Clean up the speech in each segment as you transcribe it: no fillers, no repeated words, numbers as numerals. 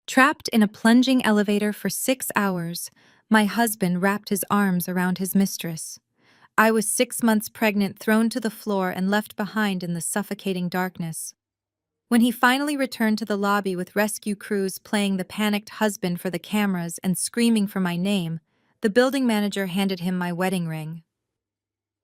Trapped in a plunging elevator for 6 hours, my husband wrapped his arms around his mistress. I was 6 months pregnant, thrown to the floor and left behind in the suffocating darkness. When he finally returned to the lobby with rescue crews playing the panicked husband for the cameras and screaming for my name, the building manager handed him my wedding ring.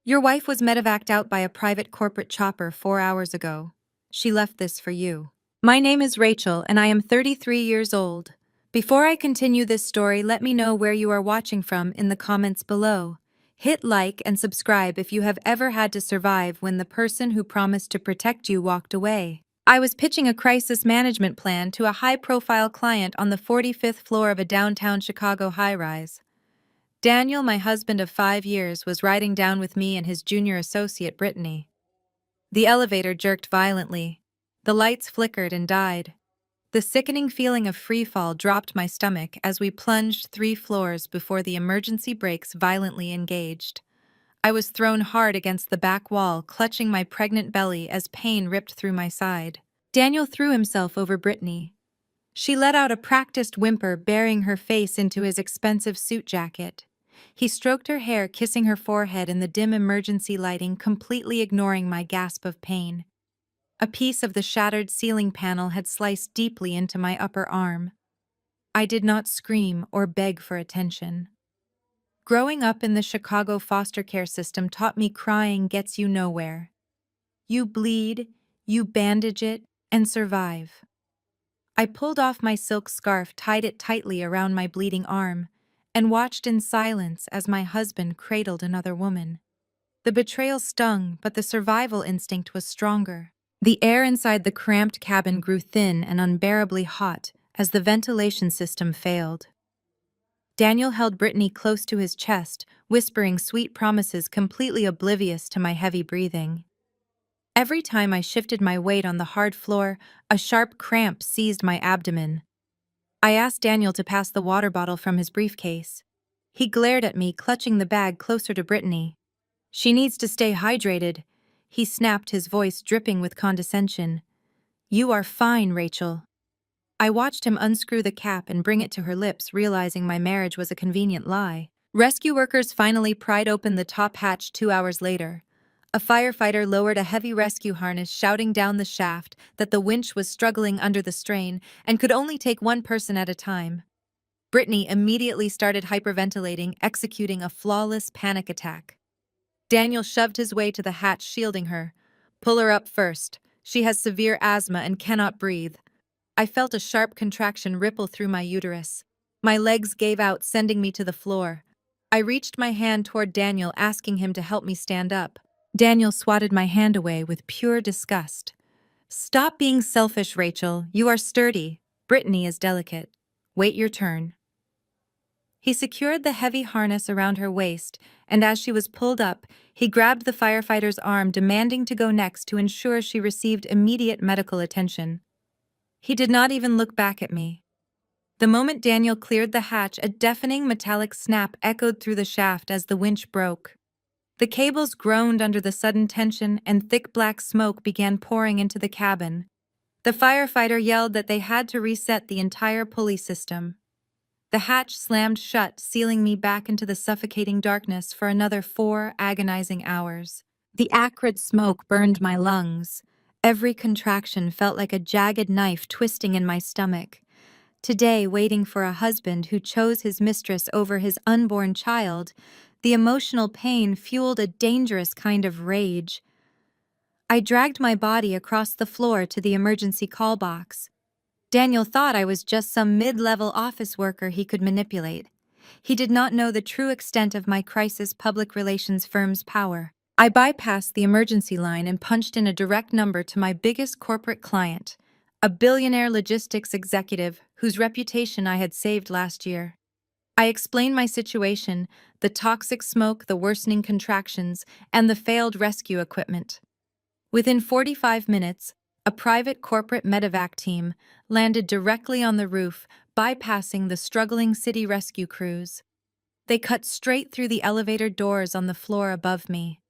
"Your wife was medevaced out by a private corporate chopper 4 hours ago. She left this for you." My name is Rachel, and I am 33 years old. Before I continue this story, let me know where you are watching from in the comments below. Hit like and subscribe if you have ever had to survive when the person who promised to protect you walked away. I was pitching a crisis management plan to a high-profile client on the 45th floor of a downtown Chicago high-rise. Daniel, my husband of 5 years, was riding down with me and his junior associate, Brittany. The elevator jerked violently. The lights flickered and died. The sickening feeling of freefall dropped my stomach as we plunged 3 floors before the emergency brakes violently engaged. I was thrown hard against the back wall, clutching my pregnant belly as pain ripped through my side. Daniel threw himself over Brittany. She let out a practiced whimper, burying her face into his expensive suit jacket. He stroked her hair, kissing her forehead in the dim emergency lighting, completely ignoring my gasp of pain. A piece of the shattered ceiling panel had sliced deeply into my upper arm. I did not scream or beg for attention. Growing up in the Chicago foster care system taught me crying gets you nowhere. You bleed, you bandage it, and survive. I pulled off my silk scarf, tied it tightly around my bleeding arm, and watched in silence as my husband cradled another woman. The betrayal stung, but the survival instinct was stronger. The air inside the cramped cabin grew thin and unbearably hot as the ventilation system failed. Daniel held Brittany close to his chest, whispering sweet promises, completely oblivious to my heavy breathing. Every time I shifted my weight on the hard floor, a sharp cramp seized my abdomen. I asked Daniel to pass the water bottle from his briefcase. He glared at me, clutching the bag closer to Brittany. "She needs to stay hydrated," he snapped, his voice dripping with condescension. "You are fine, Rachel." I watched him unscrew the cap and bring it to her lips, realizing my marriage was a convenient lie. Rescue workers finally pried open the top hatch 2 hours later. A firefighter lowered a heavy rescue harness, shouting down the shaft that the winch was struggling under the strain and could only take one person at a time. Brittany immediately started hyperventilating, executing a flawless panic attack. Daniel shoved his way to the hatch, shielding her. "Pull her up first. She has severe asthma and cannot breathe." I felt a sharp contraction ripple through my uterus. My legs gave out, sending me to the floor. I reached my hand toward Daniel, asking him to help me stand up. Daniel swatted my hand away with pure disgust. "Stop being selfish, Rachel. You are sturdy. Brittany is delicate. Wait your turn." He secured the heavy harness around her waist, and as she was pulled up, he grabbed the firefighter's arm, demanding to go next to ensure she received immediate medical attention. He did not even look back at me. The moment Daniel cleared the hatch, a deafening metallic snap echoed through the shaft as the winch broke. The cables groaned under the sudden tension, and thick black smoke began pouring into the cabin. The firefighter yelled that they had to reset the entire pulley system. The hatch slammed shut, sealing me back into the suffocating darkness for another 4 agonizing hours. The acrid smoke burned my lungs. Every contraction felt like a jagged knife twisting in my stomach. Today, waiting for a husband who chose his mistress over his unborn child, the emotional pain fueled a dangerous kind of rage. I dragged my body across the floor to the emergency call box. Daniel thought I was just some mid-level office worker he could manipulate. He did not know the true extent of my crisis public relations firm's power. I bypassed the emergency line and punched in a direct number to my biggest corporate client, a billionaire logistics executive whose reputation I had saved last year. I explained my situation, the toxic smoke, the worsening contractions, and the failed rescue equipment. Within 45 minutes, a private corporate medevac team landed directly on the roof, bypassing the struggling city rescue crews. They cut straight through the elevator doors on the floor above me.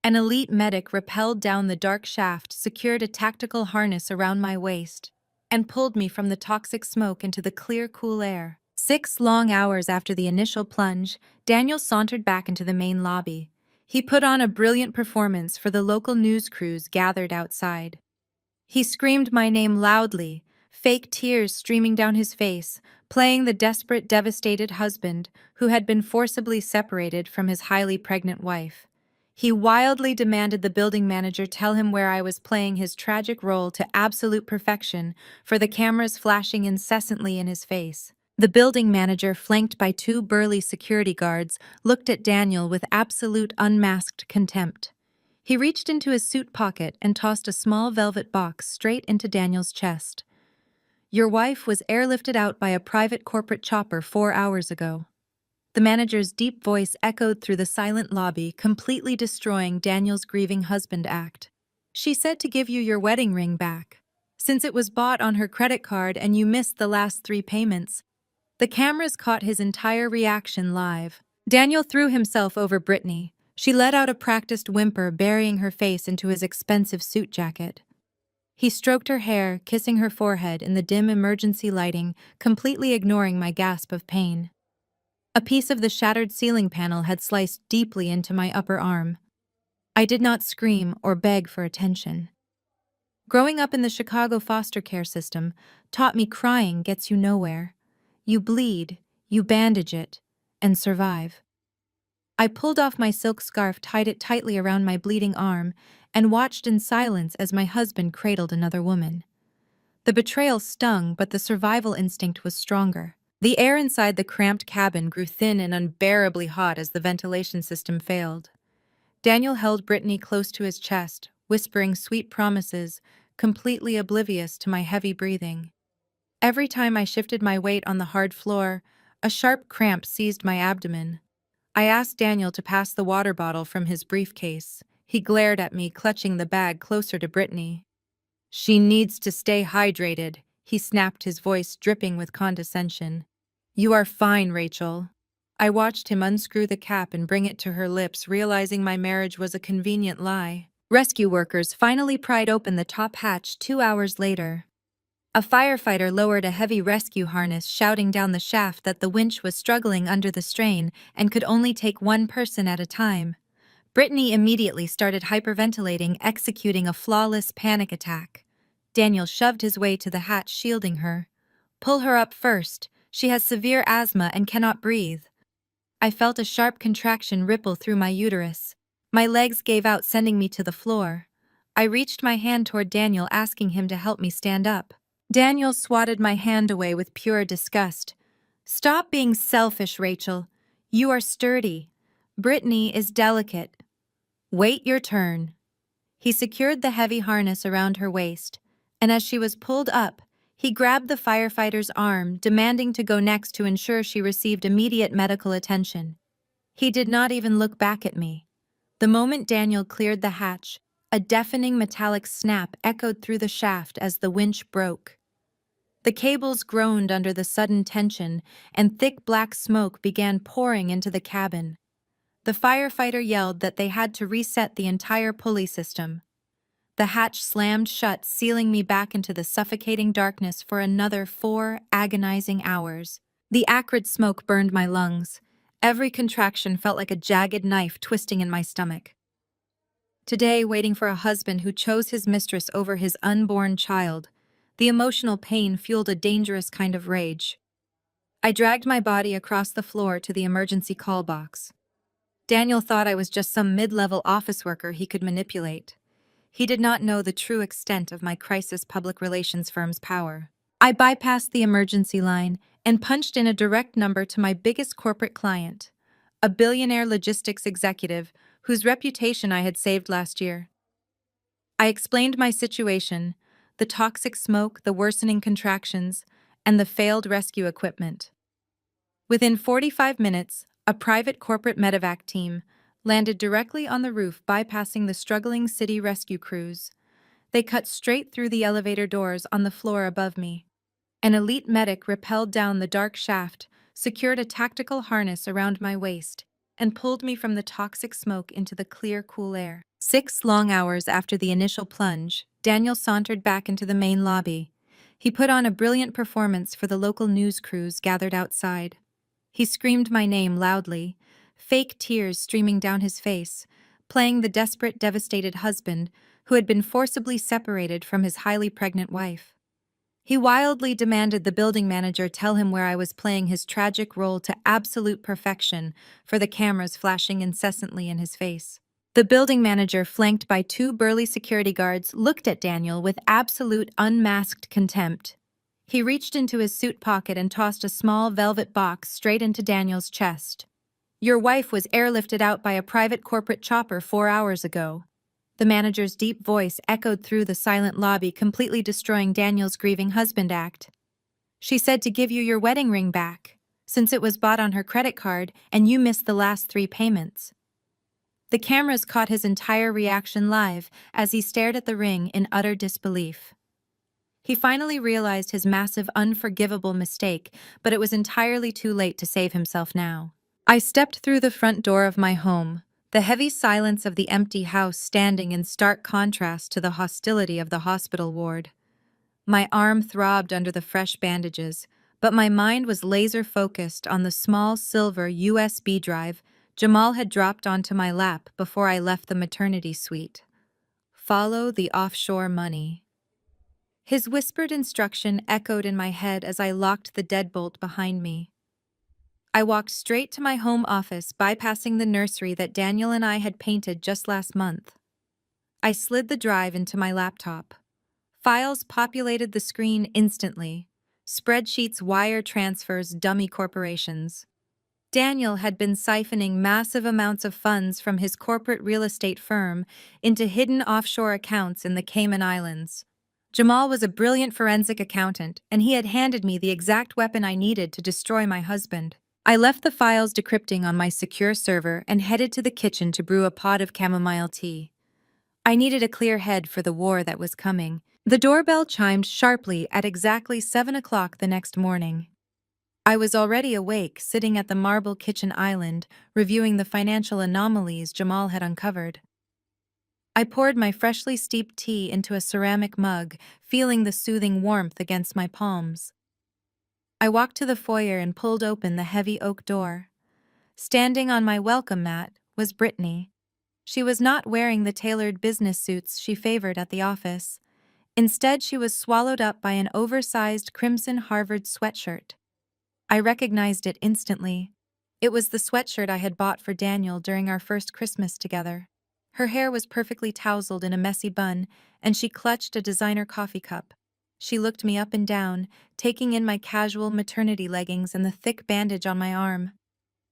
An elite medic rappelled down the dark shaft, secured a tactical harness around my waist. and pulled me from the toxic smoke into the clear, cool air. 6 long hours after the initial plunge, Daniel sauntered back into the main lobby. He put on a brilliant performance for the local news crews gathered outside. He screamed my name loudly, fake tears streaming down his face, playing the desperate, devastated husband who had been forcibly separated from his highly pregnant wife. He wildly demanded the building manager tell him where I was playing his tragic role to absolute perfection, for the cameras flashing incessantly in his face. The building manager, flanked by 2 burly security guards, looked at Daniel with absolute unmasked contempt. He reached into his suit pocket and tossed a small velvet box straight into Daniel's chest. "Your wife was airlifted out by a private corporate chopper 4 hours ago." The manager's deep voice echoed through the silent lobby, completely destroying Daniel's grieving husband act. "She said to give you your wedding ring back, since it was bought on her credit card and you missed the last 3 payments." The cameras caught his entire reaction live. Daniel threw himself over Brittany. She let out a practiced whimper, burying her face into his expensive suit jacket. He stroked her hair, kissing her forehead in the dim emergency lighting, completely ignoring my gasp of pain. A piece of the shattered ceiling panel had sliced deeply into my upper arm. I did not scream or beg for attention. Growing up in the Chicago foster care system taught me crying gets you nowhere. You bleed, you bandage it, and survive. I pulled off my silk scarf, tied it tightly around my bleeding arm, and watched in silence as my husband cradled another woman. The betrayal stung, but the survival instinct was stronger. The air inside the cramped cabin grew thin and unbearably hot as the ventilation system failed. Daniel held Brittany close to his chest, whispering sweet promises, completely oblivious to my heavy breathing. Every time I shifted my weight on the hard floor, a sharp cramp seized my abdomen. I asked Daniel to pass the water bottle from his briefcase. He glared at me, clutching the bag closer to Brittany. "She needs to stay hydrated," he snapped, his voice dripping with condescension. "You are fine, Rachel." I watched him unscrew the cap and bring it to her lips, realizing my marriage was a convenient lie. Rescue workers finally pried open the top hatch 2 hours later. A firefighter lowered a heavy rescue harness, shouting down the shaft that the winch was struggling under the strain and could only take one person at a time. Brittany immediately started hyperventilating, executing a flawless panic attack. Daniel shoved his way to the hatch, shielding her. "Pull her up first. She has severe asthma and cannot breathe." I felt a sharp contraction ripple through my uterus. My legs gave out, sending me to the floor. I reached my hand toward Daniel, asking him to help me stand up. Daniel swatted my hand away with pure disgust. "Stop being selfish, Rachel. You are sturdy. Brittany is delicate. Wait your turn." He secured the heavy harness around her waist, and as she was pulled up, he grabbed the firefighter's arm, demanding to go next to ensure she received immediate medical attention. He did not even look back at me. The moment Daniel cleared the hatch, a deafening metallic snap echoed through the shaft as the winch broke. The cables groaned under the sudden tension, and thick black smoke began pouring into the cabin. The firefighter yelled that they had to reset the entire pulley system. The hatch slammed shut, sealing me back into the suffocating darkness for another 4 agonizing hours. The acrid smoke burned my lungs. Every contraction felt like a jagged knife twisting in my stomach. Today, waiting for a husband who chose his mistress over his unborn child, the emotional pain fueled a dangerous kind of rage. I dragged my body across the floor to the emergency call box. Daniel thought I was just some mid-level office worker he could manipulate. He did not know the true extent of my crisis public relations firm's power. I bypassed the emergency line and punched in a direct number to my biggest corporate client, a billionaire logistics executive whose reputation I had saved last year. I explained my situation: the toxic smoke, the worsening contractions, and the failed rescue equipment. Within 45 minutes, a private corporate medevac team landed directly on the roof, bypassing the struggling city rescue crews. They cut straight through the elevator doors on the floor above me. An elite medic rappelled down the dark shaft, secured a tactical harness around my waist, and pulled me from the toxic smoke into the clear, cool air. 6 long hours after the initial plunge, Daniel sauntered back into the main lobby. He put on a brilliant performance for the local news crews gathered outside. He screamed my name loudly, fake tears streaming down his face, playing the desperate, devastated husband who had been forcibly separated from his highly pregnant wife. He wildly demanded the building manager tell him where I was playing his tragic role to absolute perfection for the cameras flashing incessantly in his face. The building manager, flanked by two burly security guards, looked at Daniel with absolute unmasked contempt. He reached into his suit pocket and tossed a small velvet box straight into Daniel's chest. "Your wife was airlifted out by a private corporate chopper 4 hours ago." The manager's deep voice echoed through the silent lobby, completely destroying Daniel's grieving husband act. "She said to give you your wedding ring back, since it was bought on her credit card and you missed the last 3 payments." The cameras caught his entire reaction live as he stared at the ring in utter disbelief. He finally realized his massive, unforgivable mistake, but it was entirely too late to save himself now. I stepped through the front door of my home, the heavy silence of the empty house standing in stark contrast to the hostility of the hospital ward. My arm throbbed under the fresh bandages, but my mind was laser-focused on the small silver USB drive Jamal had dropped onto my lap before I left the maternity suite. "Follow the offshore money." His whispered instruction echoed in my head as I locked the deadbolt behind me. I walked straight to my home office, bypassing the nursery that Daniel and I had painted just last month. I slid the drive into my laptop. Files populated the screen instantly. Spreadsheets, wire transfers, dummy corporations. Daniel had been siphoning massive amounts of funds from his corporate real estate firm into hidden offshore accounts in the Cayman Islands. Jamal was a brilliant forensic accountant, and he had handed me the exact weapon I needed to destroy my husband. I left the files decrypting on my secure server and headed to the kitchen to brew a pot of chamomile tea. I needed a clear head for the war that was coming. The doorbell chimed sharply at exactly 7 o'clock the next morning. I was already awake, sitting at the marble kitchen island, reviewing the financial anomalies Jamal had uncovered. I poured my freshly steeped tea into a ceramic mug, feeling the soothing warmth against my palms. I walked to the foyer and pulled open the heavy oak door. Standing on my welcome mat was Brittany. She was not wearing the tailored business suits she favored at the office. Instead, she was swallowed up by an oversized crimson Harvard sweatshirt. I recognized it instantly. It was the sweatshirt I had bought for Daniel during our first Christmas together. Her hair was perfectly tousled in a messy bun, and she clutched a designer coffee cup. She looked me up and down, taking in my casual maternity leggings and the thick bandage on my arm.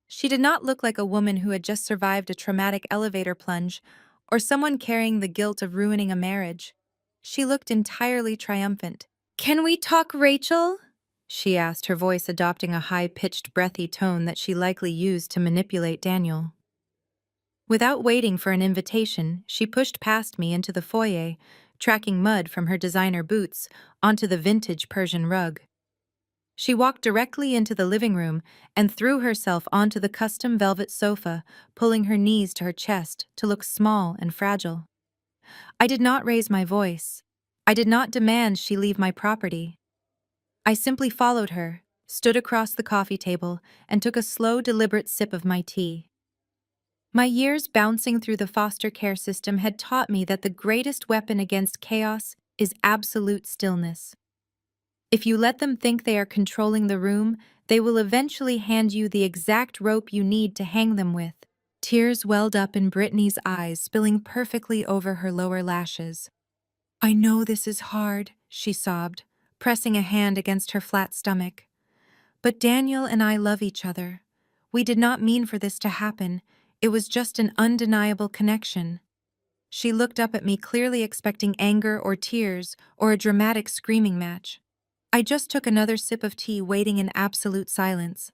She did not look like a woman who had just survived a traumatic elevator plunge or someone carrying the guilt of ruining a marriage. She looked entirely triumphant. "Can we talk, Rachel?" she asked, her voice adopting a high-pitched, breathy tone that she likely used to manipulate Daniel. Without waiting for an invitation, she pushed past me into the foyer, tracking mud from her designer boots onto the vintage Persian rug. She walked directly into the living room and threw herself onto the custom velvet sofa, pulling her knees to her chest to look small and fragile. I did not raise my voice. I did not demand she leave my property. I simply followed her, stood across the coffee table, and took a slow, deliberate sip of my tea. My years bouncing through the foster care system had taught me that the greatest weapon against chaos is absolute stillness. If you let them think they are controlling the room, they will eventually hand you the exact rope you need to hang them with. Tears welled up in Brittany's eyes, spilling perfectly over her lower lashes. "I know this is hard," she sobbed, pressing a hand against her flat stomach. "But Daniel and I love each other. We did not mean for this to happen. It was just an undeniable connection." She looked up at me, clearly expecting anger or tears or a dramatic screaming match. I just took another sip of tea, waiting in absolute silence.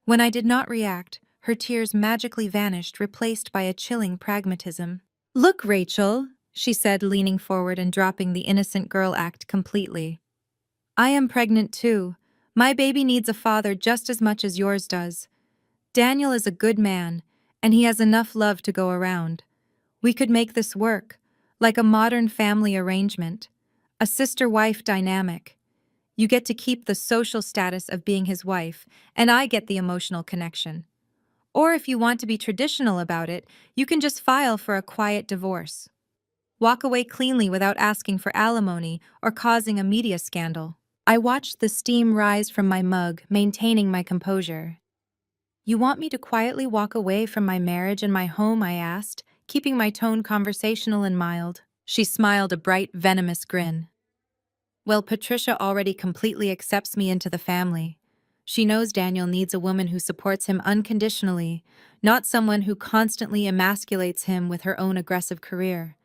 When I did not react, her tears magically vanished, replaced by a chilling pragmatism. "Look, Rachel," she said, leaning forward and dropping the innocent girl act completely. "I am pregnant too. My baby needs a father just as much as yours does. Daniel is a good man, and he has enough love to go around. We could make this work, like a modern family arrangement, a sister-wife dynamic. You get to keep the social status of being his wife, and I get the emotional connection. Or if you want to be traditional about it, you can just file for a quiet divorce. Walk away cleanly without asking for alimony or causing a media scandal. I watched the steam rise from my mug, maintaining my composure. You want me to quietly walk away from my marriage and my home, I asked, keeping my tone conversational and mild. She smiled a bright, venomous grin. Well, Patricia already completely accepts me into the family. She knows Daniel needs a woman who supports him unconditionally, not someone who constantly emasculates him with her own aggressive career.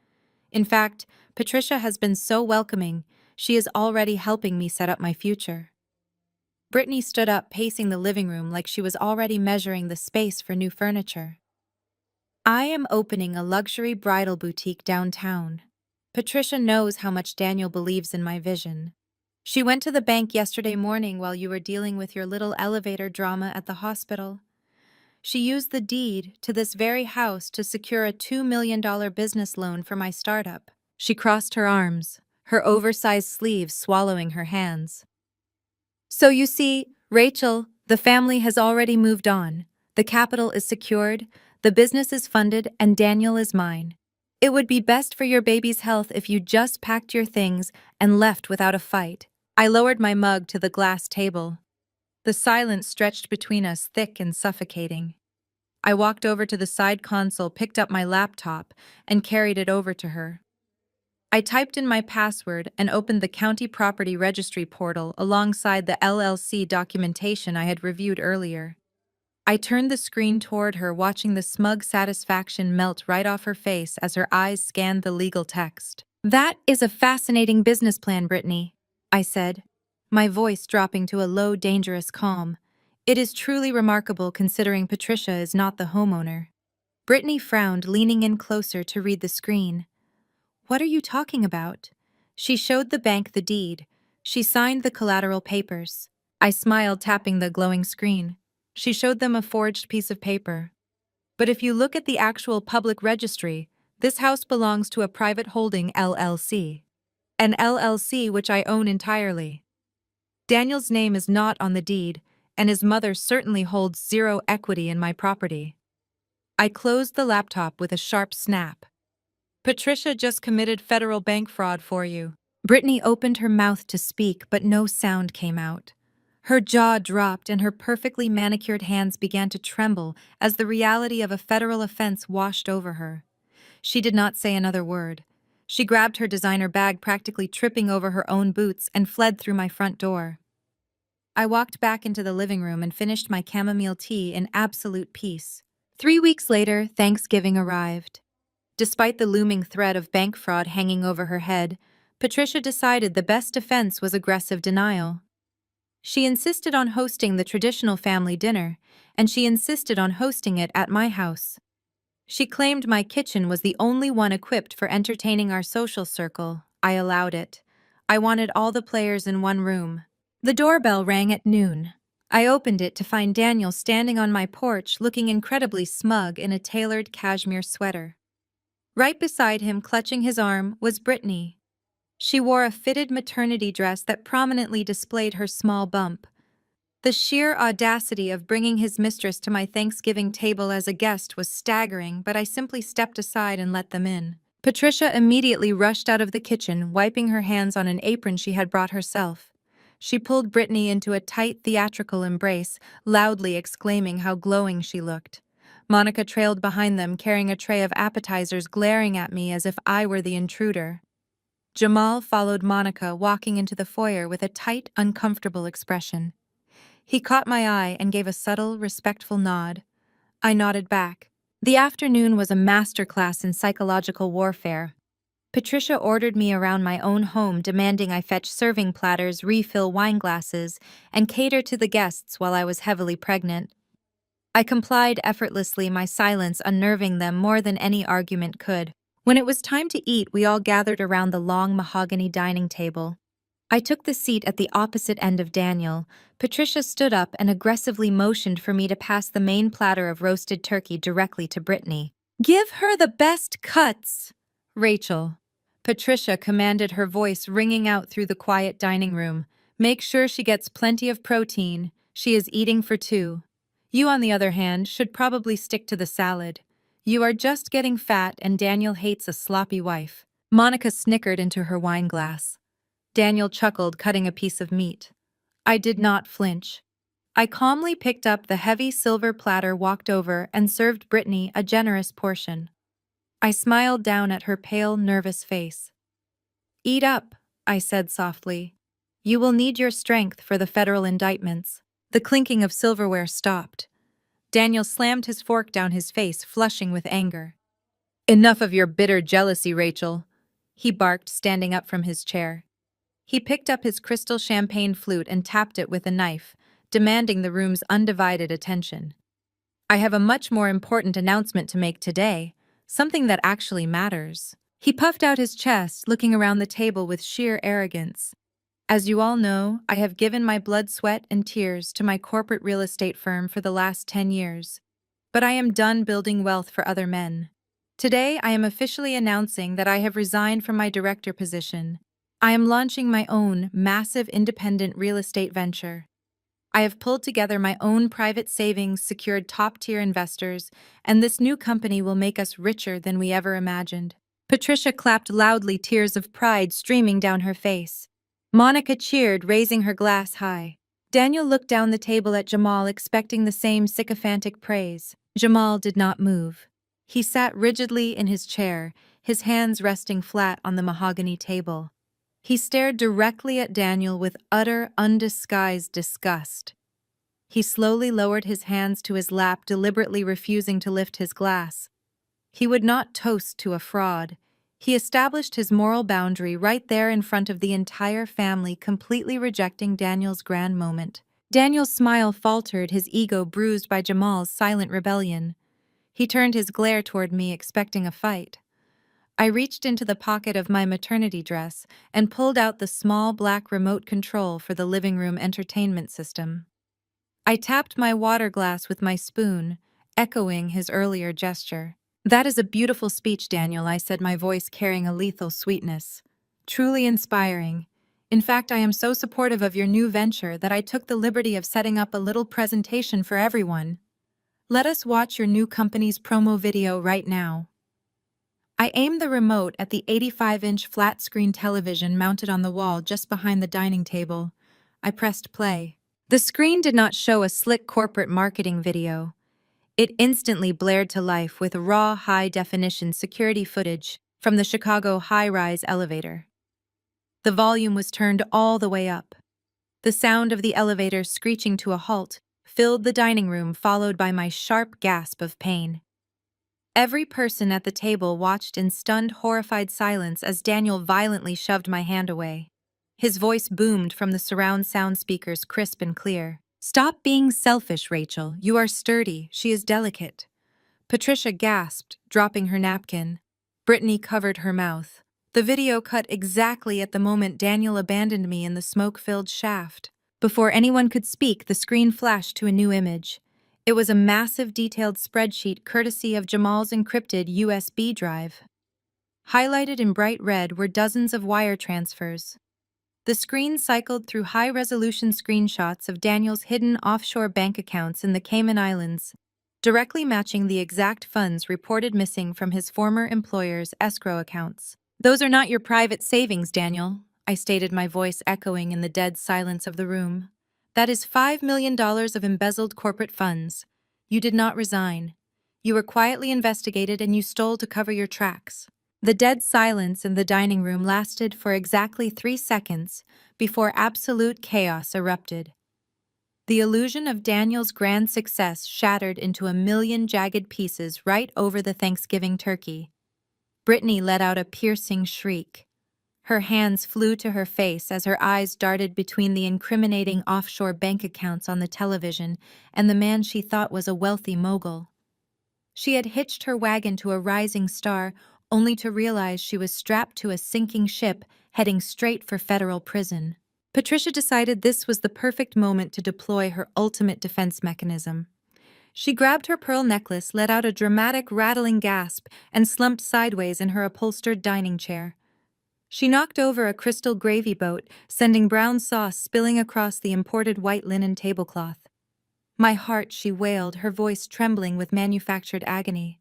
In fact, Patricia has been so welcoming, she is already helping me set up my future. Brittany stood up, pacing the living room like she was already measuring the space for new furniture. I am opening a luxury bridal boutique downtown. Patricia knows how much Daniel believes in my vision. She went to the bank yesterday morning while you were dealing with your little elevator drama at the hospital. She used the deed to this very house to secure a $2 million business loan for my startup. She crossed her arms, her oversized sleeves swallowing her hands. So you see, Rachel, the family has already moved on. The capital is secured, the business is funded, and Daniel is mine. It would be best for your baby's health if you just packed your things and left without a fight. I lowered my mug to the glass table. The silence stretched between us, thick and suffocating. I walked over to the side console, picked up my laptop, and carried it over to her. I typed in my password and opened the county property registry portal alongside the LLC documentation I had reviewed earlier. I turned the screen toward her, watching the smug satisfaction melt right off her face as her eyes scanned the legal text. That is a fascinating business plan, Brittany, I said, my voice dropping to a low, dangerous calm. It is truly remarkable considering Patricia is not the homeowner. Brittany frowned, leaning in closer to read the screen. What are you talking about? She showed the bank the deed. She signed the collateral papers. I smiled, tapping the glowing screen. She showed them a forged piece of paper. But if you look at the actual public registry, this house belongs to a private holding LLC. An LLC which I own entirely. Daniel's name is not on the deed, and his mother certainly holds zero equity in my property. I closed the laptop with a sharp snap. Patricia just committed federal bank fraud for you. Brittany opened her mouth to speak, but no sound came out. Her jaw dropped and her perfectly manicured hands began to tremble as the reality of a federal offense washed over her. She did not say another word. She grabbed her designer bag, practically tripping over her own boots, and fled through my front door. I walked back into the living room and finished my chamomile tea in absolute peace. 3 weeks later, Thanksgiving arrived. Despite the looming threat of bank fraud hanging over her head, Patricia decided the best defense was aggressive denial. She insisted on hosting the traditional family dinner, and she insisted on hosting it at my house. She claimed my kitchen was the only one equipped for entertaining our social circle. I allowed it. I wanted all the players in one room. The doorbell rang at noon. I opened it to find Daniel standing on my porch looking incredibly smug in a tailored cashmere sweater. Right beside him, clutching his arm, was Brittany. She wore a fitted maternity dress that prominently displayed her small bump. The sheer audacity of bringing his mistress to my Thanksgiving table as a guest was staggering, but I simply stepped aside and let them in. Patricia immediately rushed out of the kitchen, wiping her hands on an apron she had brought herself. She pulled Brittany into a tight, theatrical embrace, loudly exclaiming how glowing she looked. Monica trailed behind them, carrying a tray of appetizers, glaring at me as if I were the intruder. Jamal followed Monica, walking into the foyer with a tight, uncomfortable expression. He caught my eye and gave a subtle, respectful nod. I nodded back. The afternoon was a masterclass in psychological warfare. Patricia ordered me around my own home, demanding I fetch serving platters, refill wine glasses, and cater to the guests while I was heavily pregnant. I complied effortlessly, my silence unnerving them more than any argument could. When it was time to eat, we all gathered around the long mahogany dining table. I took the seat at the opposite end of Daniel. Patricia stood up and aggressively motioned for me to pass the main platter of roasted turkey directly to Brittany. "Give her the best cuts, Rachel," Patricia commanded, her voice ringing out through the quiet dining room. Make sure she gets plenty of protein. She is eating for two. You, on the other hand, should probably stick to the salad. You are just getting fat and Daniel hates a sloppy wife. Monica snickered into her wine glass. Daniel chuckled, cutting a piece of meat. I did not flinch. I calmly picked up the heavy silver platter, walked over, and served Brittany a generous portion. I smiled down at her pale, nervous face. Eat up, I said softly. You will need your strength for the federal indictments. The clinking of silverware stopped. Daniel slammed his fork down his face, flushing with anger. Enough of your bitter jealousy, Rachel, he barked, standing up from his chair. He picked up his crystal champagne flute and tapped it with a knife, demanding the room's undivided attention. I have a much more important announcement to make today, something that actually matters. He puffed out his chest, looking around the table with sheer arrogance. As you all know, I have given my blood, sweat, and tears to my corporate real estate firm for the last 10 years. But I am done building wealth for other men. Today, I am officially announcing that I have resigned from my director position. I am launching my own massive independent real estate venture. I have pulled together my own private savings, secured top-tier investors, and this new company will make us richer than we ever imagined. Patricia clapped loudly, tears of pride streaming down her face. Monica cheered, raising her glass high. Daniel looked down the table at Jamal, expecting the same sycophantic praise. Jamal did not move. He sat rigidly in his chair, his hands resting flat on the mahogany table. He stared directly at Daniel with utter, undisguised disgust. He slowly lowered his hands to his lap, deliberately refusing to lift his glass. He would not toast to a fraud. He established his moral boundary right there in front of the entire family, completely rejecting Daniel's grand moment. Daniel's smile faltered, his ego bruised by Jamal's silent rebellion. He turned his glare toward me, expecting a fight. I reached into the pocket of my maternity dress and pulled out the small black remote control for the living room entertainment system. I tapped my water glass with my spoon, echoing his earlier gesture. That is a beautiful speech, Daniel, I said, my voice carrying a lethal sweetness. Truly inspiring. In fact, I am so supportive of your new venture that I took the liberty of setting up a little presentation for everyone. Let us watch your new company's promo video right now. I aimed the remote at the 85-inch flat-screen television mounted on the wall just behind the dining table. I pressed play. The screen did not show a slick corporate marketing video. It instantly blared to life with raw, high-definition security footage from the Chicago high-rise elevator. The volume was turned all the way up. The sound of the elevator screeching to a halt filled the dining room, followed by my sharp gasp of pain. Every person at the table watched in stunned, horrified silence as Daniel violently shoved my hand away. His voice boomed from the surround sound speakers, crisp and clear. Stop being selfish, Rachel. You are sturdy. She is delicate. Patricia gasped, dropping her napkin. Brittany covered her mouth. The video cut exactly at the moment Daniel abandoned me in the smoke-filled shaft. Before anyone could speak, the screen flashed to a new image. It was a massive, detailed spreadsheet courtesy of Jamal's encrypted USB drive. Highlighted in bright red were dozens of wire transfers. The screen cycled through high-resolution screenshots of Daniel's hidden offshore bank accounts in the Cayman Islands, directly matching the exact funds reported missing from his former employer's escrow accounts. Those are not your private savings, Daniel, I stated, my voice echoing in the dead silence of the room. That is $5 million of embezzled corporate funds. You did not resign. You were quietly investigated and you stole to cover your tracks. The dead silence in the dining room lasted for exactly 3 seconds before absolute chaos erupted. The illusion of Daniel's grand success shattered into a million jagged pieces right over the Thanksgiving turkey. Brittany let out a piercing shriek. Her hands flew to her face as her eyes darted between the incriminating offshore bank accounts on the television and the man she thought was a wealthy mogul. She had hitched her wagon to a rising star, only to realize she was strapped to a sinking ship heading straight for federal prison. Patricia decided this was the perfect moment to deploy her ultimate defense mechanism. She grabbed her pearl necklace, let out a dramatic, rattling gasp, and slumped sideways in her upholstered dining chair. She knocked over a crystal gravy boat, sending brown sauce spilling across the imported white linen tablecloth. "My heart," she wailed, her voice trembling with manufactured agony.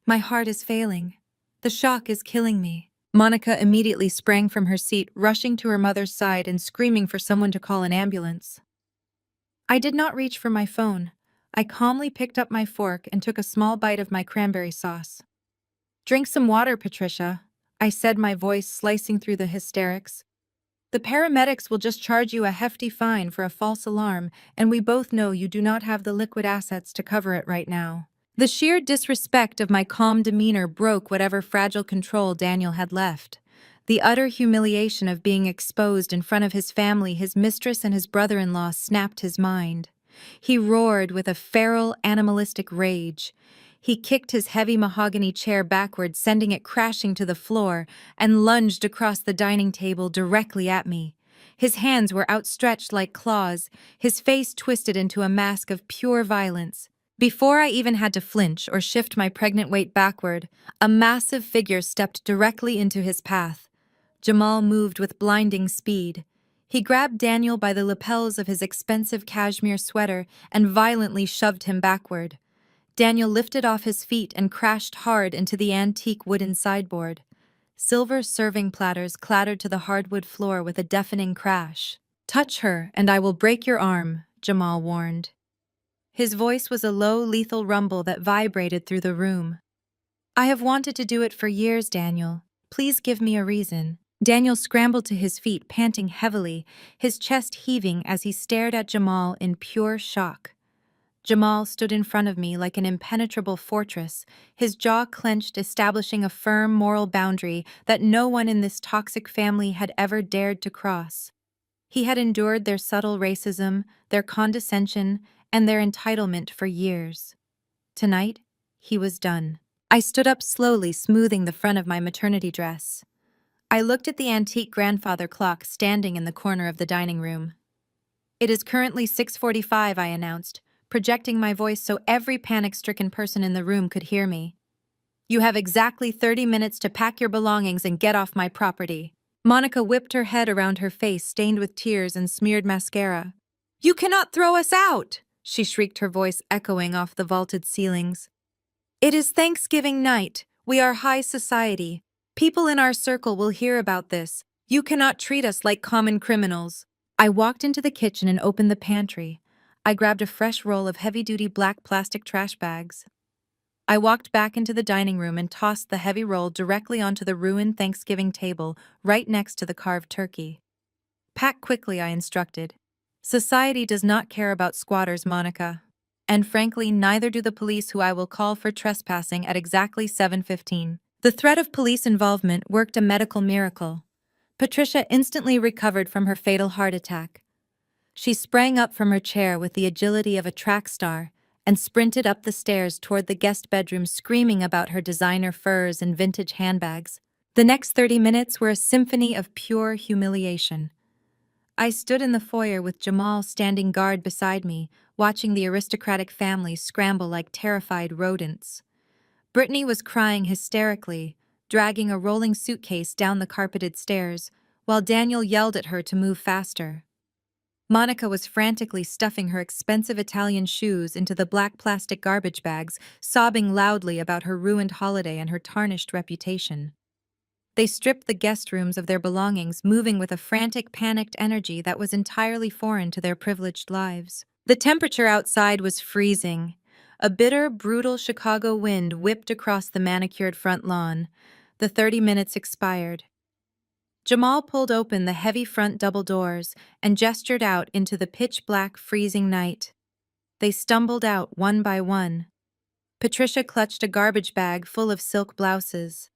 "My heart is failing. The shock is killing me." Monica immediately sprang from her seat, rushing to her mother's side and screaming for someone to call an ambulance. I did not reach for my phone. I calmly picked up my fork and took a small bite of my cranberry sauce. "Drink some water, Patricia," I said, my voice slicing through the hysterics. "The paramedics will just charge you a hefty fine for a false alarm, and we both know you do not have the liquid assets to cover it right now." The sheer disrespect of my calm demeanor broke whatever fragile control Daniel had left. The utter humiliation of being exposed in front of his family, his mistress, and his brother-in-law snapped his mind. He roared with a feral, animalistic rage. He kicked his heavy mahogany chair backward, sending it crashing to the floor, and lunged across the dining table directly at me. His hands were outstretched like claws, his face twisted into a mask of pure violence. Before I even had to flinch or shift my pregnant weight backward, a massive figure stepped directly into his path. Jamal moved with blinding speed. He grabbed Daniel by the lapels of his expensive cashmere sweater and violently shoved him backward. Daniel lifted off his feet and crashed hard into the antique wooden sideboard. Silver serving platters clattered to the hardwood floor with a deafening crash. "Touch her, and I will break your arm," Jamal warned. His voice was a low, lethal rumble that vibrated through the room. "I have wanted to do it for years, Daniel. Please give me a reason." Daniel scrambled to his feet, panting heavily, his chest heaving as he stared at Jamal in pure shock. Jamal stood in front of me like an impenetrable fortress, his jaw clenched, establishing a firm moral boundary that no one in this toxic family had ever dared to cross. He had endured their subtle racism, their condescension, and their entitlement for years. Tonight, he was done. I stood up slowly, smoothing the front of my maternity dress. I looked at the antique grandfather clock standing in the corner of the dining room. "It is currently 6:45, I announced, projecting my voice so every panic-stricken person in the room could hear me. "You have exactly 30 minutes to pack your belongings and get off my property." Monica whipped her head around her face, stained with tears and smeared mascara. "You cannot throw us out!" she shrieked, her voice echoing off the vaulted ceilings. "It is Thanksgiving night. We are high society. People in our circle will hear about this. You cannot treat us like common criminals." I walked into the kitchen and opened the pantry. I grabbed a fresh roll of heavy-duty black plastic trash bags. I walked back into the dining room and tossed the heavy roll directly onto the ruined Thanksgiving table right next to the carved turkey. "Pack quickly," I instructed. "Society does not care about squatters, Monica. And frankly, neither do the police, who I will call for trespassing at exactly 7:15. The threat of police involvement worked a medical miracle. Patricia instantly recovered from her fatal heart attack. She sprang up from her chair with the agility of a track star and sprinted up the stairs toward the guest bedroom, screaming about her designer furs and vintage handbags. The next 30 minutes were a symphony of pure humiliation. I stood in the foyer with Jamal standing guard beside me, watching the aristocratic family scramble like terrified rodents. Brittany was crying hysterically, dragging a rolling suitcase down the carpeted stairs, while Daniel yelled at her to move faster. Monica was frantically stuffing her expensive Italian shoes into the black plastic garbage bags, sobbing loudly about her ruined holiday and her tarnished reputation. They stripped the guest rooms of their belongings, moving with a frantic, panicked energy that was entirely foreign to their privileged lives. The temperature outside was freezing. A bitter, brutal Chicago wind whipped across the manicured front lawn. The 30 minutes expired. Jamal pulled open the heavy front double doors and gestured out into the pitch-black, freezing night. They stumbled out one by one. Patricia clutched a garbage bag full of silk blouses.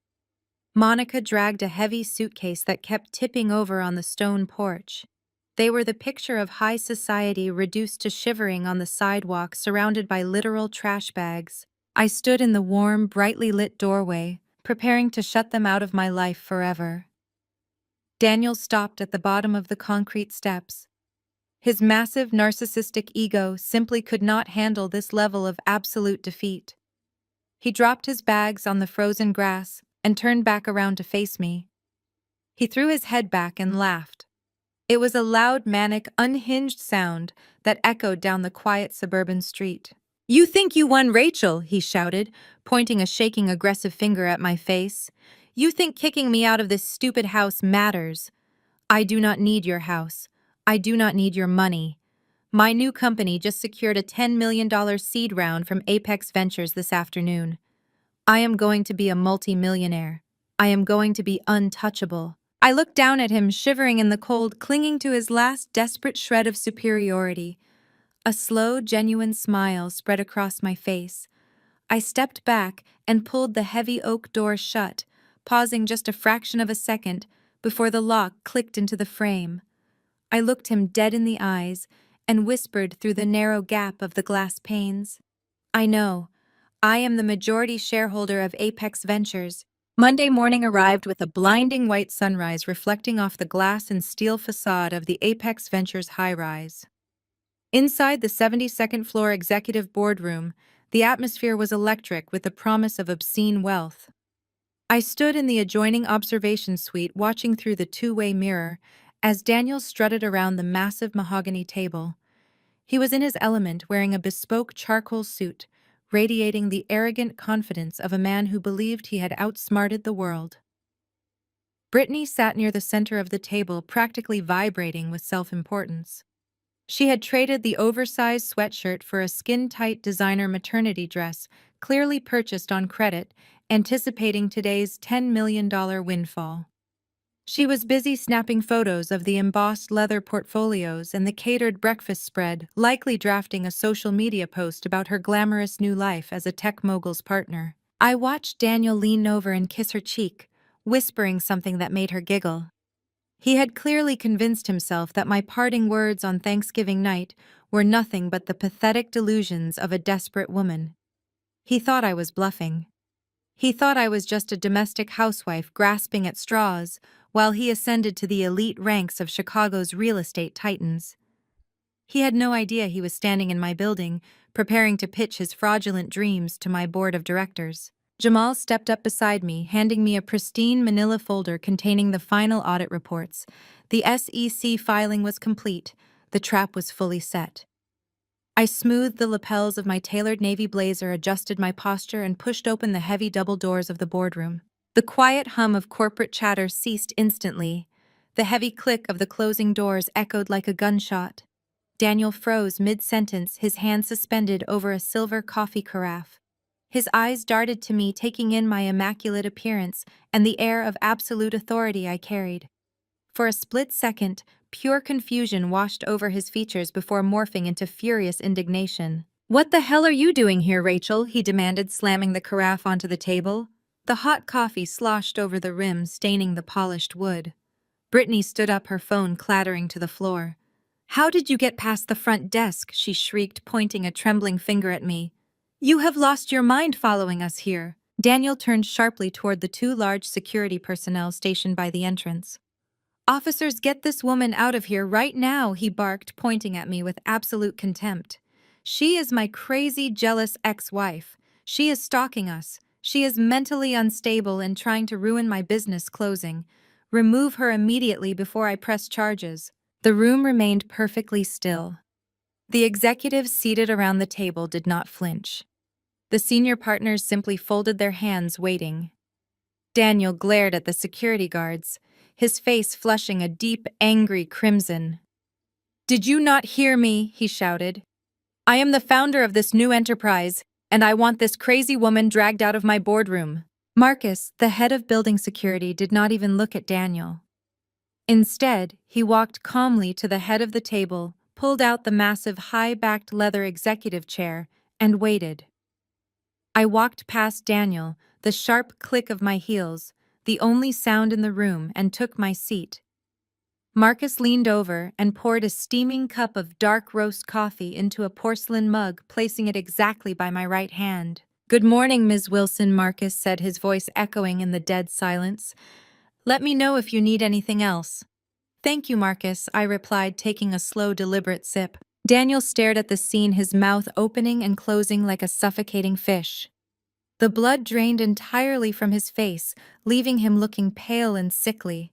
Monica dragged a heavy suitcase that kept tipping over on the stone porch. They were the picture of high society reduced to shivering on the sidewalk, surrounded by literal trash bags. I stood in the warm, brightly lit doorway, preparing to shut them out of my life forever. Daniel stopped at the bottom of the concrete steps. His massive, narcissistic ego simply could not handle this level of absolute defeat. He dropped his bags on the frozen grass and turned back around to face me. He threw his head back and laughed. It was a loud, manic, unhinged sound that echoed down the quiet suburban street. "You think you won, Rachel," he shouted, pointing a shaking, aggressive finger at my face. "You think kicking me out of this stupid house matters. I do not need your house. I do not need your money. My new company just secured a $10 million seed round from Apex Ventures this afternoon. I am going to be a multi-millionaire. I am going to be untouchable." I looked down at him, shivering in the cold, clinging to his last desperate shred of superiority. A slow, genuine smile spread across my face. I stepped back and pulled the heavy oak door shut, pausing just a fraction of a second before the lock clicked into the frame. I looked him dead in the eyes and whispered through the narrow gap of the glass panes. "I know. I am the majority shareholder of Apex Ventures." Monday morning arrived with a blinding white sunrise reflecting off the glass and steel facade of the Apex Ventures high-rise. Inside the 72nd floor executive boardroom, the atmosphere was electric with the promise of obscene wealth. I stood in the adjoining observation suite watching through the two-way mirror as Daniel strutted around the massive mahogany table. He was in his element, wearing a bespoke charcoal suit, radiating the arrogant confidence of a man who believed he had outsmarted the world. Brittany sat near the center of the table, practically vibrating with self-importance. She had traded the oversized sweatshirt for a skin-tight designer maternity dress, clearly purchased on credit, anticipating today's $10 million windfall. She was busy snapping photos of the embossed leather portfolios and the catered breakfast spread, likely drafting a social media post about her glamorous new life as a tech mogul's partner. I watched Daniel lean over and kiss her cheek, whispering something that made her giggle. He had clearly convinced himself that my parting words on Thanksgiving night were nothing but the pathetic delusions of a desperate woman. He thought I was bluffing. He thought I was just a domestic housewife grasping at straws, while he ascended to the elite ranks of Chicago's real estate titans. He had no idea he was standing in my building, preparing to pitch his fraudulent dreams to my board of directors. Jamal stepped up beside me, handing me a pristine manila folder containing the final audit reports. The SEC filing was complete. The trap was fully set. I smoothed the lapels of my tailored navy blazer, adjusted my posture, and pushed open the heavy double doors of the boardroom. The quiet hum of corporate chatter ceased instantly. The heavy click of the closing doors echoed like a gunshot. Daniel froze mid-sentence, his hand suspended over a silver coffee carafe. His eyes darted to me, taking in my immaculate appearance and the air of absolute authority I carried. For a split second, pure confusion washed over his features before morphing into furious indignation. "What the hell are you doing here, Rachel?" he demanded, slamming the carafe onto the table. The hot coffee sloshed over the rim, staining the polished wood. Brittany stood up, her phone clattering to the floor. "How did you get past the front desk?" she shrieked, pointing a trembling finger at me. "You have lost your mind following us here." Daniel turned sharply toward the two large security personnel stationed by the entrance. "Officers, get this woman out of here right now," he barked, pointing at me with absolute contempt. "She is my crazy, jealous ex-wife. She is stalking us. She is mentally unstable and trying to ruin my business closing. Remove her immediately before I press charges." The room remained perfectly still. The executives seated around the table did not flinch. The senior partners simply folded their hands, waiting. Daniel glared at the security guards, his face flushing a deep, angry crimson. "Did you not hear me?" he shouted. "I am the founder of this new enterprise, and I want this crazy woman dragged out of my boardroom." Marcus, the head of building security, did not even look at Daniel. Instead, he walked calmly to the head of the table, pulled out the massive high-backed leather executive chair, and waited. I walked past Daniel, the sharp click of my heels, the only sound in the room, and took my seat. Marcus leaned over and poured a steaming cup of dark roast coffee into a porcelain mug, placing it exactly by my right hand. "Good morning, Ms. Wilson," Marcus said, his voice echoing in the dead silence. "Let me know if you need anything else." "Thank you, Marcus," I replied, taking a slow, deliberate sip. Daniel stared at the scene, his mouth opening and closing like a suffocating fish. The blood drained entirely from his face, leaving him looking pale and sickly.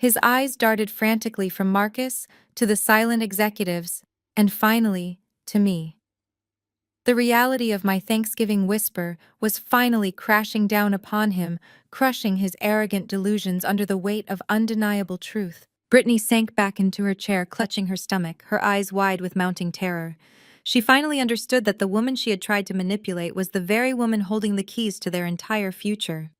His eyes darted frantically from Marcus to the silent executives, and finally, to me. The reality of my Thanksgiving whisper was finally crashing down upon him, crushing his arrogant delusions under the weight of undeniable truth. Brittany sank back into her chair, clutching her stomach, her eyes wide with mounting terror. She finally understood that the woman she had tried to manipulate was the very woman holding the keys to their entire future.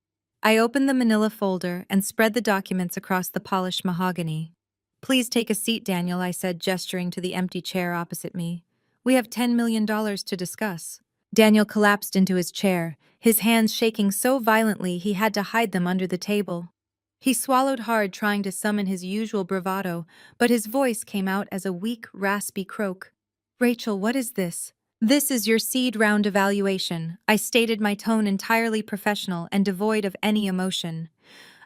I opened the manila folder and spread the documents across the polished mahogany. "Please take a seat, Daniel," I said, gesturing to the empty chair opposite me. "We have $10 million to discuss." Daniel collapsed into his chair, his hands shaking so violently he had to hide them under the table. He swallowed hard, trying to summon his usual bravado, but his voice came out as a weak, raspy croak. "Rachel, what is this?" "This is your seed round evaluation," I stated, my tone entirely professional and devoid of any emotion.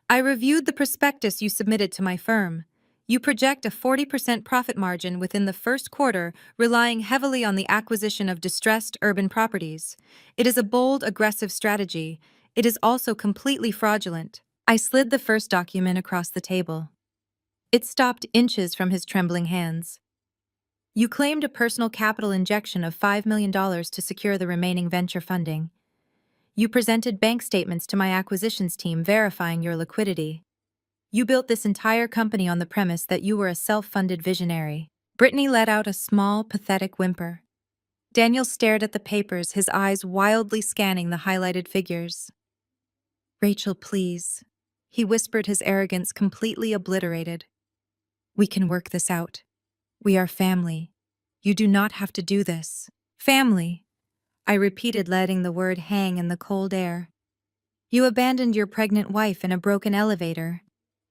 "I reviewed the prospectus you submitted to my firm. You project a 40% profit margin within the first quarter, relying heavily on the acquisition of distressed urban properties. It is a bold, aggressive strategy. It is also completely fraudulent." I slid the first document across the table. It stopped inches from his trembling hands. "You claimed a personal capital injection of $5 million to secure the remaining venture funding. You presented bank statements to my acquisitions team verifying your liquidity. You built this entire company on the premise that you were a self-funded visionary." Brittany let out a small, pathetic whimper. Daniel stared at the papers, his eyes wildly scanning the highlighted figures. "Rachel, please," he whispered, his arrogance completely obliterated. "We can work this out. We are family. You do not have to do this." "Family," I repeated, letting the word hang in the cold air. "You abandoned your pregnant wife in a broken elevator.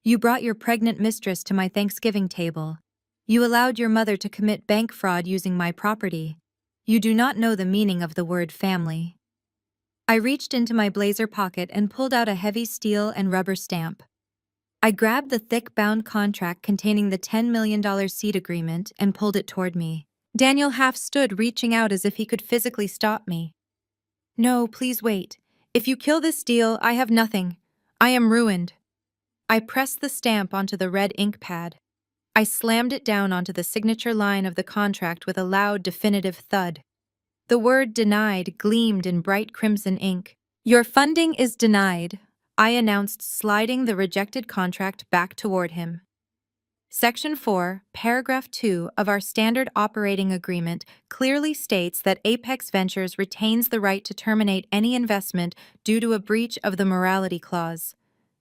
You brought your pregnant mistress to my Thanksgiving table. You allowed your mother to commit bank fraud using my property. You do not know the meaning of the word family." I reached into my blazer pocket and pulled out a heavy steel and rubber stamp. I grabbed the thick bound contract containing the $10 million seed agreement and pulled it toward me. Daniel half stood, reaching out as if he could physically stop me. "No, please wait. If you kill this deal, I have nothing. I am ruined." I pressed the stamp onto the red ink pad. I slammed it down onto the signature line of the contract with a loud, definitive thud. The word "denied" gleamed in bright crimson ink. "Your funding is denied," I announced, sliding the rejected contract back toward him. Section 4, Paragraph 2 of our Standard Operating Agreement clearly states that Apex Ventures retains the right to terminate any investment due to a breach of the morality clause.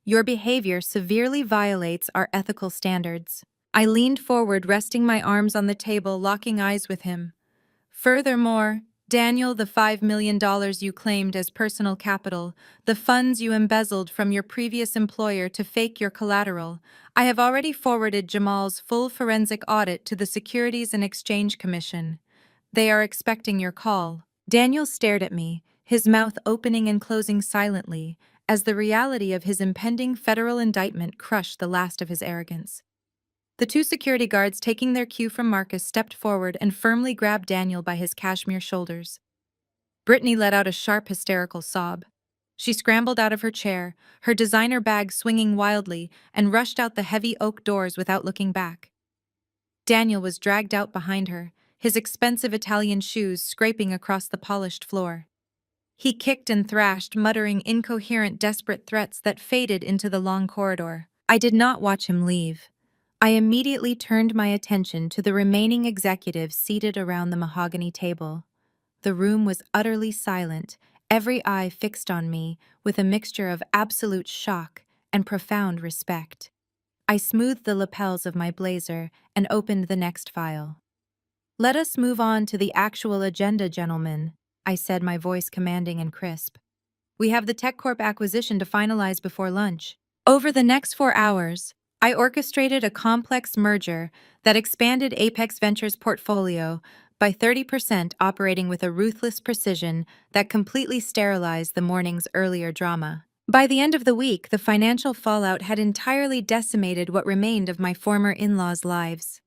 Your behavior severely violates our ethical standards. I leaned forward, resting my arms on the table, locking eyes with him. "Furthermore, Daniel, the $5 million you claimed as personal capital, the funds you embezzled from your previous employer to fake your collateral, I have already forwarded Jamal's full forensic audit to the Securities and Exchange Commission. They are expecting your call." Daniel stared at me, his mouth opening and closing silently, as the reality of his impending federal indictment crushed the last of his arrogance. The two security guards, taking their cue from Marcus, stepped forward and firmly grabbed Daniel by his cashmere shoulders. Brittany let out a sharp, hysterical sob. She scrambled out of her chair, her designer bag swinging wildly, and rushed out the heavy oak doors without looking back. Daniel was dragged out behind her, his expensive Italian shoes scraping across the polished floor. He kicked and thrashed, muttering incoherent, desperate threats that faded into the long corridor. I did not watch him leave. I immediately turned my attention to the remaining executives seated around the mahogany table. The room was utterly silent, every eye fixed on me with a mixture of absolute shock and profound respect. I smoothed the lapels of my blazer and opened the next file. "Let us move on to the actual agenda, gentlemen," I said, my voice commanding and crisp. "We have the TechCorp acquisition to finalize before lunch." Over the next 4 hours, I orchestrated a complex merger that expanded Apex Ventures' portfolio by 30%, operating with a ruthless precision that completely sterilized the morning's earlier drama. By the end of the week, the financial fallout had entirely decimated what remained of my former in-laws' lives.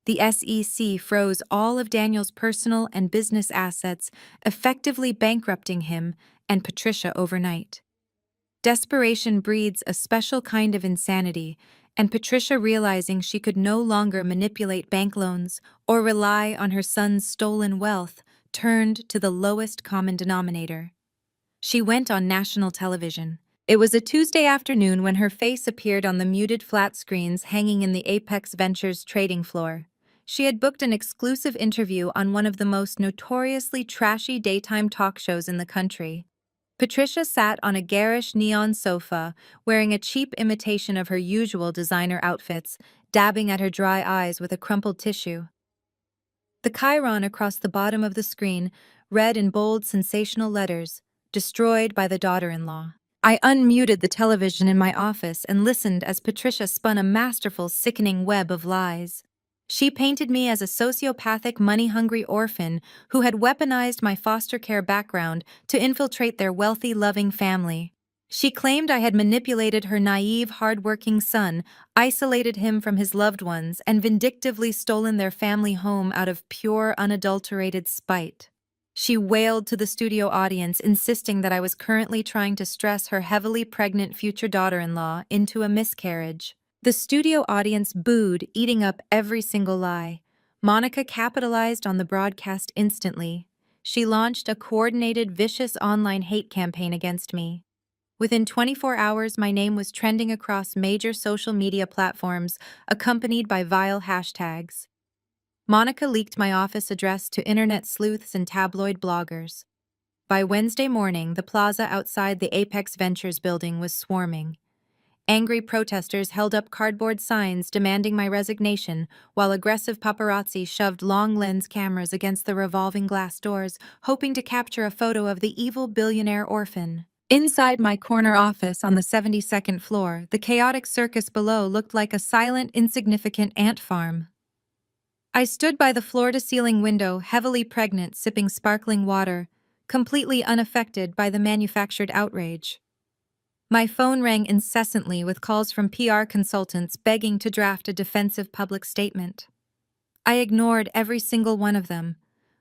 The SEC froze all of Daniel's personal and business assets, effectively bankrupting him and Patricia overnight. Desperation breeds a special kind of insanity, and Patricia, realizing she could no longer manipulate bank loans or rely on her son's stolen wealth, turned to the lowest common denominator. She went on national television. It was a Tuesday afternoon when her face appeared on the muted flat screens hanging in the Apex Ventures trading floor. She had booked an exclusive interview on one of the most notoriously trashy daytime talk shows in the country. Patricia sat on a garish neon sofa, wearing a cheap imitation of her usual designer outfits, dabbing at her dry eyes with a crumpled tissue. The chyron across the bottom of the screen read in bold, sensational letters, "Destroyed by the daughter-in-law." I unmuted the television in my office and listened as Patricia spun a masterful, sickening web of lies. She painted me as a sociopathic, money-hungry orphan who had weaponized my foster care background to infiltrate their wealthy, loving family. She claimed I had manipulated her naive, hard-working son, isolated him from his loved ones, and vindictively stolen their family home out of pure, unadulterated spite. She wailed to the studio audience, insisting that I was currently trying to stress her heavily pregnant future daughter-in-law into a miscarriage. The studio audience booed, eating up every single lie. Monica capitalized on the broadcast instantly. She launched a coordinated, vicious online hate campaign against me. Within 24 hours, my name was trending across major social media platforms, accompanied by vile hashtags. Monica leaked my office address to internet sleuths and tabloid bloggers. By Wednesday morning, the plaza outside the Apex Ventures building was swarming. Angry protesters held up cardboard signs demanding my resignation, while aggressive paparazzi shoved long-lens cameras against the revolving glass doors, hoping to capture a photo of the evil billionaire orphan. Inside my corner office on the 72nd floor, the chaotic circus below looked like a silent, insignificant ant farm. I stood by the floor-to-ceiling window, heavily pregnant, sipping sparkling water, completely unaffected by the manufactured outrage. My phone rang incessantly with calls from PR consultants begging to draft a defensive public statement. I ignored every single one of them.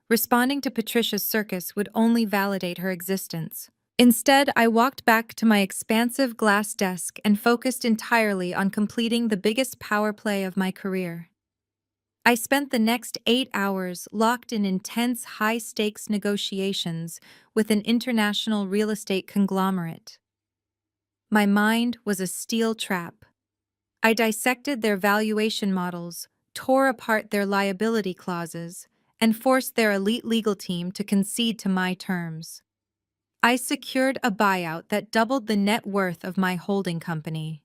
Responding to Patricia's circus would only validate her existence. Instead, I walked back to my expansive glass desk and focused entirely on completing the biggest power play of my career. I spent the next 8 hours locked in intense, high-stakes negotiations with an international real estate conglomerate. My mind was a steel trap. I dissected their valuation models, tore apart their liability clauses, and forced their elite legal team to concede to my terms. I secured a buyout that doubled the net worth of my holding company.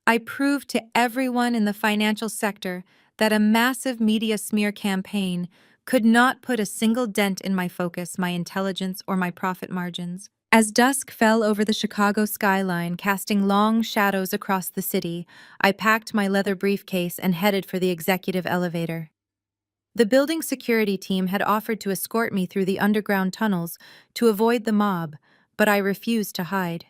I proved to everyone in the financial sector that a massive media smear campaign could not put a single dent in my focus, my intelligence, or my profit margins. As dusk fell over the Chicago skyline, casting long shadows across the city, I packed my leather briefcase and headed for the executive elevator. The building security team had offered to escort me through the underground tunnels to avoid the mob, but I refused to hide.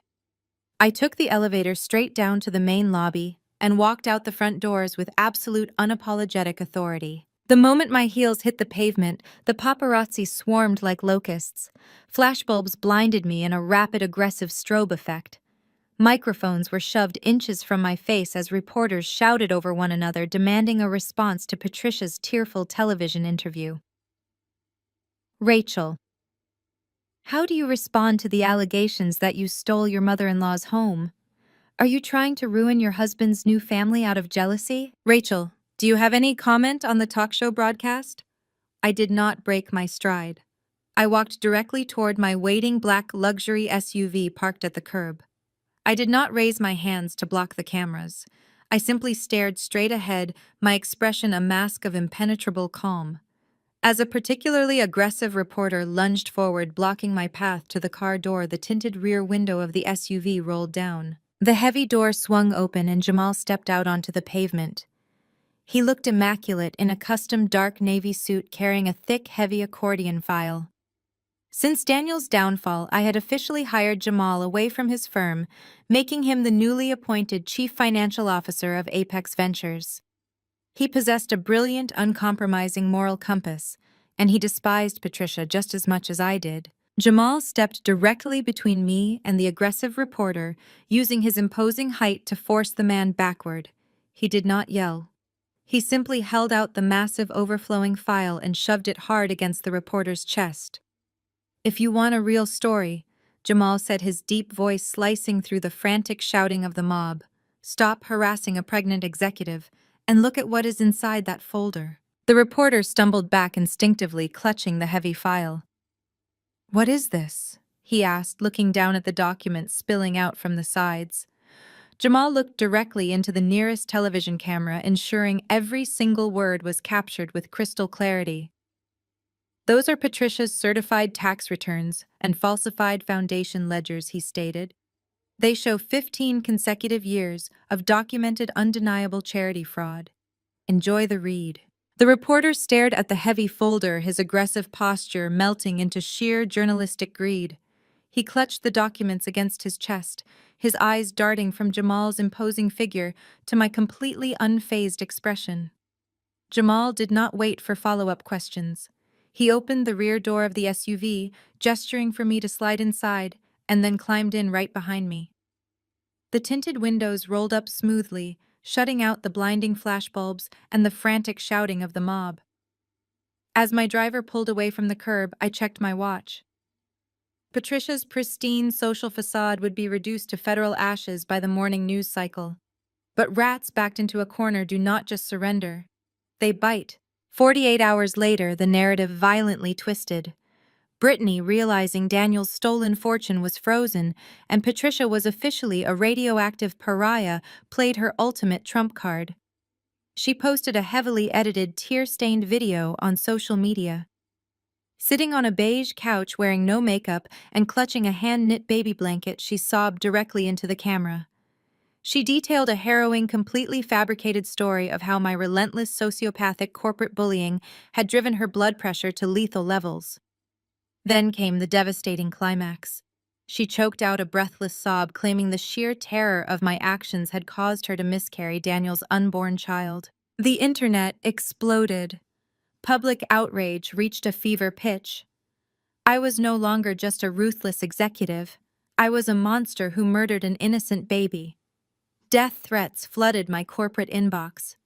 I took the elevator straight down to the main lobby and walked out the front doors with absolute unapologetic authority. The moment my heels hit the pavement, the paparazzi swarmed like locusts. Flashbulbs blinded me in a rapid, aggressive strobe effect. Microphones were shoved inches from my face as reporters shouted over one another, demanding a response to Patricia's tearful television interview. Rachel, how do you respond to the allegations that you stole your mother-in-law's home? Are you trying to ruin your husband's new family out of jealousy? Rachel, do you have any comment on the talk show broadcast? I did not break my stride. I walked directly toward my waiting black luxury SUV parked at the curb. I did not raise my hands to block the cameras. I simply stared straight ahead, my expression a mask of impenetrable calm. As a particularly aggressive reporter lunged forward, blocking my path to the car door, the tinted rear window of the SUV rolled down. The heavy door swung open and Jamal stepped out onto the pavement. He looked immaculate in a custom dark navy suit carrying a thick, heavy accordion file. Since Daniel's downfall, I had officially hired Jamal away from his firm, making him the newly appointed Chief Financial Officer of Apex Ventures. He possessed a brilliant, uncompromising moral compass, and he despised Patricia just as much as I did. Jamal stepped directly between me and the aggressive reporter, using his imposing height to force the man backward. He did not yell. He simply held out the massive overflowing file and shoved it hard against the reporter's chest. "If you want a real story," Jamal said, his deep voice slicing through the frantic shouting of the mob, "stop harassing a pregnant executive and look at what is inside that folder." The reporter stumbled back instinctively, clutching the heavy file. "What is this?" he asked, looking down at the document spilling out from the sides. Jamal looked directly into the nearest television camera, ensuring every single word was captured with crystal clarity. "Those are Patricia's certified tax returns and falsified foundation ledgers," he stated. "They show 15 consecutive years of documented undeniable charity fraud. Enjoy the read." The reporter stared at the heavy folder, his aggressive posture melting into sheer journalistic greed. He clutched the documents against his chest, his eyes darting from Jamal's imposing figure to my completely unfazed expression. Jamal did not wait for follow-up questions. He opened the rear door of the SUV, gesturing for me to slide inside, and then climbed in right behind me. The tinted windows rolled up smoothly, shutting out the blinding flashbulbs and the frantic shouting of the mob. As my driver pulled away from the curb, I checked my watch. Patricia's pristine social facade would be reduced to federal ashes by the morning news cycle. But rats backed into a corner do not just surrender. They bite. 48 hours later, the narrative violently twisted. Brittany, realizing Daniel's stolen fortune was frozen and Patricia was officially a radioactive pariah, played her ultimate trump card. She posted a heavily edited, tear-stained video on social media. Sitting on a beige couch wearing no makeup and clutching a hand-knit baby blanket, she sobbed directly into the camera. She detailed a harrowing, completely fabricated story of how my relentless sociopathic corporate bullying had driven her blood pressure to lethal levels. Then came the devastating climax. She choked out a breathless sob, claiming the sheer terror of my actions had caused her to miscarry Daniel's unborn child. The internet exploded. Public outrage reached a fever pitch. I was no longer just a ruthless executive. I was a monster who murdered an innocent baby. Death threats flooded my corporate inbox.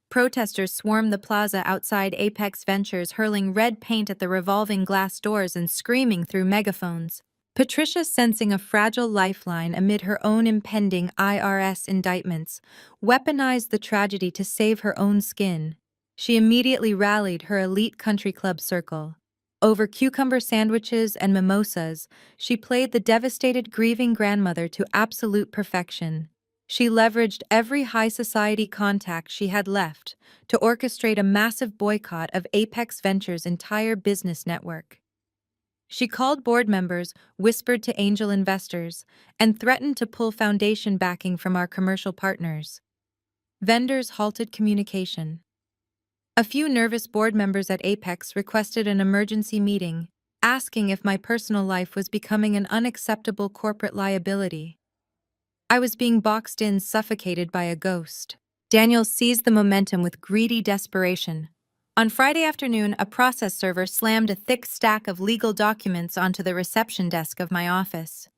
Protesters swarmed the plaza outside Apex Ventures, hurling red paint at the revolving glass doors and screaming through megaphones. Patricia, sensing a fragile lifeline amid her own impending IRS indictments, weaponized the tragedy to save her own skin. She immediately rallied her elite country club circle. Over cucumber sandwiches and mimosas, she played the devastated, grieving grandmother to absolute perfection. She leveraged every high society contact she had left to orchestrate a massive boycott of Apex Ventures' entire business network. She called board members, whispered to angel investors, and threatened to pull foundation backing from our commercial partners. Vendors halted communication. A few nervous board members at Apex requested an emergency meeting, asking if my personal life was becoming an unacceptable corporate liability. I was being boxed in, suffocated by a ghost. Daniel seized the momentum with greedy desperation. On Friday afternoon, a process server slammed a thick stack of legal documents onto the reception desk of my office.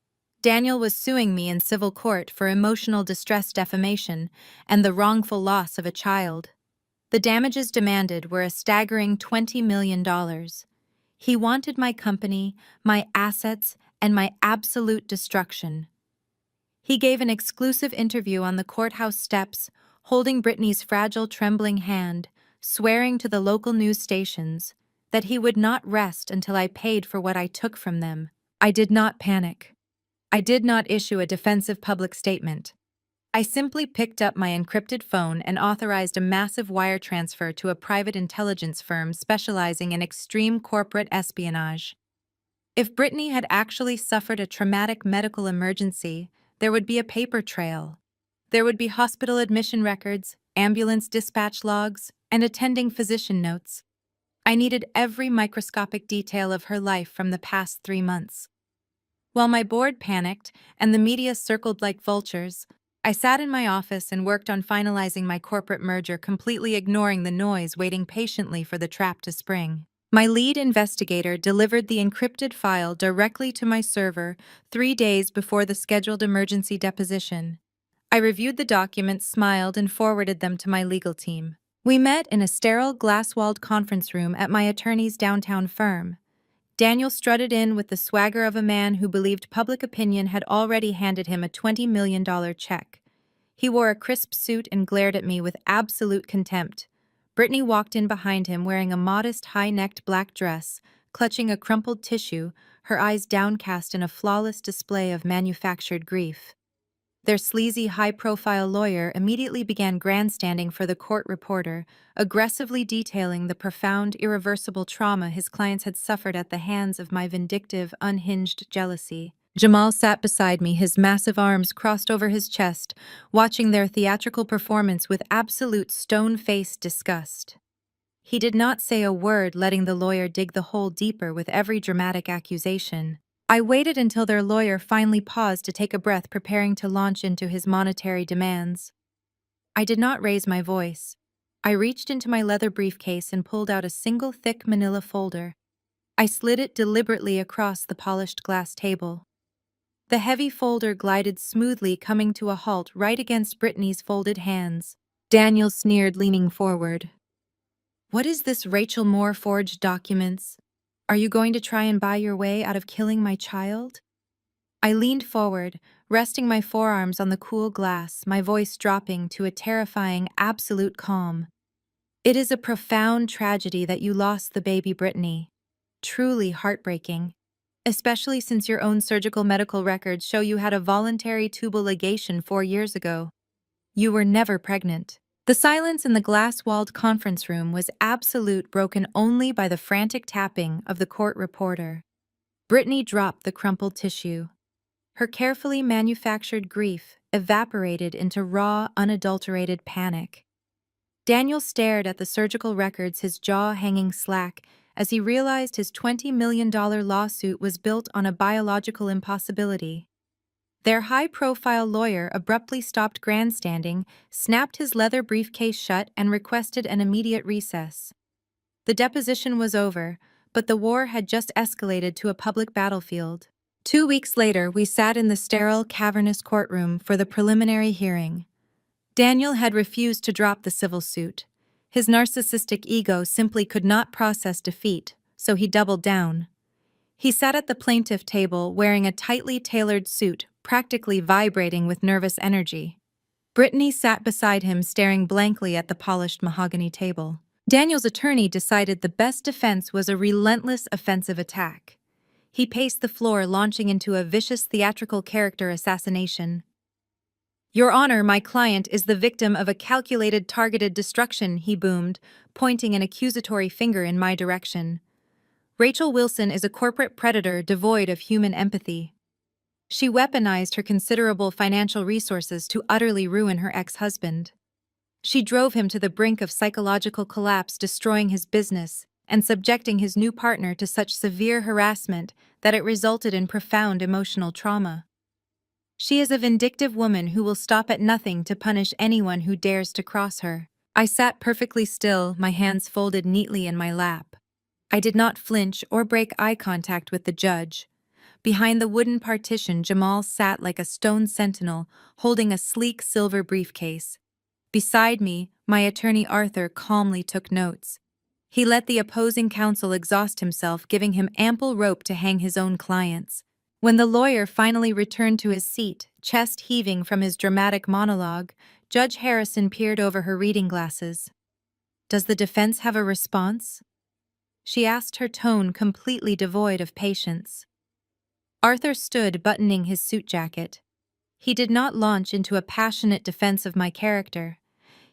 Daniel was suing me in civil court for emotional distress defamation and the wrongful loss of a child. The damages demanded were a staggering $20 million. He wanted my company, my assets, and my absolute destruction. He gave an exclusive interview on the courthouse steps, holding Brittany's fragile, trembling hand, swearing to the local news stations that he would not rest until I paid for what I took from them. I did not panic. I did not issue a defensive public statement. I simply picked up my encrypted phone and authorized a massive wire transfer to a private intelligence firm specializing in extreme corporate espionage. If Brittany had actually suffered a traumatic medical emergency, there would be a paper trail. There would be hospital admission records, ambulance dispatch logs, and attending physician notes. I needed every microscopic detail of her life from the past 3 months. While my board panicked and the media circled like vultures, I sat in my office and worked on finalizing my corporate merger, completely ignoring the noise, waiting patiently for the trap to spring. My lead investigator delivered the encrypted file directly to my server 3 days before the scheduled emergency deposition. I reviewed the documents, smiled, and forwarded them to my legal team. We met in a sterile, glass-walled conference room at my attorney's downtown firm. Daniel strutted in with the swagger of a man who believed public opinion had already handed him a $20 million check. He wore a crisp suit and glared at me with absolute contempt. Brittany walked in behind him wearing a modest, high-necked black dress, clutching a crumpled tissue, her eyes downcast in a flawless display of manufactured grief. Their sleazy, high-profile lawyer immediately began grandstanding for the court reporter, aggressively detailing the profound, irreversible trauma his clients had suffered at the hands of my vindictive, unhinged jealousy. Jamal sat beside me, his massive arms crossed over his chest, watching their theatrical performance with absolute stone-faced disgust. He did not say a word, letting the lawyer dig the hole deeper with every dramatic accusation. I waited until their lawyer finally paused to take a breath, preparing to launch into his monetary demands. I did not raise my voice. I reached into my leather briefcase and pulled out a single thick manila folder. I slid it deliberately across the polished glass table. The heavy folder glided smoothly, coming to a halt right against Brittany's folded hands. Daniel sneered, leaning forward. "What is this, Rachel Moore forged documents? Are you going to try and buy your way out of killing my child?" I leaned forward, resting my forearms on the cool glass, my voice dropping to a terrifying, absolute calm. "It is a profound tragedy that you lost the baby, Brittany. Truly heartbreaking. Especially since your own surgical medical records show you had a voluntary tubal ligation 4 years ago. You were never pregnant." The silence in the glass-walled conference room was absolute, broken only by the frantic tapping of the court reporter. Brittany dropped the crumpled tissue. Her carefully manufactured grief evaporated into raw, unadulterated panic. Daniel stared at the surgical records, his jaw hanging slack, as he realized his $20 million lawsuit was built on a biological impossibility. Their high-profile lawyer abruptly stopped grandstanding, snapped his leather briefcase shut, and requested an immediate recess. The deposition was over, but the war had just escalated to a public battlefield. 2 weeks later, we sat in the sterile, cavernous courtroom for the preliminary hearing. Daniel had refused to drop the civil suit. His narcissistic ego simply could not process defeat, so he doubled down. He sat at the plaintiff table wearing a tightly tailored suit, practically vibrating with nervous energy. Brittany sat beside him, staring blankly at the polished mahogany table. Daniel's attorney decided the best defense was a relentless offensive attack. He paced the floor, launching into a vicious theatrical character assassination. "Your Honor, my client is the victim of a calculated, targeted destruction," he boomed, pointing an accusatory finger in my direction. "Rachel Wilson is a corporate predator devoid of human empathy. She weaponized her considerable financial resources to utterly ruin her ex-husband. She drove him to the brink of psychological collapse, destroying his business and subjecting his new partner to such severe harassment that it resulted in profound emotional trauma. She is a vindictive woman who will stop at nothing to punish anyone who dares to cross her." I sat perfectly still, my hands folded neatly in my lap. I did not flinch or break eye contact with the judge. Behind the wooden partition, Jamal sat like a stone sentinel, holding a sleek silver briefcase. Beside me, my attorney Arthur calmly took notes. He let the opposing counsel exhaust himself, giving him ample rope to hang his own clients. When the lawyer finally returned to his seat, chest heaving from his dramatic monologue, Judge Harrison peered over her reading glasses. "Does the defense have a response?" she asked, her tone completely devoid of patience. Arthur stood, buttoning his suit jacket. He did not launch into a passionate defense of my character.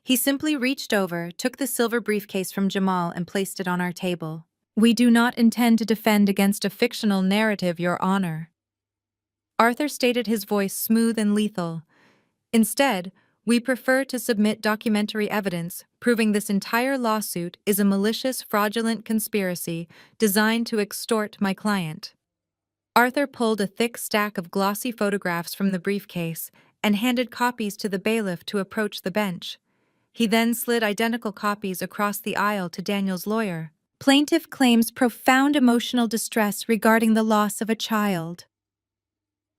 He simply reached over, took the silver briefcase from Jamal, and placed it on our table. "We do not intend to defend against a fictional narrative, Your Honor," Arthur stated, his voice smooth and lethal. "Instead, we prefer to submit documentary evidence proving this entire lawsuit is a malicious, fraudulent conspiracy designed to extort my client." Arthur pulled a thick stack of glossy photographs from the briefcase and handed copies to the bailiff to approach the bench. He then slid identical copies across the aisle to Daniel's lawyer. Plaintiff claims profound emotional distress regarding the loss of a child.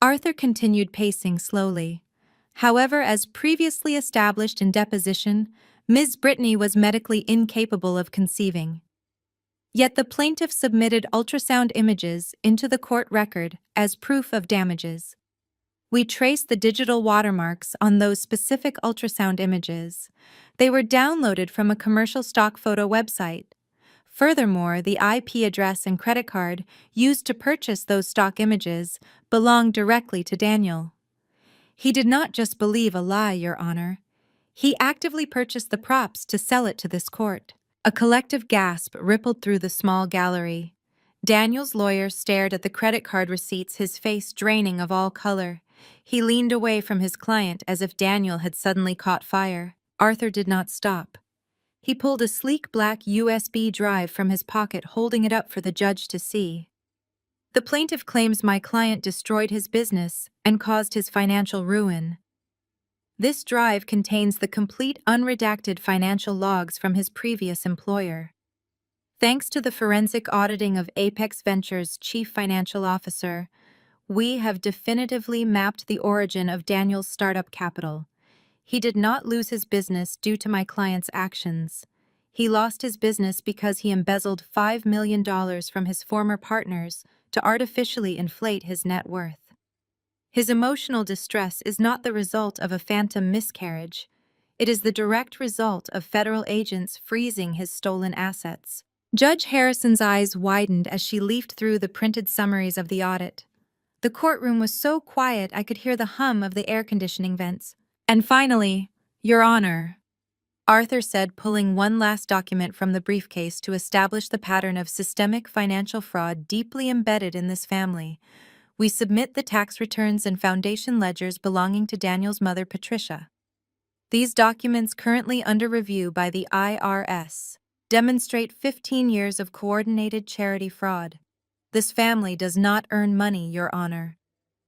Arthur continued pacing slowly. However, as previously established in deposition, Ms. Brittany was medically incapable of conceiving. Yet the plaintiff submitted ultrasound images into the court record as proof of damages. We traced the digital watermarks on those specific ultrasound images. They were downloaded from a commercial stock photo website. Furthermore, the IP address and credit card used to purchase those stock images belonged directly to Daniel. He did not just believe a lie, Your Honor. He actively purchased the props to sell it to this court. A collective gasp rippled through the small gallery. Daniel's lawyer stared at the credit card receipts, his face draining of all color. He leaned away from his client as if Daniel had suddenly caught fire. Arthur did not stop. He pulled a sleek black USB drive from his pocket, holding it up for the judge to see. The plaintiff claims my client destroyed his business and caused his financial ruin. This drive contains the complete unredacted financial logs from his previous employer. Thanks to the forensic auditing of Apex Ventures' chief financial officer, we have definitively mapped the origin of Daniel's startup capital. He did not lose his business due to my client's actions. He lost his business because he embezzled $5 million from his former partners to artificially inflate his net worth. His emotional distress is not the result of a phantom miscarriage. It is the direct result of federal agents freezing his stolen assets. Judge Harrison's eyes widened as she leafed through the printed summaries of the audit. The courtroom was so quiet I could hear the hum of the air conditioning vents. And finally, Your Honor, Arthur said, pulling one last document from the briefcase to establish the pattern of systemic financial fraud deeply embedded in this family. We submit the tax returns and foundation ledgers belonging to Daniel's mother, Patricia. These documents, currently under review by the IRS, demonstrate 15 years of coordinated charity fraud. This family does not earn money, Your Honor.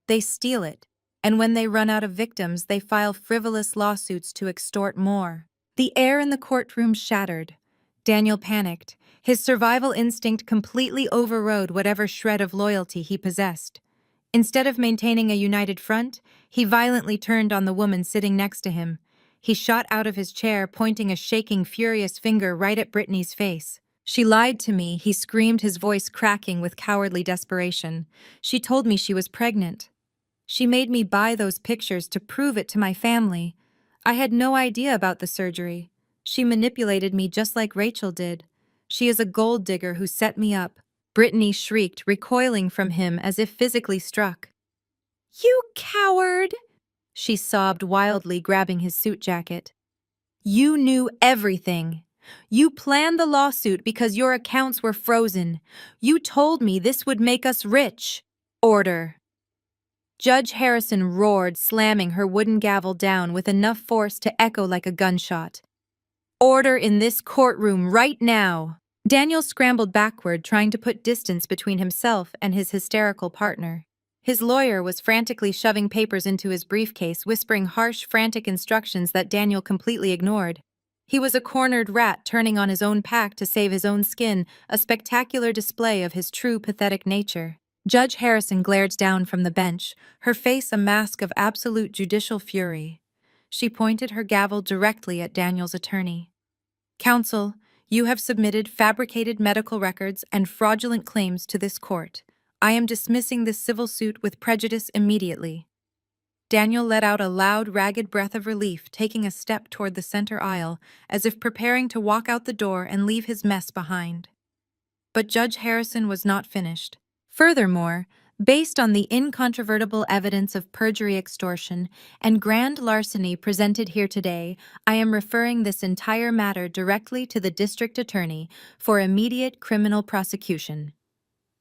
They steal it, and when they run out of victims, they file frivolous lawsuits to extort more. The air in the courtroom shattered. Daniel panicked. His survival instinct completely overrode whatever shred of loyalty he possessed. Instead of maintaining a united front, he violently turned on the woman sitting next to him. He shot out of his chair, pointing a shaking, furious finger right at Brittany's face. She lied to me, he screamed, his voice cracking with cowardly desperation. She told me she was pregnant. She made me buy those pictures to prove it to my family. I had no idea about the surgery. She manipulated me just like Rachel did. She is a gold digger who set me up. Brittany shrieked, recoiling from him as if physically struck. You coward! She sobbed wildly, grabbing his suit jacket. You knew everything. You planned the lawsuit because your accounts were frozen. You told me this would make us rich. Order. Judge Harrison roared, slamming her wooden gavel down with enough force to echo like a gunshot. Order in this courtroom right now. Daniel scrambled backward, trying to put distance between himself and his hysterical partner. His lawyer was frantically shoving papers into his briefcase, whispering harsh, frantic instructions that Daniel completely ignored. He was a cornered rat turning on his own pack to save his own skin, a spectacular display of his true pathetic nature. Judge Harrison glared down from the bench, her face a mask of absolute judicial fury. She pointed her gavel directly at Daniel's attorney. Counsel, you have submitted fabricated medical records and fraudulent claims to this court. I am dismissing this civil suit with prejudice immediately. Daniel let out a loud, ragged breath of relief, taking a step toward the center aisle, as if preparing to walk out the door and leave his mess behind. But Judge Harrison was not finished. Furthermore, based on the incontrovertible evidence of perjury, extortion, and grand larceny presented here today, I am referring this entire matter directly to the district attorney for immediate criminal prosecution.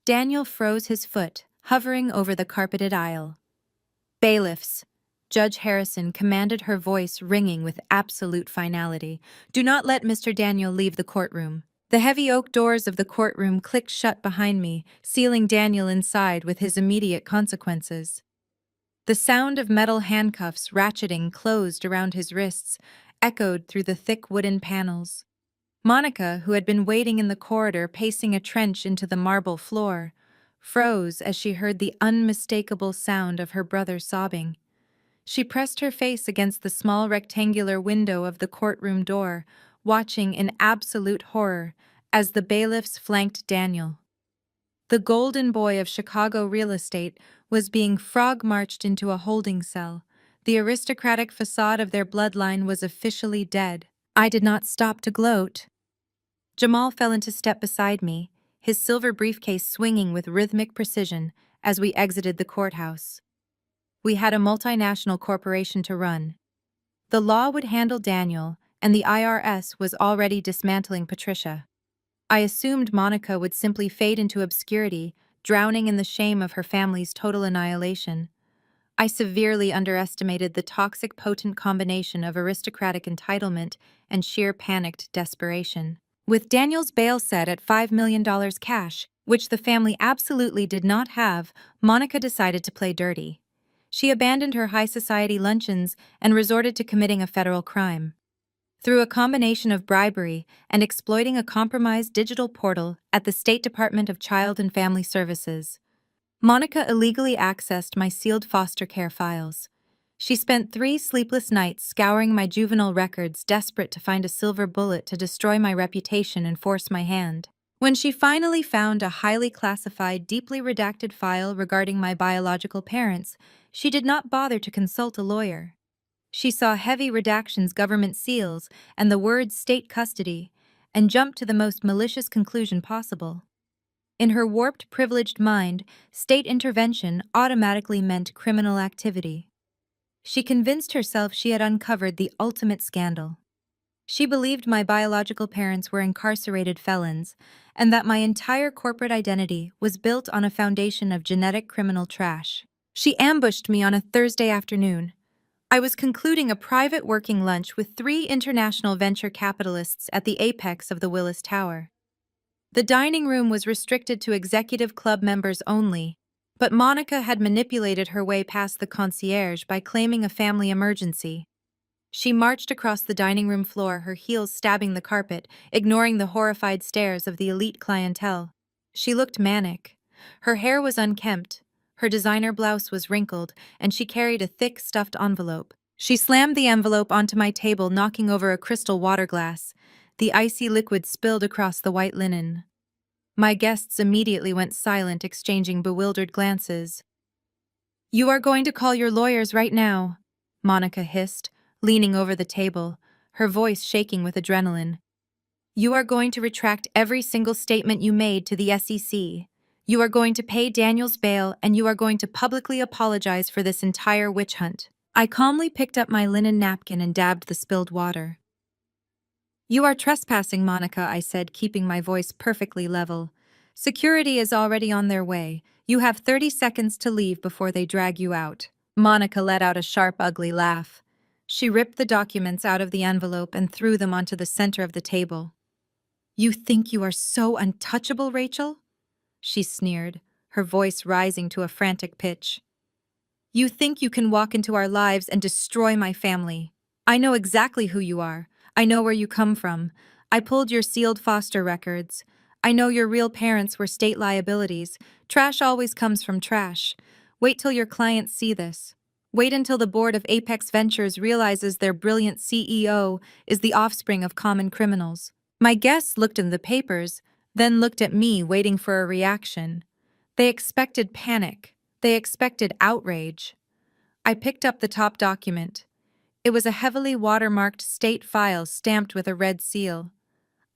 Daniel froze his foot, hovering over the carpeted aisle. Bailiffs, Judge Harrison commanded, her voice ringing with absolute finality, do not let Mr. Daniel leave the courtroom. The heavy oak doors of the courtroom clicked shut behind me, sealing Daniel inside with his immediate consequences. The sound of metal handcuffs ratcheting closed around his wrists echoed through the thick wooden panels. Monica, who had been waiting in the corridor pacing a trench into the marble floor, froze as she heard the unmistakable sound of her brother sobbing. She pressed her face against the small rectangular window of the courtroom door, watching in absolute horror as the bailiffs flanked Daniel. The golden boy of Chicago real estate was being frog-marched into a holding cell. The aristocratic facade of their bloodline was officially dead. I did not stop to gloat. Jamal fell into step beside me, his silver briefcase swinging with rhythmic precision as we exited the courthouse. We had a multinational corporation to run. The law would handle Daniel, and the IRS was already dismantling Patricia. I assumed Monica would simply fade into obscurity, drowning in the shame of her family's total annihilation. I severely underestimated the toxic potent combination of aristocratic entitlement and sheer panicked desperation. With Daniel's bail set at $5 million cash, which the family absolutely did not have, Monica decided to play dirty. She abandoned her high society luncheons and resorted to committing a federal crime. Through a combination of bribery and exploiting a compromised digital portal at the State Department of Child and Family Services, Monica illegally accessed my sealed foster care files. She spent 3 sleepless nights scouring my juvenile records, desperate to find a silver bullet to destroy my reputation and force my hand. When she finally found a highly classified, deeply redacted file regarding my biological parents, she did not bother to consult a lawyer. She saw heavy redactions, government seals, and the words state custody, and jumped to the most malicious conclusion possible. In her warped, privileged mind, state intervention automatically meant criminal activity. She convinced herself she had uncovered the ultimate scandal. She believed my biological parents were incarcerated felons, and that my entire corporate identity was built on a foundation of genetic criminal trash. She ambushed me on a Thursday afternoon. I was concluding a private working lunch with 3 international venture capitalists at the apex of the Willis Tower. The dining room was restricted to executive club members only, but Monica had manipulated her way past the concierge by claiming a family emergency. She marched across the dining room floor, her heels stabbing the carpet, ignoring the horrified stares of the elite clientele. She looked manic. Her hair was unkempt, her designer blouse was wrinkled, and she carried a thick, stuffed envelope. She slammed the envelope onto my table, knocking over a crystal water glass. The icy liquid spilled across the white linen. My guests immediately went silent, exchanging bewildered glances. "You are going to call your lawyers right now," Monica hissed, leaning over the table, her voice shaking with adrenaline. "You are going to retract every single statement you made to the SEC. You are going to pay Daniel's bail, and you are going to publicly apologize for this entire witch hunt." I calmly picked up my linen napkin and dabbed the spilled water. "You are trespassing, Monica," I said, keeping my voice perfectly level. "Security is already on their way. You have 30 seconds to leave before they drag you out." Monica let out a sharp, ugly laugh. She ripped the documents out of the envelope and threw them onto the center of the table. "You think you are so untouchable, Rachel?" she sneered, her voice rising to a frantic pitch. "You think you can walk into our lives and destroy my family? I know exactly who you are. I know where you come from. I pulled your sealed foster records. I know your real parents were state liabilities. Trash always comes from trash. Wait till your clients see this. Wait until the board of Apex Ventures realizes their brilliant CEO is the offspring of common criminals." My guests looked in the papers, then looked at me, waiting for a reaction. They expected panic. They expected outrage. I picked up the top document. It was a heavily watermarked state file stamped with a red seal.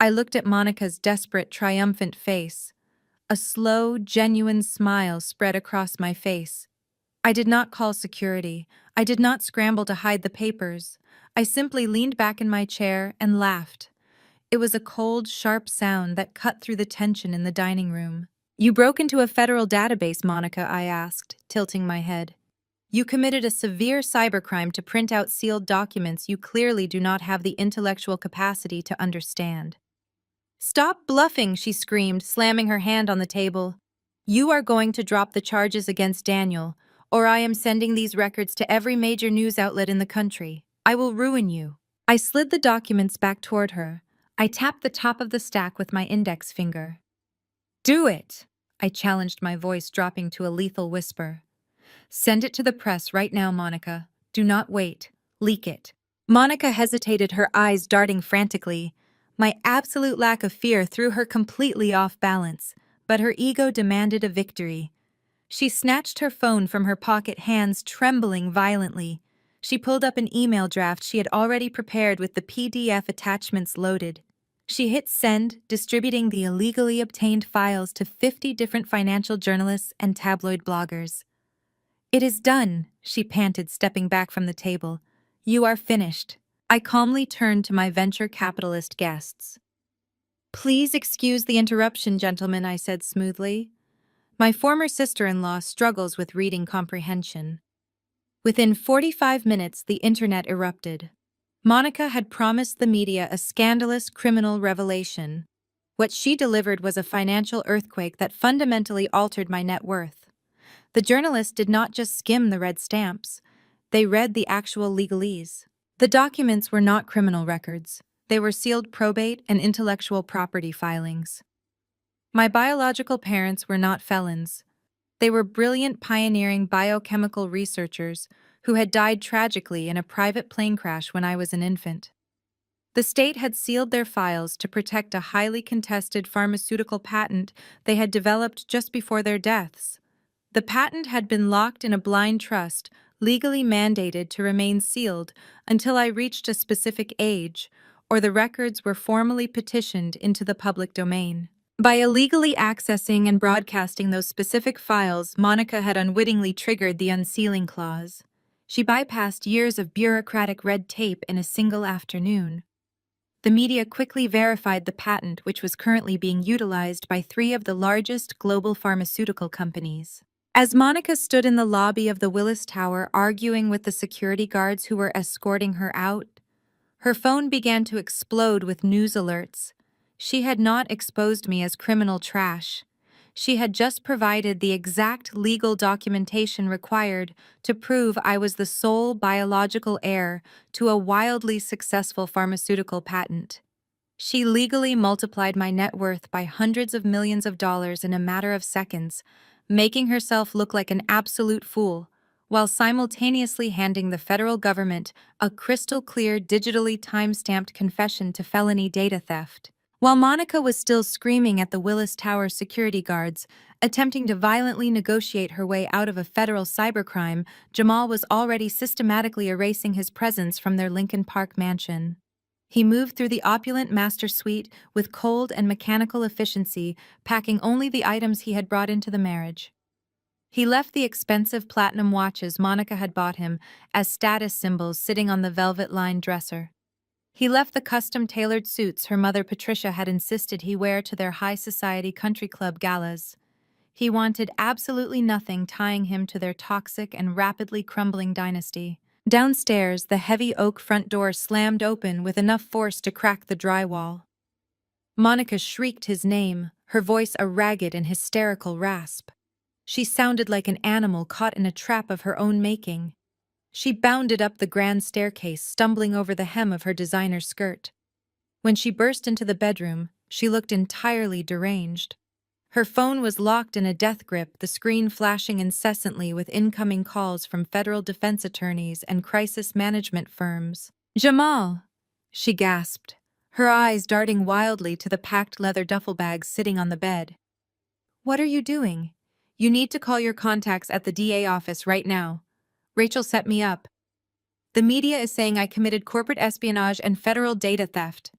I looked at Monica's desperate, triumphant face. A slow, genuine smile spread across my face. I did not call security. I did not scramble to hide the papers. I simply leaned back in my chair and laughed. It was a cold, sharp sound that cut through the tension in the dining room. "You broke into a federal database, Monica," I asked, tilting my head. "You committed a severe cybercrime to print out sealed documents you clearly do not have the intellectual capacity to understand." "Stop bluffing," she screamed, slamming her hand on the table. "You are going to drop the charges against Daniel, or I am sending these records to every major news outlet in the country. I will ruin you." I slid the documents back toward her, I tapped the top of the stack with my index finger. Do it! I challenged, my voice dropping to a lethal whisper. Send it to the press right now, Monica. Do not wait. Leak it. Monica hesitated, her eyes darting frantically. My absolute lack of fear threw her completely off balance, but her ego demanded a victory. She snatched her phone from her pocket, hands trembling violently. She pulled up an email draft she had already prepared with the PDF attachments loaded. She hit send, distributing the illegally obtained files to 50 different financial journalists and tabloid bloggers. It is done, she panted, stepping back from the table. You are finished. I calmly turned to my venture capitalist guests. Please excuse the interruption, gentlemen, I said smoothly. My former sister-in-law struggles with reading comprehension. Within 45 minutes, the internet erupted. Monica had promised the media a scandalous criminal revelation. What she delivered was a financial earthquake that fundamentally altered my net worth. The journalists did not just skim the red stamps. They read the actual legalese. The documents were not criminal records. They were sealed probate and intellectual property filings. My biological parents were not felons. They were brilliant, pioneering biochemical researchers who had died tragically in a private plane crash when I was an infant. The state had sealed their files to protect a highly contested pharmaceutical patent they had developed just before their deaths. The patent had been locked in a blind trust, legally mandated to remain sealed until I reached a specific age, or the records were formally petitioned into the public domain. By illegally accessing and broadcasting those specific files, Monica had unwittingly triggered the unsealing clause. She bypassed years of bureaucratic red tape in a single afternoon. The media quickly verified the patent, which was currently being utilized by 3 of the largest global pharmaceutical companies. As Monica stood in the lobby of the Willis Tower arguing with the security guards who were escorting her out, her phone began to explode with news alerts. She had not exposed me as criminal trash. She had just provided the exact legal documentation required to prove I was the sole biological heir to a wildly successful pharmaceutical patent. She legally multiplied my net worth by hundreds of millions of dollars in a matter of seconds, making herself look like an absolute fool, while simultaneously handing the federal government a crystal-clear, digitally time-stamped confession to felony data theft. While Monica was still screaming at the Willis Tower security guards, attempting to violently negotiate her way out of a federal cybercrime, Jamal was already systematically erasing his presence from their Lincoln Park mansion. He moved through the opulent master suite with cold and mechanical efficiency, packing only the items he had brought into the marriage. He left the expensive platinum watches Monica had bought him as status symbols sitting on the velvet-lined dresser. He left the custom-tailored suits her mother Patricia had insisted he wear to their high-society country club galas. He wanted absolutely nothing tying him to their toxic and rapidly crumbling dynasty. Downstairs, the heavy oak front door slammed open with enough force to crack the drywall. Monica shrieked his name, her voice a ragged and hysterical rasp. She sounded like an animal caught in a trap of her own making. She bounded up the grand staircase, stumbling over the hem of her designer skirt. When she burst into the bedroom, she looked entirely deranged. Her phone was locked in a death grip, the screen flashing incessantly with incoming calls from federal defense attorneys and crisis management firms. "Jamal!" she gasped, her eyes darting wildly to the packed leather duffel bags sitting on the bed. "What are you doing? You need to call your contacts at the DA office right now. Rachel set me up. The media is saying I committed corporate espionage and federal data theft.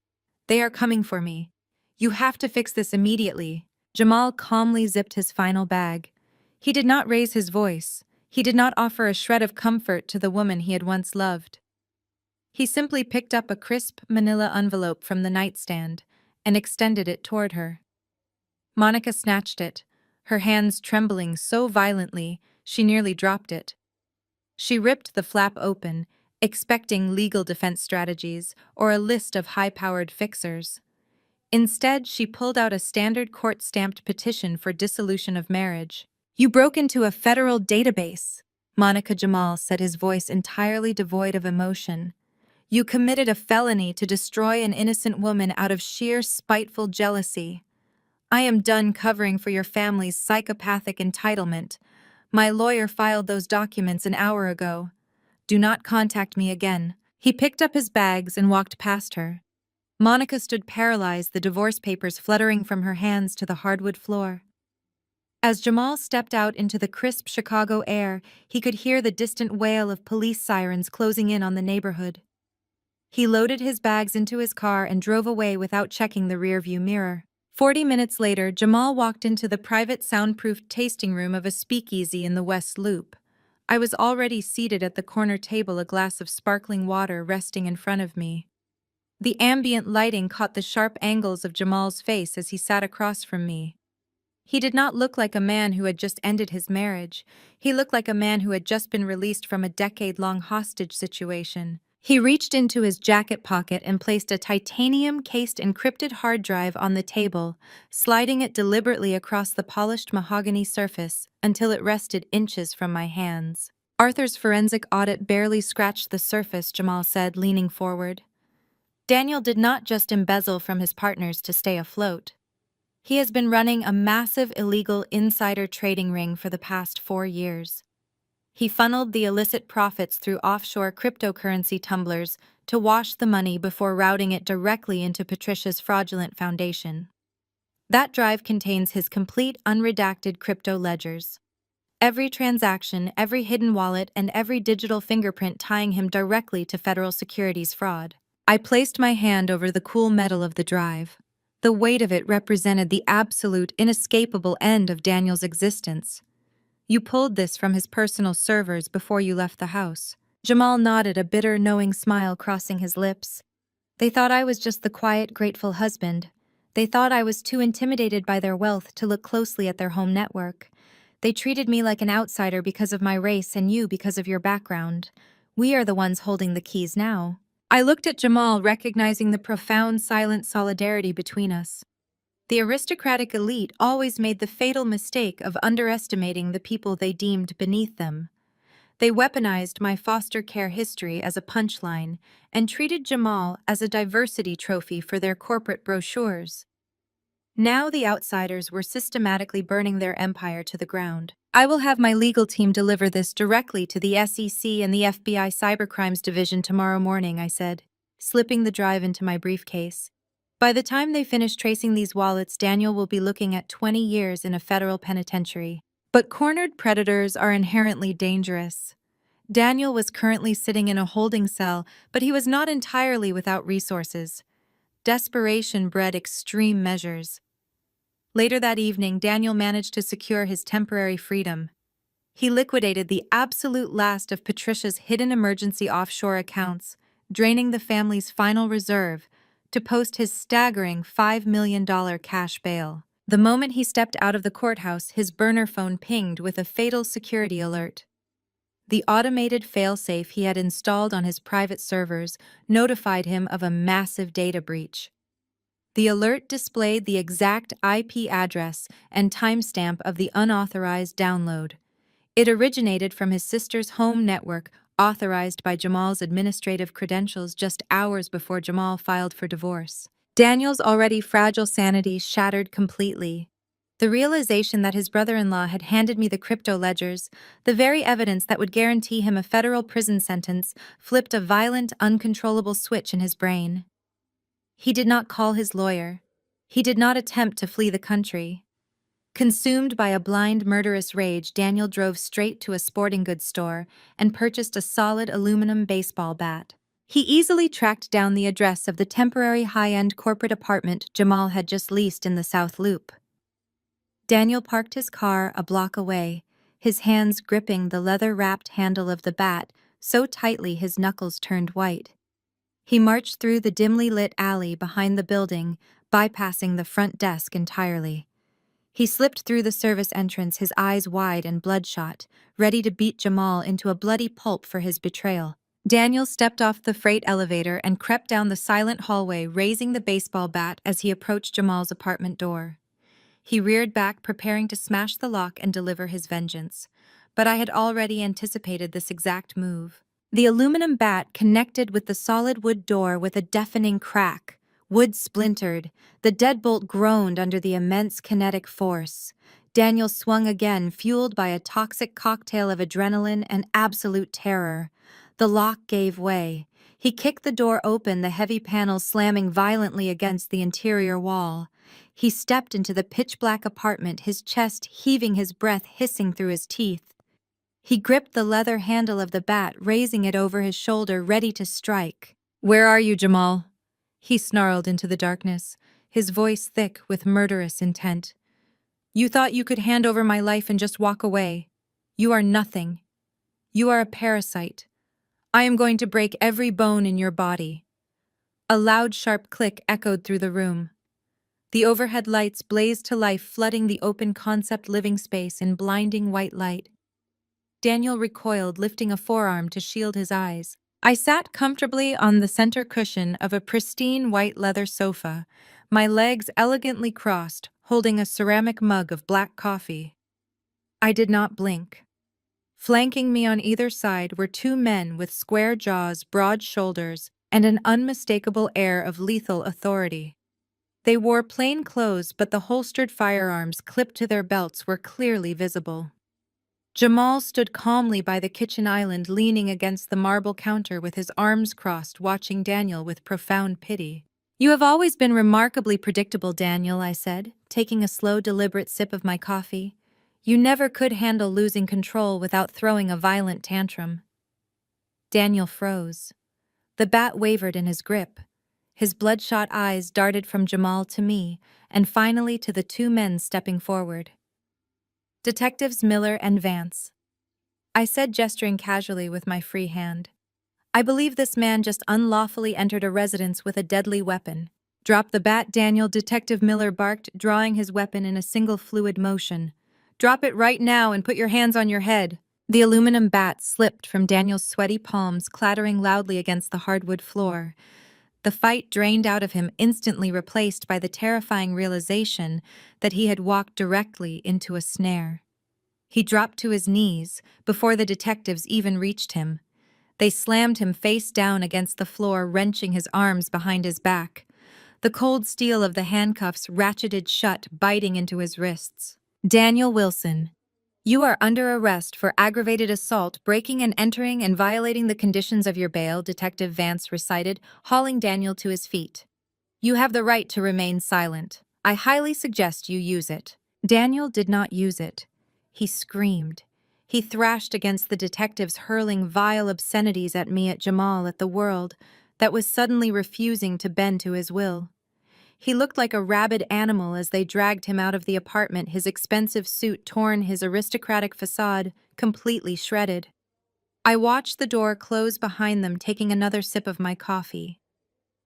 They are coming for me. You have to fix this immediately." Jamal calmly zipped his final bag. He did not raise his voice. He did not offer a shred of comfort to the woman he had once loved. He simply picked up a crisp manila envelope from the nightstand and extended it toward her. Monica snatched it, her hands trembling so violently she nearly dropped it. She ripped the flap open, expecting legal defense strategies or a list of high-powered fixers. Instead, she pulled out a standard court-stamped petition for dissolution of marriage. "You broke into a federal database," Monica Jamal said, his voice entirely devoid of emotion. You committed a felony to destroy an innocent woman out of sheer spiteful jealousy. I am done covering for your family's psychopathic entitlement. My lawyer filed those documents an hour ago. Do not contact me again." He picked up his bags and walked past her. Monica stood paralyzed, the divorce papers fluttering from her hands to the hardwood floor. As Jamal stepped out into the crisp Chicago air, he could hear the distant wail of police sirens closing in on the neighborhood. He loaded his bags into his car and drove away without checking the rearview mirror. 40 minutes later, Jamal walked into the private soundproofed tasting room of a speakeasy in the West Loop. I was already seated at the corner table, a glass of sparkling water resting in front of me. The ambient lighting caught the sharp angles of Jamal's face as he sat across from me. He did not look like a man who had just ended his marriage. He looked like a man who had just been released from a decade-long hostage situation. He reached into his jacket pocket and placed a titanium-cased encrypted hard drive on the table, sliding it deliberately across the polished mahogany surface until it rested inches from my hands. "Arthur's forensic audit barely scratched the surface," Jamal said, leaning forward. "Daniel did not just embezzle from his partners to stay afloat. He has been running a massive illegal insider trading ring for the past 4 years. He funneled the illicit profits through offshore cryptocurrency tumblers to wash the money before routing it directly into Patricia's fraudulent foundation. That drive contains his complete unredacted crypto ledgers. Every transaction, every hidden wallet, and every digital fingerprint tying him directly to federal securities fraud." I placed my hand over the cool metal of the drive. The weight of it represented the absolute, inescapable end of Daniel's existence. "You pulled this from his personal servers before you left the house." Jamal nodded, a bitter, knowing smile crossing his lips. "They thought I was just the quiet, grateful husband. They thought I was too intimidated by their wealth to look closely at their home network. They treated me like an outsider because of my race and you because of your background. We are the ones holding the keys now." I looked at Jamal, recognizing the profound, silent solidarity between us. The aristocratic elite always made the fatal mistake of underestimating the people they deemed beneath them. They weaponized my foster care history as a punchline and treated Jamal as a diversity trophy for their corporate brochures. Now the outsiders were systematically burning their empire to the ground. "I will have my legal team deliver this directly to the SEC and the FBI Cybercrimes Division tomorrow morning," I said, slipping the drive into my briefcase. "By the time they finish tracing these wallets, Daniel will be looking at 20 years in a federal penitentiary." But cornered predators are inherently dangerous. Daniel was currently sitting in a holding cell, but he was not entirely without resources. Desperation bred extreme measures. Later that evening, Daniel managed to secure his temporary freedom. He liquidated the absolute last of Patricia's hidden emergency offshore accounts, draining the family's final reserve to post his staggering $5 million cash bail. The moment he stepped out of the courthouse, his burner phone pinged with a fatal security alert. The automated failsafe he had installed on his private servers notified him of a massive data breach. The alert displayed the exact IP address and timestamp of the unauthorized download. It originated from his sister's home network, authorized by Jamal's administrative credentials just hours before Jamal filed for divorce. Daniel's already fragile sanity shattered completely. The realization that his brother-in-law had handed me the crypto ledgers, the very evidence that would guarantee him a federal prison sentence, flipped a violent, uncontrollable switch in his brain. He did not call his lawyer. He did not attempt to flee the country. Consumed by a blind, murderous rage, Daniel drove straight to a sporting goods store and purchased a solid aluminum baseball bat. He easily tracked down the address of the temporary high-end corporate apartment Jamal had just leased in the South Loop. Daniel parked his car a block away, his hands gripping the leather-wrapped handle of the bat so tightly his knuckles turned white. He marched through the dimly lit alley behind the building, bypassing the front desk entirely. He slipped through the service entrance, his eyes wide and bloodshot, ready to beat Jamal into a bloody pulp for his betrayal. Daniel stepped off the freight elevator and crept down the silent hallway, raising the baseball bat as he approached Jamal's apartment door. He reared back, preparing to smash the lock and deliver his vengeance. But I had already anticipated this exact move. The aluminum bat connected with the solid wood door with a deafening crack. Wood splintered. The deadbolt groaned under the immense kinetic force. Daniel swung again, fueled by a toxic cocktail of adrenaline and absolute terror. The lock gave way. He kicked the door open, the heavy panels slamming violently against the interior wall. He stepped into the pitch-black apartment, his chest heaving, his breath hissing through his teeth. He gripped the leather handle of the bat, raising it over his shoulder, ready to strike. "Where are you, Jamal?" He snarled into the darkness, his voice thick with murderous intent. "You thought you could hand over my life and just walk away. You are nothing. You are a parasite. I am going to break every bone in your body." A loud, sharp click echoed through the room. The overhead lights blazed to life, flooding the open concept living space in blinding white light. Daniel recoiled, lifting a forearm to shield his eyes. I sat comfortably on the center cushion of a pristine white leather sofa, my legs elegantly crossed, holding a ceramic mug of black coffee. I did not blink. Flanking me on either side were two men with square jaws, broad shoulders, and an unmistakable air of lethal authority. They wore plain clothes, but the holstered firearms clipped to their belts were clearly visible. Jamal stood calmly by the kitchen island, leaning against the marble counter with his arms crossed, watching Daniel with profound pity. "You have always been remarkably predictable, Daniel," I said, taking a slow, deliberate sip of my coffee. "You never could handle losing control without throwing a violent tantrum." Daniel froze. The bat wavered in his grip. His bloodshot eyes darted from Jamal to me, and finally to the two men stepping forward. "Detectives Miller and Vance," I said, gesturing casually with my free hand. "I believe this man just unlawfully entered a residence with a deadly weapon." "Drop the bat, Daniel," Detective Miller barked, drawing his weapon in a single fluid motion. "Drop it right now and put your hands on your head." The aluminum bat slipped from Daniel's sweaty palms, clattering loudly against the hardwood floor. The fight drained out of him, instantly replaced by the terrifying realization that he had walked directly into a snare. He dropped to his knees before the detectives even reached him. They slammed him face down against the floor, wrenching his arms behind his back. The cold steel of the handcuffs ratcheted shut, biting into his wrists. "Daniel Wilson, you are under arrest for aggravated assault, breaking and entering and violating the conditions of your bail," Detective Vance recited, hauling Daniel to his feet. "You have the right to remain silent. I highly suggest you use it." Daniel did not use it. He screamed. He thrashed against the detectives, hurling vile obscenities at me, at Jamal, at the world that was suddenly refusing to bend to his will. He looked like a rabid animal as they dragged him out of the apartment, his expensive suit torn, his aristocratic facade completely shredded. I watched the door close behind them, taking another sip of my coffee.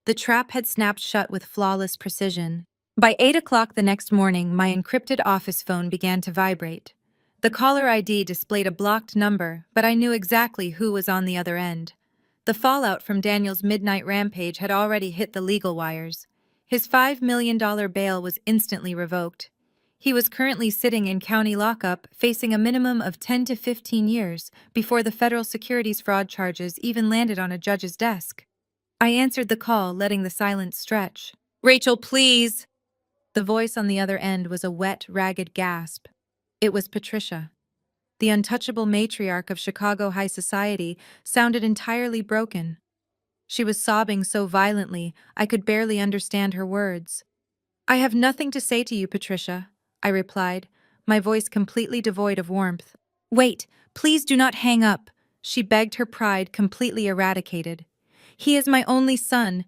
The trap had snapped shut with flawless precision. By 8 o'clock the next morning, my encrypted office phone began to vibrate. The caller ID displayed a blocked number, but I knew exactly who was on the other end. The fallout from Daniel's midnight rampage had already hit the legal wires. His $5 million bail was instantly revoked. He was currently sitting in county lockup, facing a minimum of 10 to 15 years before the federal securities fraud charges even landed on a judge's desk. I answered the call, letting the silence stretch. "Rachel, please!" The voice on the other end was a wet, ragged gasp. It was Patricia. The untouchable matriarch of Chicago high society sounded entirely broken. She was sobbing so violently I could barely understand her words. "I have nothing to say to you, Patricia," I replied, my voice completely devoid of warmth. "Wait, please do not hang up," she begged, her pride completely eradicated. "He is my only son.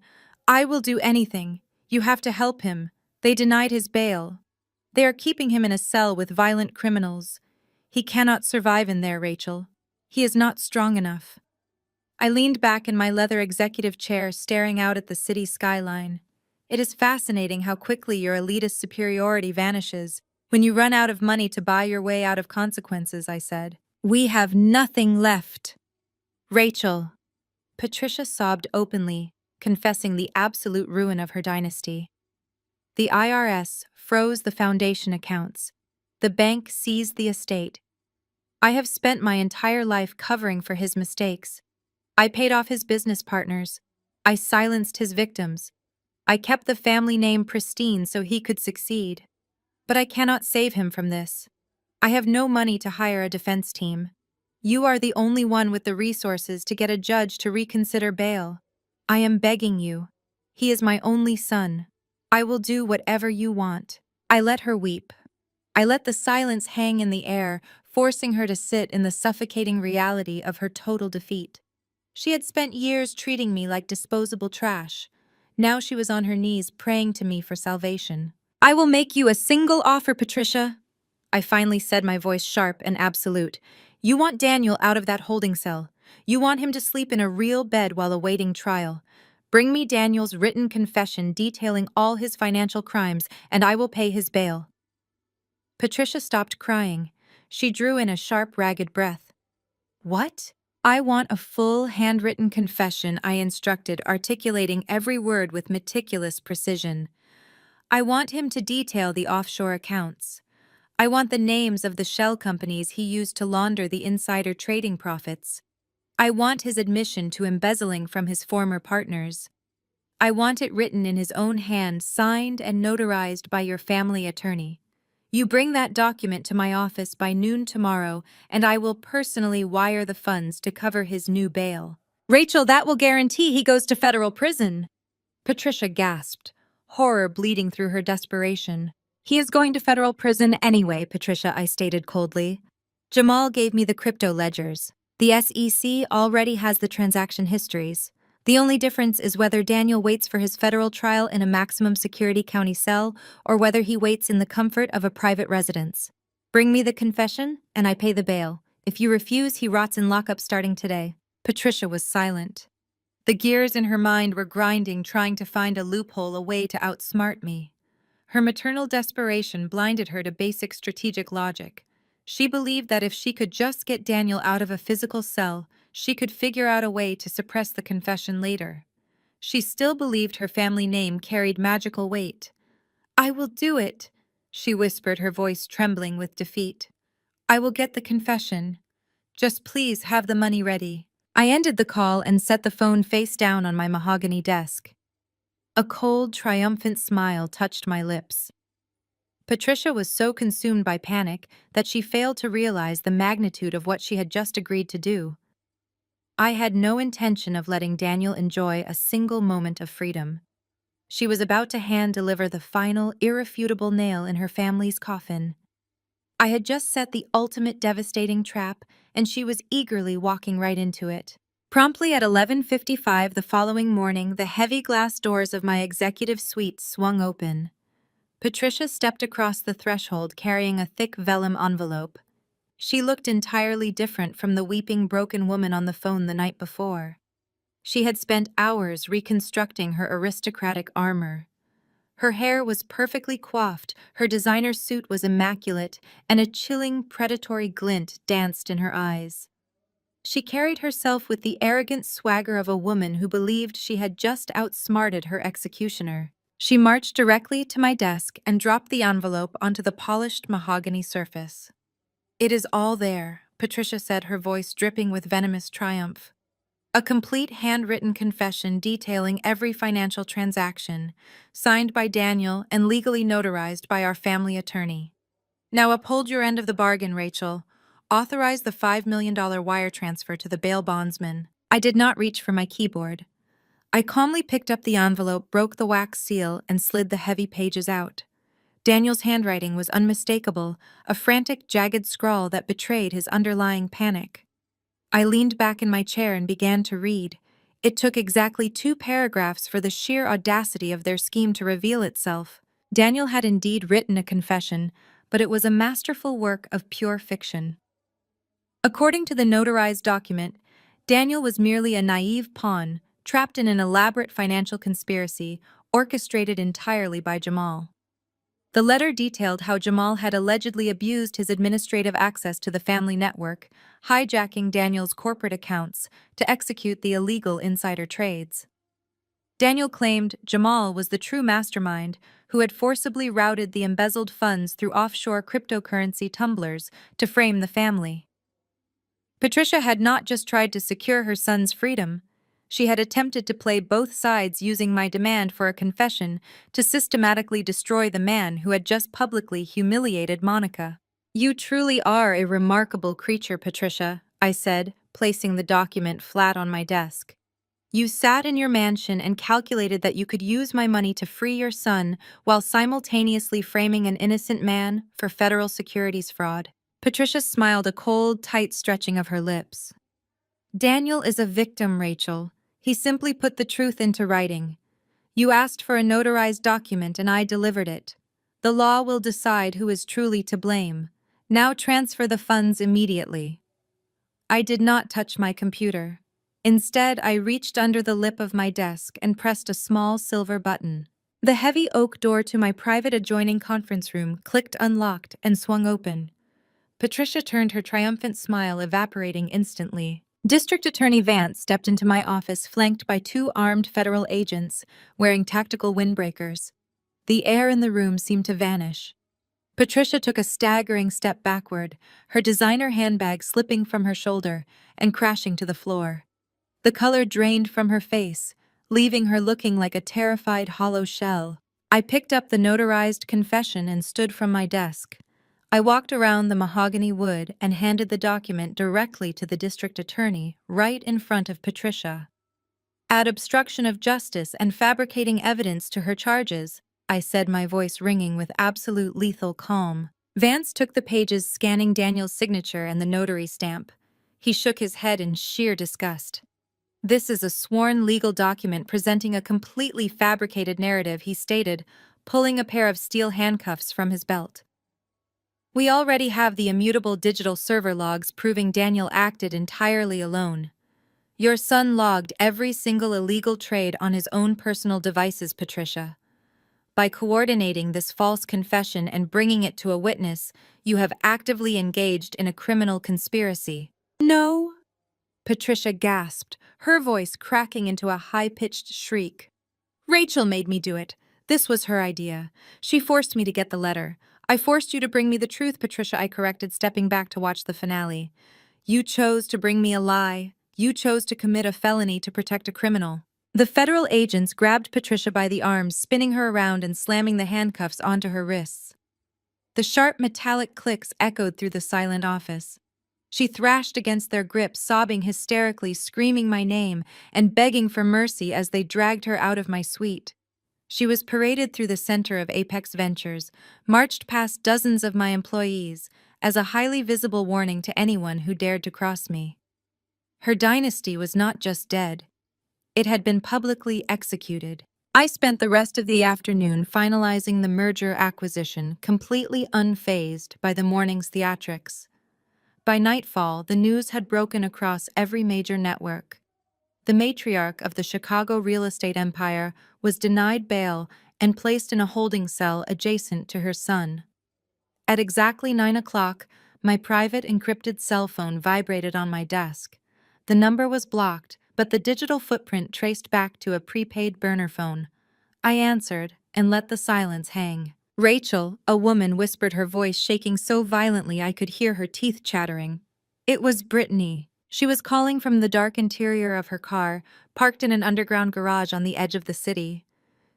I will do anything. You have to help him. They denied his bail. They are keeping him in a cell with violent criminals. He cannot survive in there, Rachel. He is not strong enough." I leaned back in my leather executive chair, staring out at the city skyline. It is fascinating how quickly your elitist superiority vanishes when you run out of money to buy your way out of consequences, I said. "We have nothing left." "Rachel." Patricia sobbed openly, confessing the absolute ruin of her dynasty. The IRS froze the foundation accounts. The bank seized the estate. I have spent my entire life covering for his mistakes. I paid off his business partners. I silenced his victims. I kept the family name pristine so he could succeed. But I cannot save him from this. I have no money to hire a defense team. You are the only one with the resources to get a judge to reconsider bail. I am begging you. He is my only son. I will do whatever you want. I let her weep. I let the silence hang in the air, forcing her to sit in the suffocating reality of her total defeat. She had spent years treating me like disposable trash. Now she was on her knees praying to me for salvation. I will make you a single offer, Patricia. I finally said, my voice sharp and absolute. You want Daniel out of that holding cell. You want him to sleep in a real bed while awaiting trial. Bring me Daniel's written confession detailing all his financial crimes, and I will pay his bail. Patricia stopped crying. She drew in a sharp, ragged breath. What? I want a full, handwritten confession, I instructed, articulating every word with meticulous precision. I want him to detail the offshore accounts. I want the names of the shell companies he used to launder the insider trading profits. I want his admission to embezzling from his former partners. I want it written in his own hand, signed and notarized by your family attorney. You bring that document to my office by noon tomorrow, and I will personally wire the funds to cover his new bail. Rachel, that will guarantee he goes to federal prison. Patricia gasped, horror bleeding through her desperation. He is going to federal prison anyway, Patricia, I stated coldly. Jamal gave me the crypto ledgers. The SEC already has the transaction histories. The only difference is whether Daniel waits for his federal trial in a maximum security county cell or whether he waits in the comfort of a private residence. Bring me the confession, and I pay the bail. If you refuse, he rots in lockup starting today. Patricia was silent. The gears in her mind were grinding, trying to find a loophole, a way to outsmart me. Her maternal desperation blinded her to basic strategic logic. She believed that if she could just get Daniel out of a physical cell, she could figure out a way to suppress the confession later. She still believed her family name carried magical weight. I will do it, she whispered, her voice trembling with defeat. I will get the confession. Just please have the money ready. I ended the call and set the phone face down on my mahogany desk. A cold, triumphant smile touched my lips. Patricia was so consumed by panic that she failed to realize the magnitude of what she had just agreed to do. I had no intention of letting Daniel enjoy a single moment of freedom. She was about to hand-deliver the final, irrefutable nail in her family's coffin. I had just set the ultimate devastating trap, and she was eagerly walking right into it. Promptly at 11:55 the following morning, the heavy glass doors of my executive suite swung open. Patricia stepped across the threshold carrying a thick vellum envelope. She looked entirely different from the weeping, broken woman on the phone the night before. She had spent hours reconstructing her aristocratic armor. Her hair was perfectly coiffed, her designer suit was immaculate, and a chilling, predatory glint danced in her eyes. She carried herself with the arrogant swagger of a woman who believed she had just outsmarted her executioner. She marched directly to my desk and dropped the envelope onto the polished mahogany surface. It is all there, Patricia said, her voice dripping with venomous triumph. A complete handwritten confession detailing every financial transaction, signed by Daniel and legally notarized by our family attorney. Now uphold your end of the bargain, Rachel. Authorize the $5 million wire transfer to the bail bondsman. I did not reach for my keyboard. I calmly picked up the envelope, broke the wax seal, and slid the heavy pages out. Daniel's handwriting was unmistakable, a frantic, jagged scrawl that betrayed his underlying panic. I leaned back in my chair and began to read. It took exactly 2 paragraphs for the sheer audacity of their scheme to reveal itself. Daniel had indeed written a confession, but it was a masterful work of pure fiction. According to the notarized document, Daniel was merely a naive pawn, trapped in an elaborate financial conspiracy orchestrated entirely by Jamal. The letter detailed how Jamal had allegedly abused his administrative access to the family network, hijacking Daniel's corporate accounts to execute the illegal insider trades. Daniel claimed Jamal was the true mastermind who had forcibly routed the embezzled funds through offshore cryptocurrency tumblers to frame the family. Patricia had not just tried to secure her son's freedom. She had attempted to play both sides using my demand for a confession to systematically destroy the man who had just publicly humiliated Monica. "You truly are a remarkable creature, Patricia," I said, placing the document flat on my desk. "You sat in your mansion and calculated that you could use my money to free your son while simultaneously framing an innocent man for federal securities fraud." Patricia smiled, a cold, tight stretching of her lips. "Daniel is a victim, Rachel. He simply put the truth into writing. You asked for a notarized document and I delivered it. The law will decide who is truly to blame. Now transfer the funds immediately." I did not touch my computer. Instead, I reached under the lip of my desk and pressed a small silver button. The heavy oak door to my private adjoining conference room clicked unlocked and swung open. Patricia turned, her triumphant smile evaporating instantly. District Attorney Vance stepped into my office flanked by two armed federal agents wearing tactical windbreakers. The air in the room seemed to vanish. Patricia took a staggering step backward, her designer handbag slipping from her shoulder and crashing to the floor. The color drained from her face, leaving her looking like a terrified hollow shell. I picked up the notarized confession and stood from my desk. I walked around the mahogany wood and handed the document directly to the district attorney, right in front of Patricia. "Add obstruction of justice and fabricating evidence to her charges," I said, my voice ringing with absolute lethal calm. Vance took the pages, scanning Daniel's signature and the notary stamp. He shook his head in sheer disgust. "This is a sworn legal document presenting a completely fabricated narrative," he stated, pulling a pair of steel handcuffs from his belt. "We already have the immutable digital server logs proving Daniel acted entirely alone. Your son logged every single illegal trade on his own personal devices, Patricia. By coordinating this false confession and bringing it to a witness, you have actively engaged in a criminal conspiracy." "No!" Patricia gasped, her voice cracking into a high-pitched shriek. "Rachel made me do it. This was her idea. She forced me to get the letter. I forced you to bring me the truth, Patricia," I corrected, stepping back to watch the finale. "You chose to bring me a lie. You chose to commit a felony to protect a criminal." The federal agents grabbed Patricia by the arms, spinning her around and slamming the handcuffs onto her wrists. The sharp metallic clicks echoed through the silent office. She thrashed against their grip, sobbing hysterically, screaming my name and begging for mercy as they dragged her out of my suite. She was paraded through the center of Apex Ventures, marched past dozens of my employees, as a highly visible warning to anyone who dared to cross me. Her dynasty was not just dead. It had been publicly executed. I spent the rest of the afternoon finalizing the merger acquisition, completely unfazed by the morning's theatrics. By nightfall, the news had broken across every major network. The matriarch of the Chicago real estate empire was denied bail and placed in a holding cell adjacent to her son. At exactly 9 o'clock, my private encrypted cell phone vibrated on my desk. The number was blocked, but the digital footprint traced back to a prepaid burner phone. I answered and let the silence hang. "Rachel," a woman whispered, her voice shaking so violently I could hear her teeth chattering. It was Brittany. She was calling from the dark interior of her car, parked in an underground garage on the edge of the city.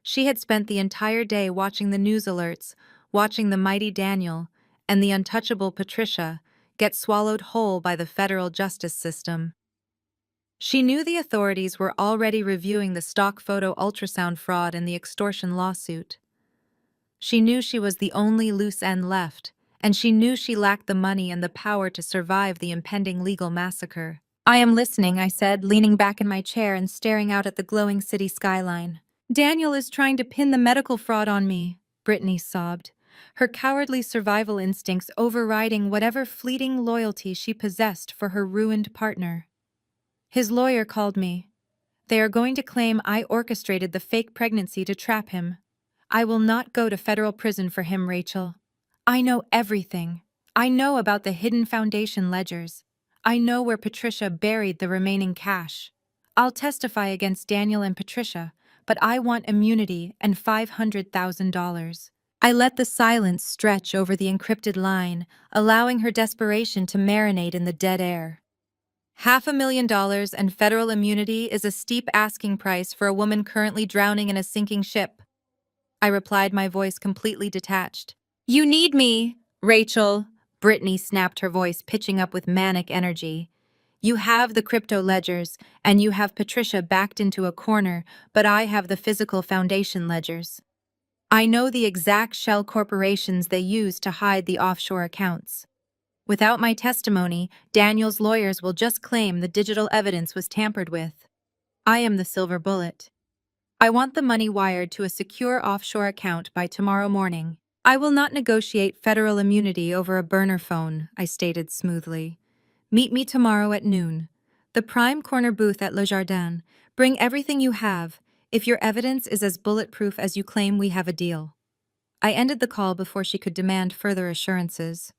She had spent the entire day watching the news alerts, watching the mighty Daniel and the untouchable Patricia get swallowed whole by the federal justice system. She knew the authorities were already reviewing the stock photo ultrasound fraud and the extortion lawsuit. She knew she was the only loose end left, and she knew she lacked the money and the power to survive the impending legal massacre. "I am listening," I said, leaning back in my chair and staring out at the glowing city skyline. "Daniel is trying to pin the medical fraud on me," Brittany sobbed, her cowardly survival instincts overriding whatever fleeting loyalty she possessed for her ruined partner. "His lawyer called me. They are going to claim I orchestrated the fake pregnancy to trap him. I will not go to federal prison for him, Rachel. I know everything. I know about the hidden foundation ledgers. I know where Patricia buried the remaining cash. I'll testify against Daniel and Patricia, but I want immunity and $500,000. I let the silence stretch over the encrypted line, allowing her desperation to marinate in the dead air. $500,000 and federal immunity is a steep asking price for a woman currently drowning in a sinking ship. I replied, my voice completely detached. You need me, Rachel. Brittany snapped, her voice pitching up with manic energy. You have the crypto ledgers, and you have Patricia backed into a corner, but I have the physical foundation ledgers. I know the exact shell corporations they use to hide the offshore accounts. Without my testimony, Daniel's lawyers will just claim the digital evidence was tampered with. I am the silver bullet. I want the money wired to a secure offshore account by tomorrow morning. I will not negotiate federal immunity over a burner phone, I stated smoothly. Meet me tomorrow at noon. The prime corner booth at Le Jardin. Bring everything you have. If your evidence is as bulletproof as you claim, we have a deal. I ended the call before she could demand further assurances.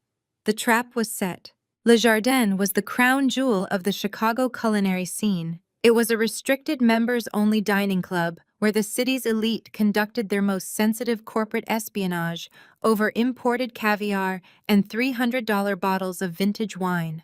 The trap was set. Le Jardin was the crown jewel of the Chicago culinary scene. It was a restricted members-only dining club where the city's elite conducted their most sensitive corporate espionage over imported caviar and $300 bottles of vintage wine.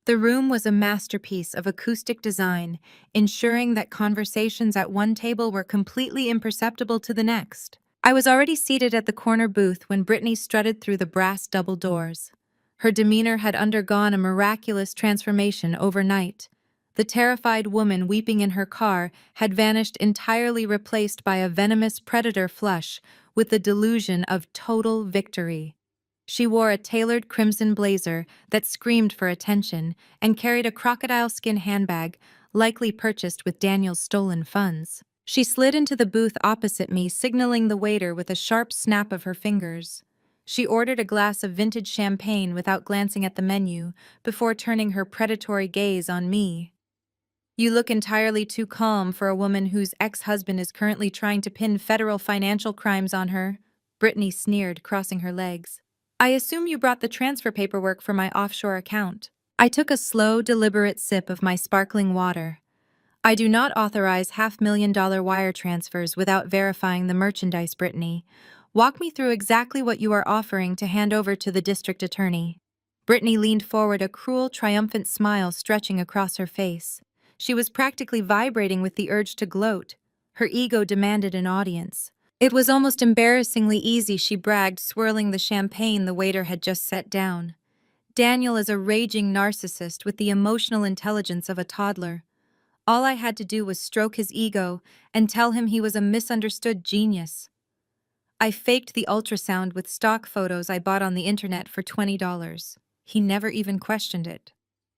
The room was a masterpiece of acoustic design, ensuring that conversations at one table were completely imperceptible to the next. I was already seated at the corner booth when Brittany strutted through the brass double doors. Her demeanor had undergone a miraculous transformation overnight. The terrified woman weeping in her car had vanished, entirely replaced by a venomous predator flush with the delusion of total victory. She wore a tailored crimson blazer that screamed for attention and carried a crocodile skin handbag, likely purchased with Daniel's stolen funds. She slid into the booth opposite me, signaling the waiter with a sharp snap of her fingers. She ordered a glass of vintage champagne without glancing at the menu, before turning her predatory gaze on me. You look entirely too calm for a woman whose ex-husband is currently trying to pin federal financial crimes on her, Brittany sneered, crossing her legs. I assume you brought the transfer paperwork for my offshore account. I took a slow, deliberate sip of my sparkling water. I do not authorize $500,000 wire transfers without verifying the merchandise, Brittany. Walk me through exactly what you are offering to hand over to the district attorney. Brittany leaned forward, a cruel, triumphant smile stretching across her face. She was practically vibrating with the urge to gloat. Her ego demanded an audience. It was almost embarrassingly easy, she bragged, swirling the champagne the waiter had just set down. Daniel is a raging narcissist with the emotional intelligence of a toddler. All I had to do was stroke his ego and tell him he was a misunderstood genius. I faked the ultrasound with stock photos I bought on the internet for $20. He never even questioned it.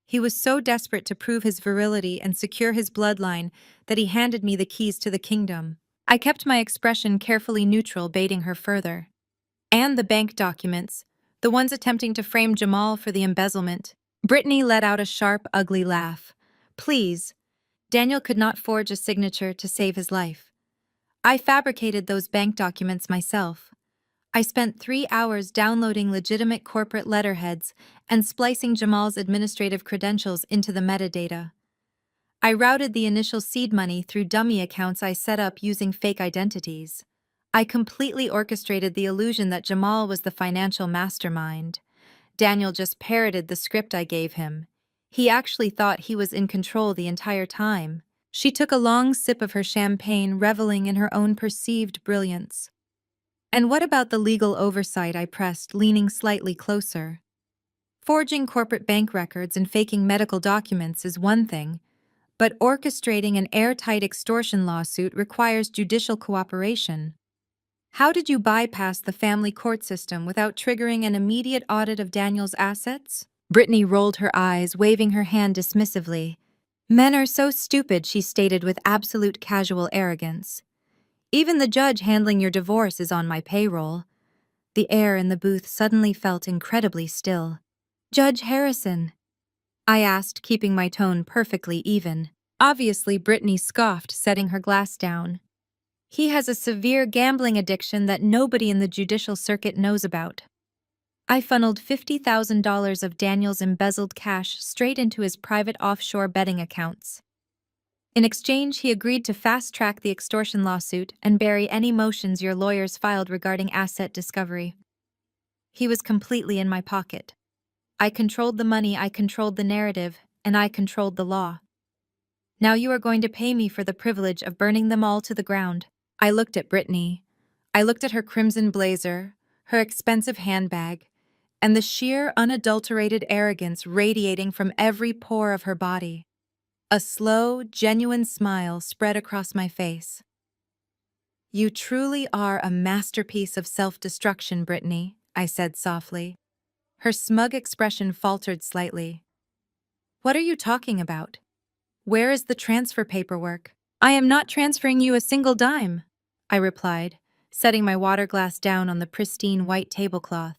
He was so desperate to prove his virility and secure his bloodline that he handed me the keys to the kingdom. I kept my expression carefully neutral, baiting her further. And the bank documents, the ones attempting to frame Jamal for the embezzlement. Brittany let out a sharp, ugly laugh. Please. Daniel could not forge a signature to save his life. I fabricated those bank documents myself. I spent 3 hours downloading legitimate corporate letterheads and splicing Jamal's administrative credentials into the metadata. I routed the initial seed money through dummy accounts I set up using fake identities. I completely orchestrated the illusion that Jamal was the financial mastermind. Daniel just parroted the script I gave him. He actually thought he was in control the entire time. She took a long sip of her champagne, reveling in her own perceived brilliance. And what about the legal oversight? I pressed, leaning slightly closer. Forging corporate bank records and faking medical documents is one thing, but orchestrating an airtight extortion lawsuit requires judicial cooperation. How did you bypass the family court system without triggering an immediate audit of Daniel's assets? Brittany rolled her eyes, waving her hand dismissively. Men are so stupid, she stated with absolute casual arrogance. Even the judge handling your divorce is on my payroll. The air in the booth suddenly felt incredibly still. Judge Harrison? I asked, keeping my tone perfectly even. Obviously, Brittany scoffed, setting her glass down. He has a severe gambling addiction that nobody in the judicial circuit knows about. I funneled $50,000 of Daniel's embezzled cash straight into his private offshore betting accounts. In exchange, he agreed to fast-track the extortion lawsuit and bury any motions your lawyers filed regarding asset discovery. He was completely in my pocket. I controlled the money, I controlled the narrative, and I controlled the law. Now you are going to pay me for the privilege of burning them all to the ground. I looked at Brittany. I looked at her crimson blazer, her expensive handbag, and the sheer, unadulterated arrogance radiating from every pore of her body. A slow, genuine smile spread across my face. You truly are a masterpiece of self-destruction, Brittany, I said softly. Her smug expression faltered slightly. What are you talking about? Where is the transfer paperwork? I am not transferring you a single dime, I replied, setting my water glass down on the pristine white tablecloth.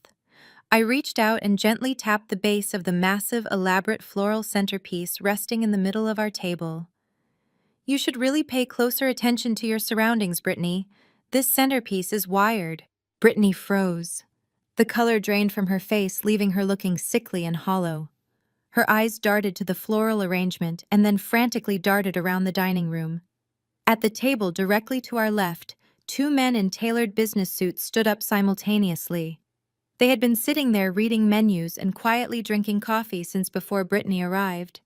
I reached out and gently tapped the base of the massive, elaborate floral centerpiece resting in the middle of our table. You should really pay closer attention to your surroundings, Brittany. This centerpiece is wired. Brittany froze. The color drained from her face, leaving her looking sickly and hollow. Her eyes darted to the floral arrangement and then frantically darted around the dining room. At the table directly to our left, two men in tailored business suits stood up simultaneously. They had been sitting there reading menus and quietly drinking coffee since before Brittany arrived.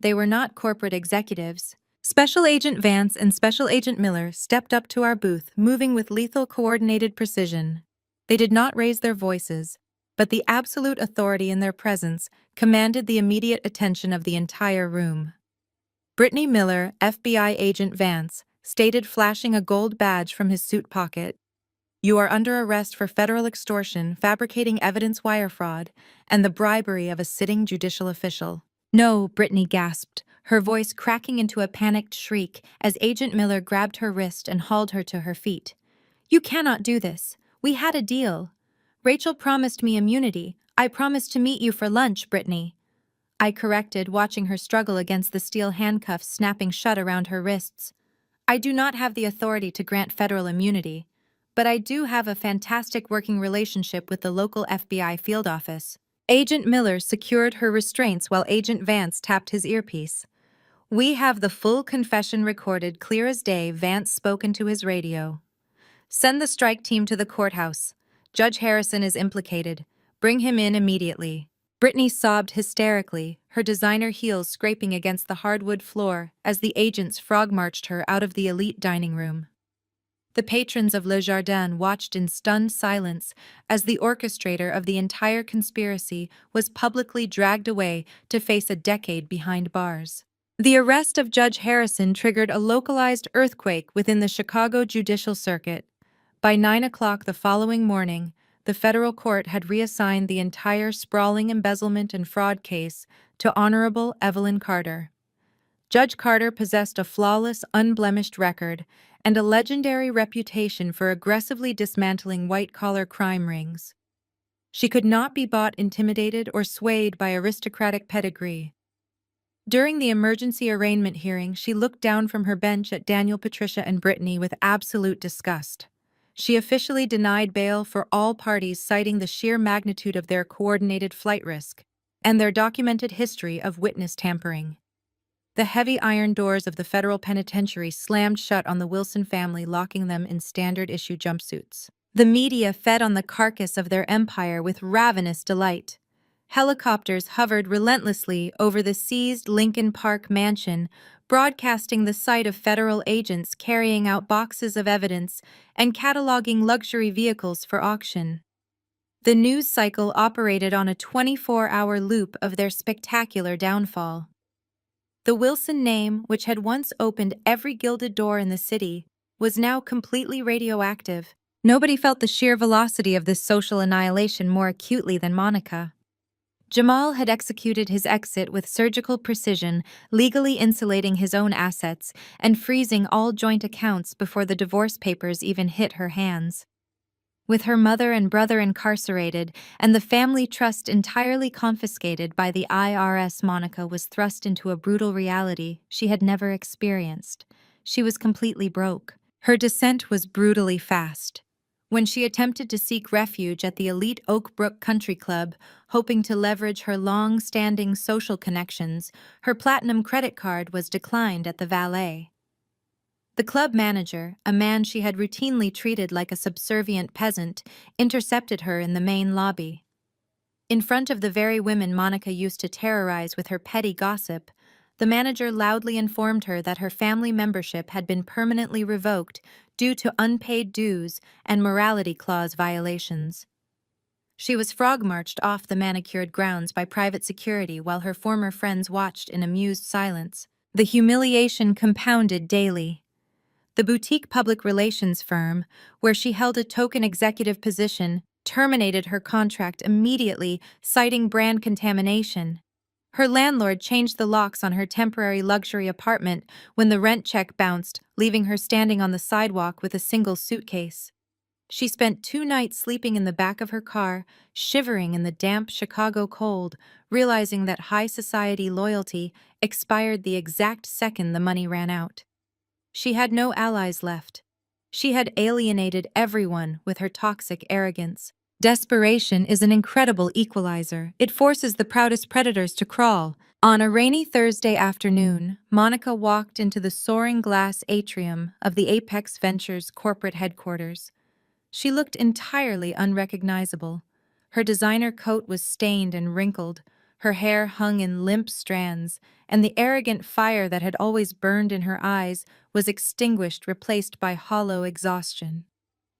They were not corporate executives. Special Agent Vance and Special Agent Miller stepped up to our booth, moving with lethal coordinated precision. They did not raise their voices, but the absolute authority in their presence commanded the immediate attention of the entire room. Brittany Miller, FBI Agent Vance, stated, flashing a gold badge from his suit pocket. You are under arrest for federal extortion, fabricating evidence wire fraud, and the bribery of a sitting judicial official. No, Brittany gasped, her voice cracking into a panicked shriek as Agent Miller grabbed her wrist and hauled her to her feet. You cannot do this. We had a deal. Rachel promised me immunity. I promised to meet you for lunch, Brittany. I corrected, watching her struggle against the steel handcuffs snapping shut around her wrists. I do not have the authority to grant federal immunity, but I do have a fantastic working relationship with the local FBI field office. Agent Miller secured her restraints while Agent Vance tapped his earpiece. We have the full confession recorded clear as day, Vance spoke into his radio. Send the strike team to the courthouse. Judge Harrison is implicated. Bring him in immediately. Brittany sobbed hysterically, her designer heels scraping against the hardwood floor as the agents frog-marched her out of the elite dining room. The patrons of Le Jardin watched in stunned silence as the orchestrator of the entire conspiracy was publicly dragged away to face a decade behind bars. The arrest of Judge Harrison triggered a localized earthquake within the Chicago Judicial Circuit. By 9 o'clock the following morning, the federal court had reassigned the entire sprawling embezzlement and fraud case to Honorable Evelyn Carter. Judge Carter possessed a flawless, unblemished record and a legendary reputation for aggressively dismantling white-collar crime rings. She could not be bought, intimidated, or swayed by aristocratic pedigree. During the emergency arraignment hearing, she looked down from her bench at Daniel, Patricia, and Brittany with absolute disgust. She officially denied bail for all parties, citing the sheer magnitude of their coordinated flight risk and their documented history of witness tampering. The heavy iron doors of the federal penitentiary slammed shut on the Wilson family, locking them in standard-issue jumpsuits. The media fed on the carcass of their empire with ravenous delight. Helicopters hovered relentlessly over the seized Lincoln Park mansion, broadcasting the sight of federal agents carrying out boxes of evidence and cataloging luxury vehicles for auction. The news cycle operated on a 24-hour loop of their spectacular downfall. The Wilson name, which had once opened every gilded door in the city, was now completely radioactive. Nobody felt the sheer velocity of this social annihilation more acutely than Monica. Jamal had executed his exit with surgical precision, legally insulating his own assets and freezing all joint accounts before the divorce papers even hit her hands. With her mother and brother incarcerated and the family trust entirely confiscated by the IRS, Monica was thrust into a brutal reality she had never experienced. She was completely broke. Her descent was brutally fast. When she attempted to seek refuge at the elite Oak Brook Country Club, hoping to leverage her long-standing social connections, her platinum credit card was declined at the valet. The club manager, a man she had routinely treated like a subservient peasant, intercepted her in the main lobby. In front of the very women Monica used to terrorize with her petty gossip, the manager loudly informed her that her family membership had been permanently revoked due to unpaid dues and morality clause violations. She was frog-marched off the manicured grounds by private security while her former friends watched in amused silence. The humiliation compounded daily. The boutique public relations firm, where she held a token executive position, terminated her contract immediately, citing brand contamination. Her landlord changed the locks on her temporary luxury apartment when the rent check bounced, leaving her standing on the sidewalk with a single suitcase. She spent 2 nights sleeping in the back of her car, shivering in the damp Chicago cold, realizing that high society loyalty expired the exact second the money ran out. She had no allies left. She had alienated everyone with her toxic arrogance. Desperation is an incredible equalizer. It forces the proudest predators to crawl. On a rainy Thursday afternoon, Monica walked into the soaring glass atrium of the Apex Ventures corporate headquarters. She looked entirely unrecognizable. Her designer coat was stained and wrinkled, her hair hung in limp strands, and the arrogant fire that had always burned in her eyes was extinguished, replaced by hollow exhaustion.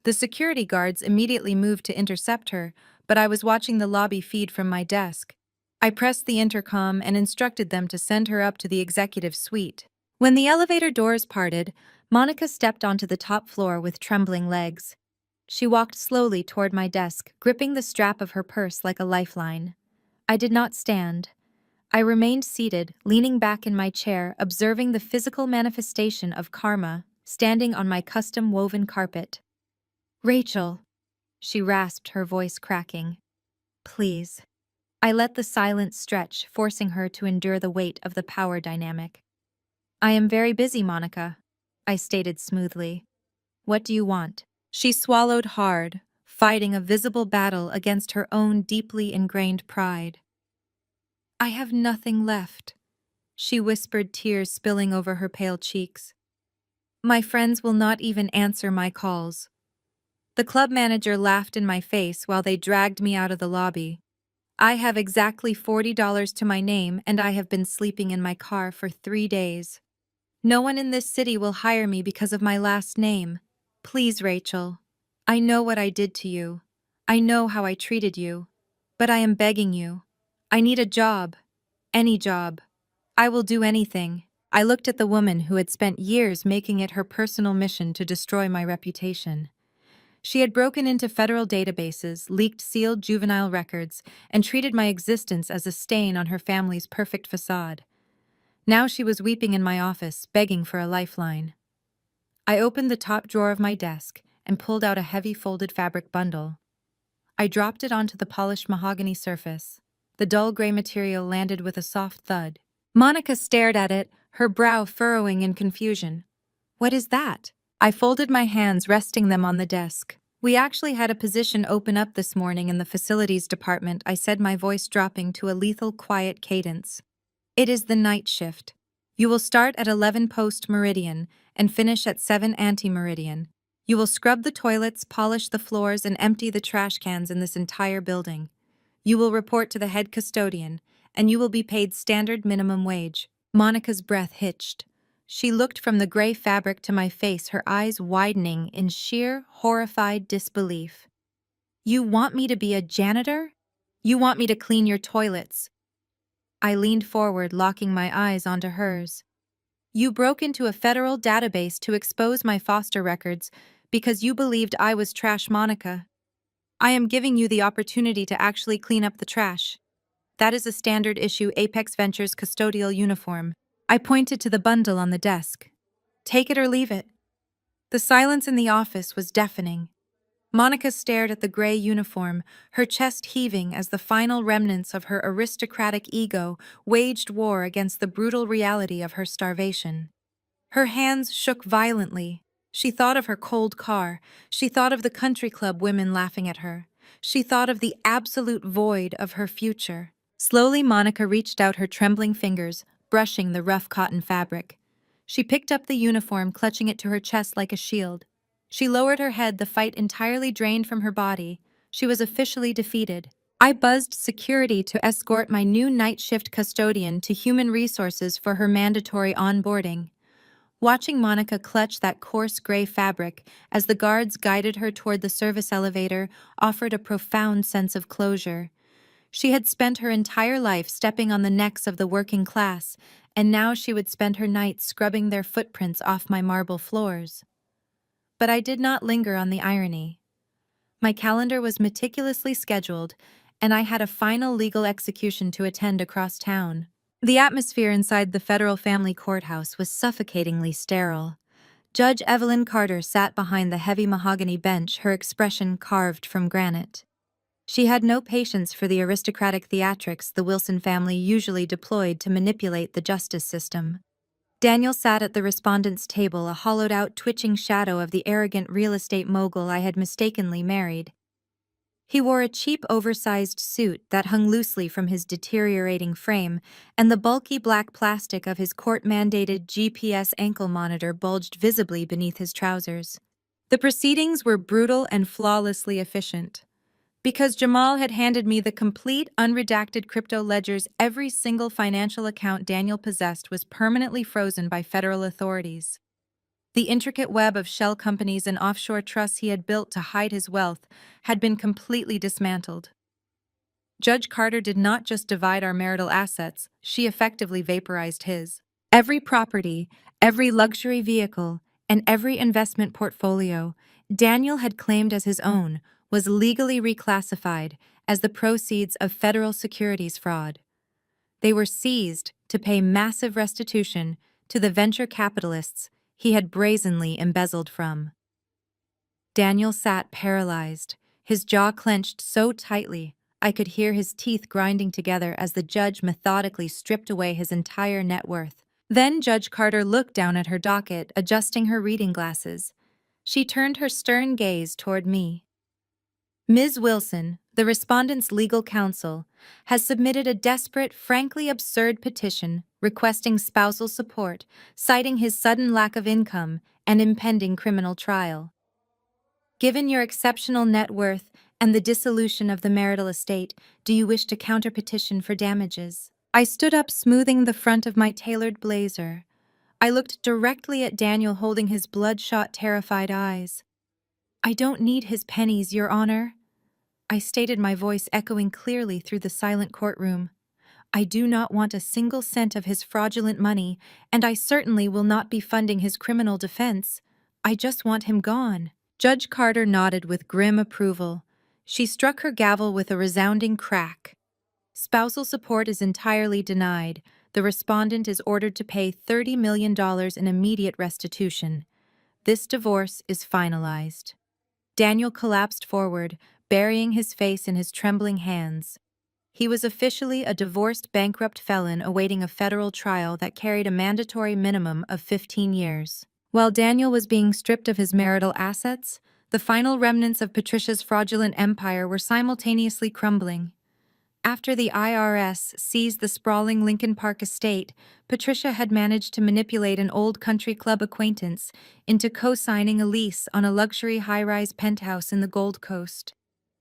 The security guards immediately moved to intercept her, but I was watching the lobby feed from my desk. I pressed the intercom and instructed them to send her up to the executive suite. When the elevator doors parted, Monica stepped onto the top floor with trembling legs. She walked slowly toward my desk, gripping the strap of her purse like a lifeline. I did not stand. I remained seated, leaning back in my chair, observing the physical manifestation of karma, standing on my custom-woven carpet. "Rachel," she rasped, her voice cracking. "Please." I let the silence stretch, forcing her to endure the weight of the power dynamic. "I am very busy, Monica," I stated smoothly. "What do you want?" She swallowed hard, fighting a visible battle against her own deeply ingrained pride. "I have nothing left," she whispered, tears spilling over her pale cheeks. "My friends will not even answer my calls." The club manager laughed in my face while they dragged me out of the lobby. "I have exactly $40 to my name, and I have been sleeping in my car for 3 days. No one in this city will hire me because of my last name. Please, Rachel. I know what I did to you. I know how I treated you. But I am begging you. I need a job. Any job. I will do anything." I looked at the woman who had spent years making it her personal mission to destroy my reputation. She had broken into federal databases, leaked sealed juvenile records, and treated my existence as a stain on her family's perfect facade. Now she was weeping in my office, begging for a lifeline. I opened the top drawer of my desk and pulled out a heavy folded fabric bundle. I dropped it onto the polished mahogany surface. The dull gray material landed with a soft thud. Monica stared at it, her brow furrowing in confusion. "What is that?" I folded my hands, resting them on the desk. "We actually had a position open up this morning in the facilities department," I said, my voice dropping to a lethal quiet cadence. "It is the night shift. You will start at 11 post-meridian and finish at 7 ante-meridian. You will scrub the toilets, polish the floors, and empty the trash cans in this entire building. You will report to the head custodian, and you will be paid standard minimum wage." Monica's breath hitched. She looked from the gray fabric to my face, her eyes widening in sheer, horrified disbelief. "You want me to be a janitor? You want me to clean your toilets?" I leaned forward, locking my eyes onto hers. "You broke into a federal database to expose my foster records because you believed I was trash, Monica. I am giving you the opportunity to actually clean up the trash. That is a standard issue Apex Ventures custodial uniform." I pointed to the bundle on the desk. "Take it or leave it." The silence in the office was deafening. Monica stared at the gray uniform, her chest heaving as the final remnants of her aristocratic ego waged war against the brutal reality of her starvation. Her hands shook violently. She thought of her cold car. She thought of the country club women laughing at her. She thought of the absolute void of her future. Slowly, Monica reached out her trembling fingers, brushing the rough cotton fabric. She picked up the uniform, clutching it to her chest like a shield. She lowered her head, the fight entirely drained from her body. She was officially defeated. I buzzed security to escort my new night shift custodian to human resources for her mandatory onboarding. Watching Monica clutch that coarse gray fabric as the guards guided her toward the service elevator offered a profound sense of closure. She had spent her entire life stepping on the necks of the working class, and now she would spend her nights scrubbing their footprints off my marble floors. But I did not linger on the irony. My calendar was meticulously scheduled, and I had a final legal execution to attend across town. The atmosphere inside the federal family courthouse was suffocatingly sterile. Judge Evelyn Carter sat behind the heavy mahogany bench, her expression carved from granite. She had no patience for the aristocratic theatrics the Wilson family usually deployed to manipulate the justice system. Daniel sat at the respondent's table, a hollowed-out, twitching shadow of the arrogant real estate mogul I had mistakenly married. He wore a cheap, oversized suit that hung loosely from his deteriorating frame, and the bulky black plastic of his court-mandated GPS ankle monitor bulged visibly beneath his trousers. The proceedings were brutal and flawlessly efficient. Because Jamal had handed me the complete, unredacted crypto ledgers, every single financial account Daniel possessed was permanently frozen by federal authorities. The intricate web of shell companies and offshore trusts he had built to hide his wealth had been completely dismantled. Judge Carter did not just divide our marital assets, she effectively vaporized his. Every property, every luxury vehicle, and every investment portfolio Daniel had claimed as his own was legally reclassified as the proceeds of federal securities fraud. They were seized to pay massive restitution to the venture capitalists he had brazenly embezzled from. Daniel sat paralyzed, his jaw clenched so tightly I could hear his teeth grinding together as the judge methodically stripped away his entire net worth. Then Judge Carter looked down at her docket, adjusting her reading glasses. She turned her stern gaze toward me. Ms. Wilson, the respondent's legal counsel, has submitted a desperate, frankly absurd petition requesting spousal support, citing his sudden lack of income and impending criminal trial. Given your exceptional net worth and the dissolution of the marital estate, do you wish to counterpetition for damages? I stood up, smoothing the front of my tailored blazer. I looked directly at Daniel, holding his bloodshot, terrified eyes. I don't need his pennies, Your Honor. I stated, my voice echoing clearly through the silent courtroom. I do not want a single cent of his fraudulent money, and I certainly will not be funding his criminal defense. I just want him gone. Judge Carter nodded with grim approval. She struck her gavel with a resounding crack. Spousal support is entirely denied. The respondent is ordered to pay $30 million in immediate restitution. This divorce is finalized. Daniel collapsed forward, burying his face in his trembling hands. He was officially a divorced, bankrupt felon awaiting a federal trial that carried a mandatory minimum of 15 years. While Daniel was being stripped of his marital assets, the final remnants of Patricia's fraudulent empire were simultaneously crumbling. After the IRS seized the sprawling Lincoln Park estate, Patricia had managed to manipulate an old country club acquaintance into co-signing a lease on a luxury high-rise penthouse in the Gold Coast.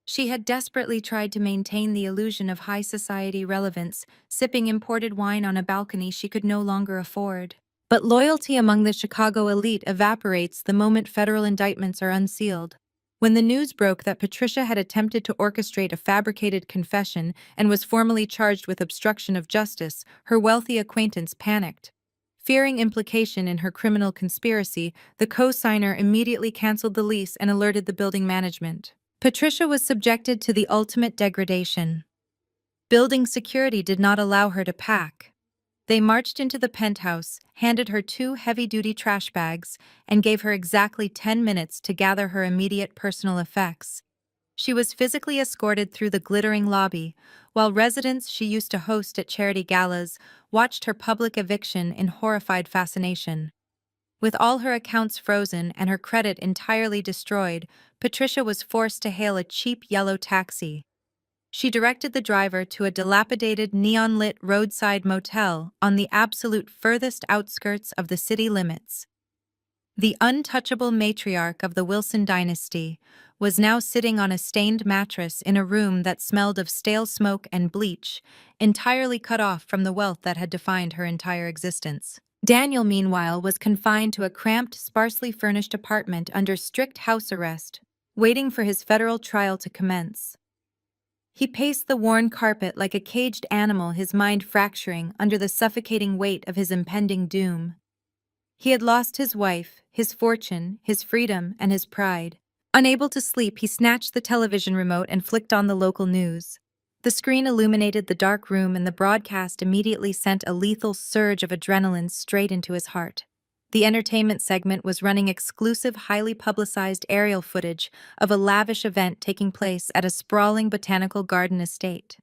She had desperately tried to maintain the illusion of high society relevance, sipping imported wine on a balcony she could no longer afford. But loyalty among the Chicago elite evaporates the moment federal indictments are unsealed. When the news broke that Patricia had attempted to orchestrate a fabricated confession and was formally charged with obstruction of justice, her wealthy acquaintance panicked. Fearing implication in her criminal conspiracy, the co-signer immediately canceled the lease and alerted the building management. Patricia was subjected to the ultimate degradation. Building security did not allow her to pack. They marched into the penthouse, handed her 2 heavy-duty trash bags, and gave her exactly 10 minutes to gather her immediate personal effects. She was physically escorted through the glittering lobby, while residents she used to host at charity galas watched her public eviction in horrified fascination. With all her accounts frozen and her credit entirely destroyed, Patricia was forced to hail a cheap yellow taxi. She directed the driver to a dilapidated, neon-lit roadside motel on the absolute furthest outskirts of the city limits. The untouchable matriarch of the Wilson dynasty was now sitting on a stained mattress in a room that smelled of stale smoke and bleach, entirely cut off from the wealth that had defined her entire existence. Daniel, meanwhile, was confined to a cramped, sparsely furnished apartment under strict house arrest, waiting for his federal trial to commence. He paced the worn carpet like a caged animal, his mind fracturing under the suffocating weight of his impending doom. He had lost his wife, his fortune, his freedom, and his pride. Unable to sleep, he snatched the television remote and flicked on the local news. The screen illuminated the dark room, and the broadcast immediately sent a lethal surge of adrenaline straight into his heart. The entertainment segment was running exclusive, highly publicized aerial footage of a lavish event taking place at a sprawling botanical garden estate.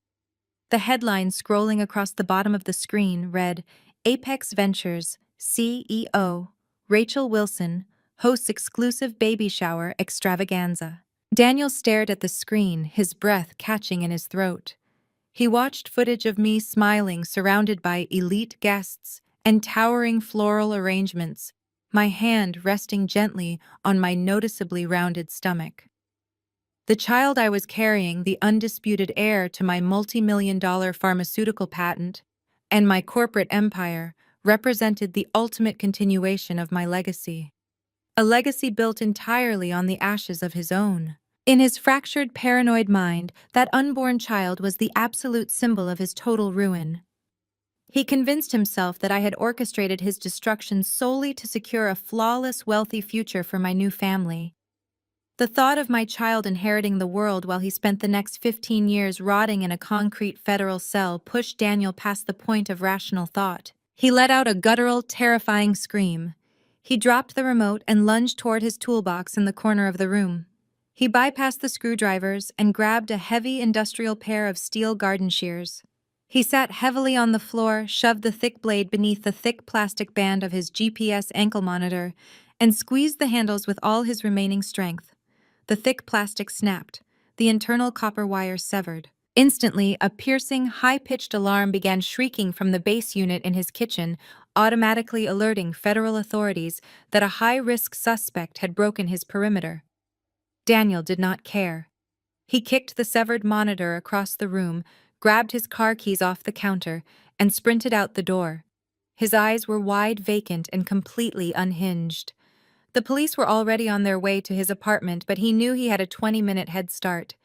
The headline scrolling across the bottom of the screen read, "Apex Ventures CEO Rachel Wilson hosts exclusive baby shower extravaganza." Daniel stared at the screen, his breath catching in his throat. He watched footage of me smiling, surrounded by elite guests and towering floral arrangements, my hand resting gently on my noticeably rounded stomach. The child I was carrying, the undisputed heir to my multi-million-dollar pharmaceutical patent and my corporate empire, represented the ultimate continuation of my legacy. A legacy built entirely on the ashes of his own. In his fractured, paranoid mind, that unborn child was the absolute symbol of his total ruin. He convinced himself that I had orchestrated his destruction solely to secure a flawless, wealthy future for my new family. The thought of my child inheriting the world while he spent the next 15 years rotting in a concrete federal cell pushed Daniel past the point of rational thought. He let out a guttural, terrifying scream. He dropped the remote and lunged toward his toolbox in the corner of the room. He bypassed the screwdrivers and grabbed a heavy industrial pair of steel garden shears. He sat heavily on the floor, shoved the thick blade beneath the thick plastic band of his GPS ankle monitor, and squeezed the handles with all his remaining strength. The thick plastic snapped, the internal copper wire severed. Instantly, a piercing, high-pitched alarm began shrieking from the base unit in his kitchen, automatically alerting federal authorities that a high-risk suspect had broken his perimeter. Daniel did not care. He kicked the severed monitor across the room, grabbed his car keys off the counter, and sprinted out the door. His eyes were wide, vacant, and completely unhinged. The police were already on their way to his apartment, but he knew he had a 20-minute head start.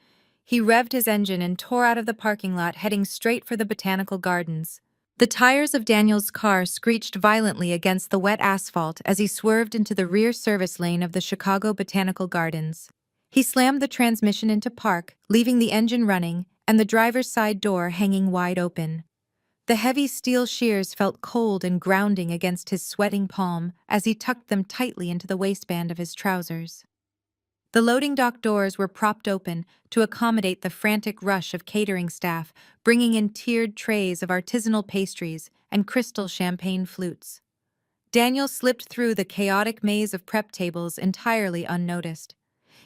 He revved his engine and tore out of the parking lot, heading straight for the botanical gardens. The tires of Daniel's car screeched violently against the wet asphalt as he swerved into the rear service lane of the Chicago Botanical Gardens. He slammed the transmission into park, leaving the engine running and the driver's side door hanging wide open. The heavy steel shears felt cold and grounding against his sweating palm as he tucked them tightly into the waistband of his trousers. The loading dock doors were propped open to accommodate the frantic rush of catering staff, bringing in tiered trays of artisanal pastries and crystal champagne flutes. Daniel slipped through the chaotic maze of prep tables entirely unnoticed.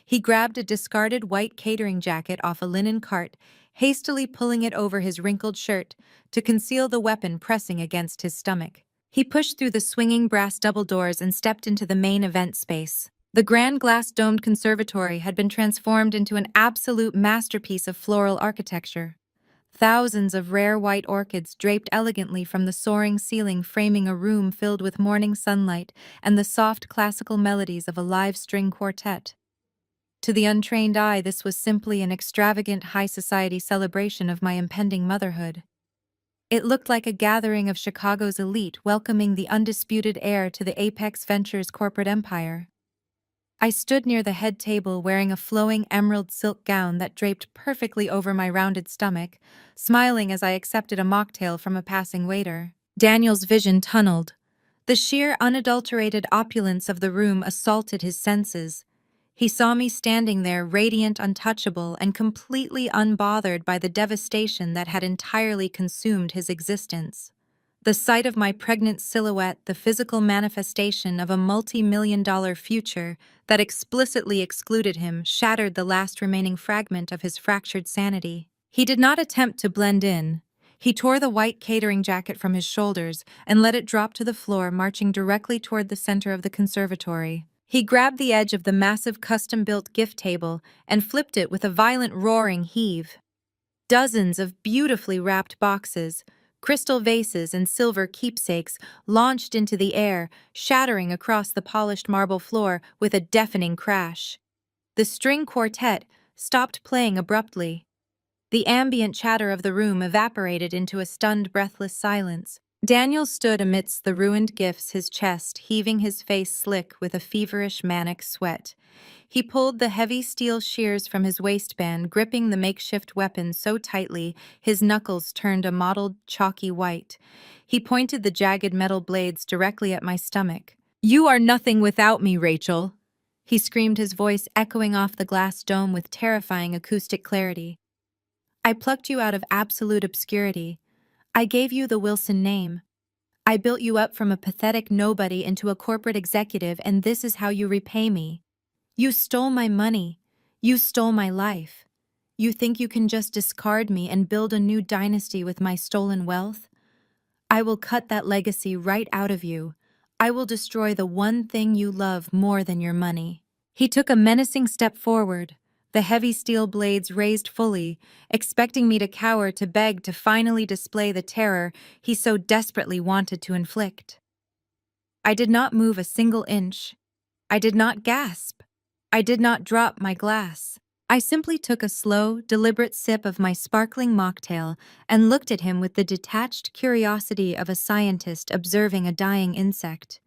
He grabbed a discarded white catering jacket off a linen cart, hastily pulling it over his wrinkled shirt to conceal the weapon pressing against his stomach. He pushed through the swinging brass double doors and stepped into the main event space. The grand glass-domed conservatory had been transformed into an absolute masterpiece of floral architecture. Thousands of rare white orchids draped elegantly from the soaring ceiling, framing a room filled with morning sunlight and the soft classical melodies of a live string quartet. To the untrained eye, this was simply an extravagant high-society celebration of my impending motherhood. It looked like a gathering of Chicago's elite welcoming the undisputed heir to the Apex Ventures corporate empire. I stood near the head table wearing a flowing emerald silk gown that draped perfectly over my rounded stomach, smiling as I accepted a mocktail from a passing waiter. Daniel's vision tunneled. The sheer, unadulterated opulence of the room assaulted his senses. He saw me standing there, radiant, untouchable, and completely unbothered by the devastation that had entirely consumed his existence. The sight of my pregnant silhouette, the physical manifestation of a multi-million-dollar future that explicitly excluded him, shattered the last remaining fragment of his fractured sanity. He did not attempt to blend in. He tore the white catering jacket from his shoulders and let it drop to the floor, marching directly toward the center of the conservatory. He grabbed the edge of the massive custom-built gift table and flipped it with a violent roaring heave. Dozens of beautifully wrapped boxes, crystal vases, and silver keepsakes launched into the air, shattering across the polished marble floor with a deafening crash. The string quartet stopped playing abruptly. The ambient chatter of the room evaporated into a stunned, breathless silence. Daniel stood amidst the ruined gifts, his chest heaving, his face slick with a feverish, manic sweat. He pulled the heavy steel shears from his waistband, gripping the makeshift weapon so tightly his knuckles turned a mottled, chalky white. He pointed the jagged metal blades directly at my stomach. "You are nothing without me, Rachel," he screamed, his voice echoing off the glass dome with terrifying acoustic clarity. "I plucked you out of absolute obscurity. I gave you the Wilson name. I built you up from a pathetic nobody into a corporate executive, and this is how you repay me. You stole my money. You stole my life. You think you can just discard me and build a new dynasty with my stolen wealth? I will cut that legacy right out of you. I will destroy the one thing you love more than your money." He took a menacing step forward, the heavy steel blades raised fully, expecting me to cower, to beg, to finally display the terror he so desperately wanted to inflict. I did not move a single inch. I did not gasp. I did not drop my glass. I simply took a slow, deliberate sip of my sparkling mocktail and looked at him with the detached curiosity of a scientist observing a dying insect.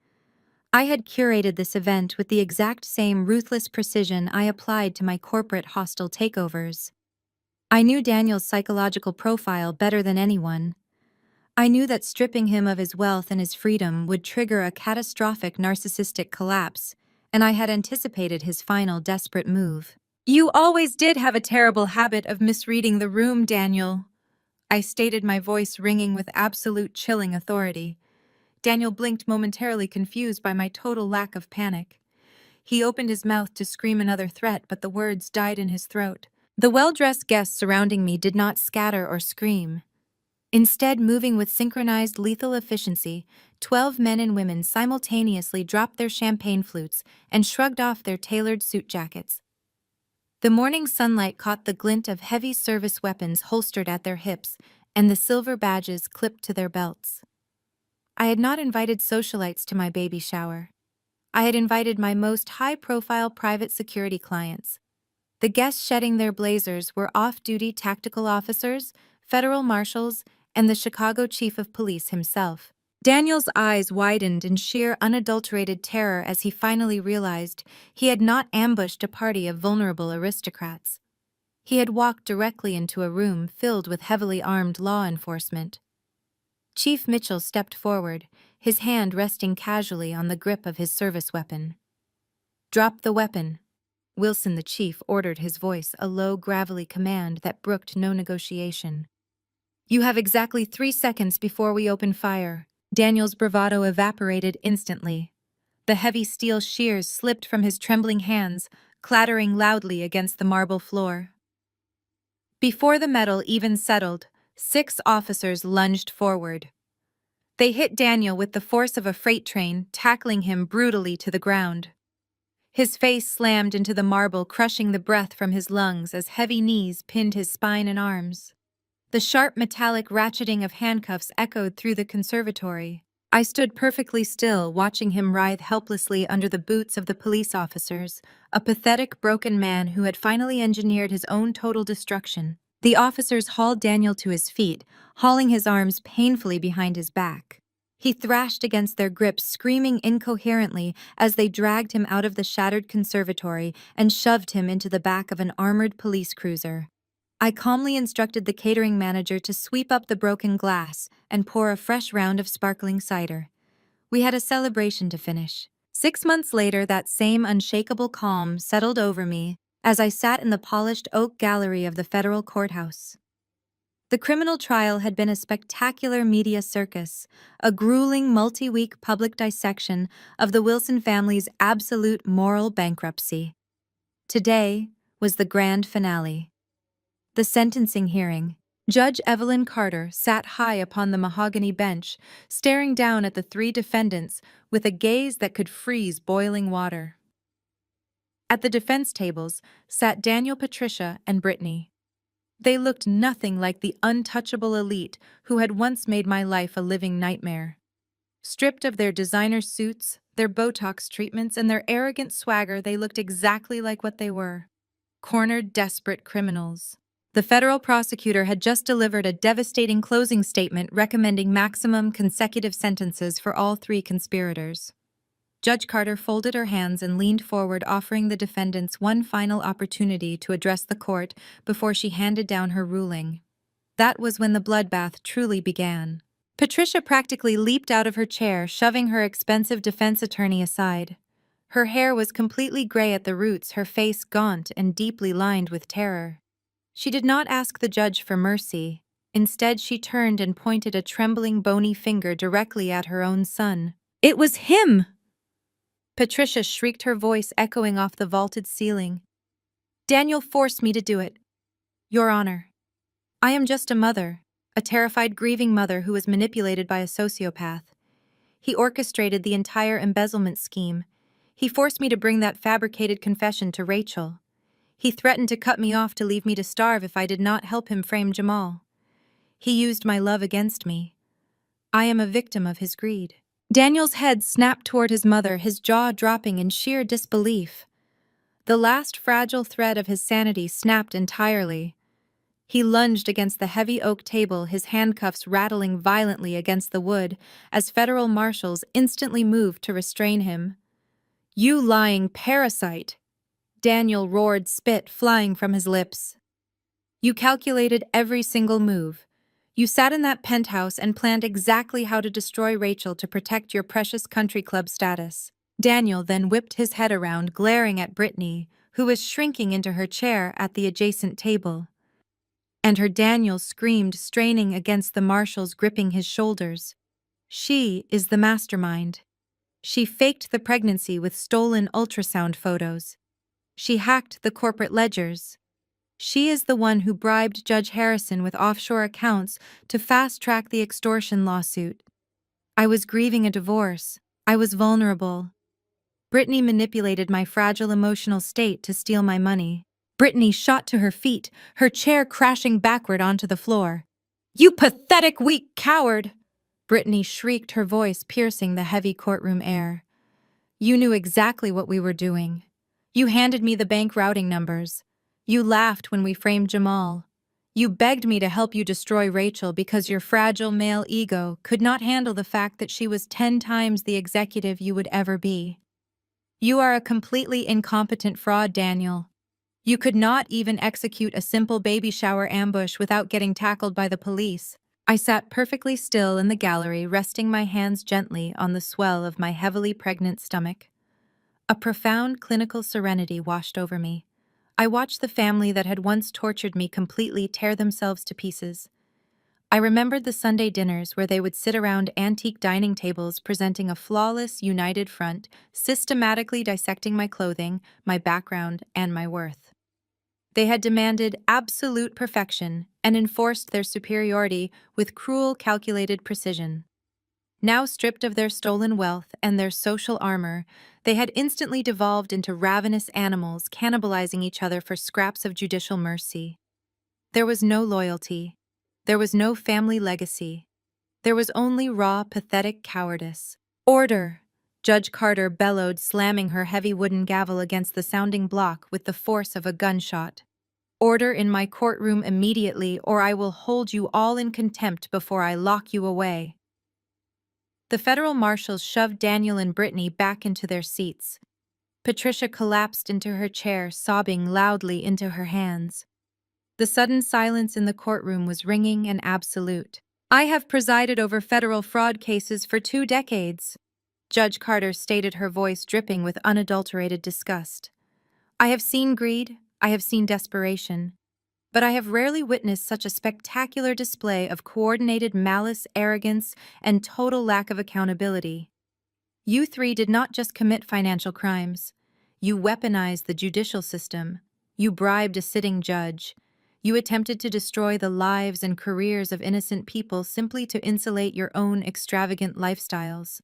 I had curated this event with the exact same ruthless precision I applied to my corporate hostile takeovers. I knew Daniel's psychological profile better than anyone. I knew that stripping him of his wealth and his freedom would trigger a catastrophic narcissistic collapse, and I had anticipated his final desperate move. "You always did have a terrible habit of misreading the room, Daniel," I stated, my voice ringing with absolute chilling authority. Daniel blinked, momentarily confused by my total lack of panic. He opened his mouth to scream another threat, but the words died in his throat. The well-dressed guests surrounding me did not scatter or scream. Instead, moving with synchronized lethal efficiency, 12 men and women simultaneously dropped their champagne flutes and shrugged off their tailored suit jackets. The morning sunlight caught the glint of heavy service weapons holstered at their hips and the silver badges clipped to their belts. I had not invited socialites to my baby shower. I had invited my most high-profile private security clients. The guests shedding their blazers were off-duty tactical officers, federal marshals, and the Chicago chief of police himself. Daniel's eyes widened in sheer unadulterated terror as he finally realized he had not ambushed a party of vulnerable aristocrats. He had walked directly into a room filled with heavily armed law enforcement. Chief Mitchell stepped forward, his hand resting casually on the grip of his service weapon. "Drop the weapon," Wilson the chief ordered, his voice a low, gravelly command that brooked no negotiation. "You have exactly 3 seconds before we open fire." Daniel's bravado evaporated instantly. The heavy steel shears slipped from his trembling hands, clattering loudly against the marble floor. Before the metal even settled, 6 officers lunged forward. They hit Daniel with the force of a freight train, tackling him brutally to the ground. His face slammed into the marble, crushing the breath from his lungs as heavy knees pinned his spine and arms. The sharp metallic ratcheting of handcuffs echoed through the conservatory. I stood perfectly still, watching him writhe helplessly under the boots of the police officers, a pathetic, broken man who had finally engineered his own total destruction. The officers hauled Daniel to his feet, hauling his arms painfully behind his back. He thrashed against their grips, screaming incoherently as they dragged him out of the shattered conservatory and shoved him into the back of an armored police cruiser. I calmly instructed the catering manager to sweep up the broken glass and pour a fresh round of sparkling cider. We had a celebration to finish. 6 months later, that same unshakable calm settled over me as I sat in the polished oak gallery of the federal courthouse. The criminal trial had been a spectacular media circus, a grueling multi-week public dissection of the Wilson family's absolute moral bankruptcy. Today was the grand finale. The sentencing hearing. Judge Evelyn Carter sat high upon the mahogany bench, staring down at the three defendants with a gaze that could freeze boiling water. At the defense tables sat Daniel, Patricia, and Brittany. They looked nothing like the untouchable elite who had once made my life a living nightmare. Stripped of their designer suits, their Botox treatments, and their arrogant swagger, they looked exactly like what they were: cornered, desperate criminals. The federal prosecutor had just delivered a devastating closing statement recommending maximum consecutive sentences for all three conspirators. Judge Carter folded her hands and leaned forward, offering the defendants one final opportunity to address the court before she handed down her ruling. That was when the bloodbath truly began. Patricia practically leaped out of her chair, shoving her expensive defense attorney aside. Her hair was completely gray at the roots, her face gaunt and deeply lined with terror. She did not ask the judge for mercy. Instead, she turned and pointed a trembling, bony finger directly at her own son. "It was him!" Patricia shrieked, her voice echoing off the vaulted ceiling. "Daniel forced me to do it. Your Honor, I am just a mother, a terrified, grieving mother who was manipulated by a sociopath. He orchestrated the entire embezzlement scheme. He forced me to bring that fabricated confession to Rachel. He threatened to cut me off to leave me to starve if I did not help him frame Jamal. He used my love against me. I am a victim of his greed." Daniel's head snapped toward his mother, his jaw dropping in sheer disbelief. The last fragile thread of his sanity snapped entirely. He lunged against the heavy oak table, his handcuffs rattling violently against the wood as federal marshals instantly moved to restrain him. "You lying parasite!" Daniel roared, spit flying from his lips. "You calculated every single move. You sat in that penthouse and planned exactly how to destroy Rachel to protect your precious country club status." Daniel then whipped his head around, glaring at Brittany, who was shrinking into her chair at the adjacent table. And her Daniel screamed, straining against the marshals gripping his shoulders. "She is the mastermind. She faked the pregnancy with stolen ultrasound photos. She hacked the corporate ledgers. She is the one who bribed Judge Harrison with offshore accounts to fast-track the extortion lawsuit. I was grieving a divorce. I was vulnerable. Brittany manipulated my fragile emotional state to steal my money." Brittany shot to her feet, her chair crashing backward onto the floor. "You pathetic, weak coward!" Brittany shrieked, her voice piercing the heavy courtroom air. "You knew exactly what we were doing. You handed me the bank routing numbers. You laughed when we framed Jamal. You begged me to help you destroy Rachel because your fragile male ego could not handle the fact that she was 10 times the executive you would ever be. You are a completely incompetent fraud, Daniel. You could not even execute a simple baby shower ambush without getting tackled by the police." I sat perfectly still in the gallery, resting my hands gently on the swell of my heavily pregnant stomach. A profound clinical serenity washed over me. I watched the family that had once tortured me completely tear themselves to pieces. I remembered the Sunday dinners where they would sit around antique dining tables presenting a flawless, united front, systematically dissecting my clothing, my background, and my worth. They had demanded absolute perfection and enforced their superiority with cruel, calculated precision. Now stripped of their stolen wealth and their social armor, they had instantly devolved into ravenous animals, cannibalizing each other for scraps of judicial mercy. There was no loyalty. There was no family legacy. There was only raw, pathetic cowardice. "Order!" Judge Carter bellowed, slamming her heavy wooden gavel against the sounding block with the force of a gunshot. "Order in my courtroom immediately, or I will hold you all in contempt before I lock you away." The federal marshals shoved Daniel and Brittany back into their seats. Patricia collapsed into her chair, sobbing loudly into her hands. The sudden silence in the courtroom was ringing and absolute. "I have presided over federal fraud cases for 2 decades," Judge Carter stated, her voice dripping with unadulterated disgust. "I have seen greed, I have seen desperation, but I have rarely witnessed such a spectacular display of coordinated malice, arrogance, and total lack of accountability. You three did not just commit financial crimes. You weaponized the judicial system. You bribed a sitting judge. You attempted to destroy the lives and careers of innocent people simply to insulate your own extravagant lifestyles.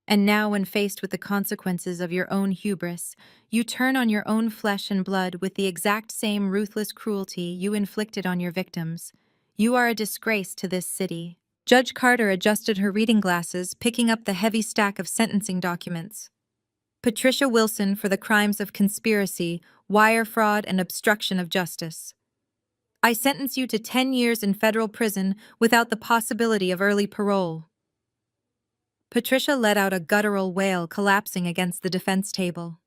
And now, when faced with the consequences of your own hubris, you turn on your own flesh and blood with the exact same ruthless cruelty you inflicted on your victims. You are a disgrace to this city. Judge Carter adjusted her reading glasses, picking up the heavy stack of sentencing documents. Patricia Wilson for the crimes of conspiracy, wire fraud, and obstruction of justice. I sentence you to 10 years in federal prison without the possibility of early parole. Patricia let out a guttural wail, collapsing against the defense table.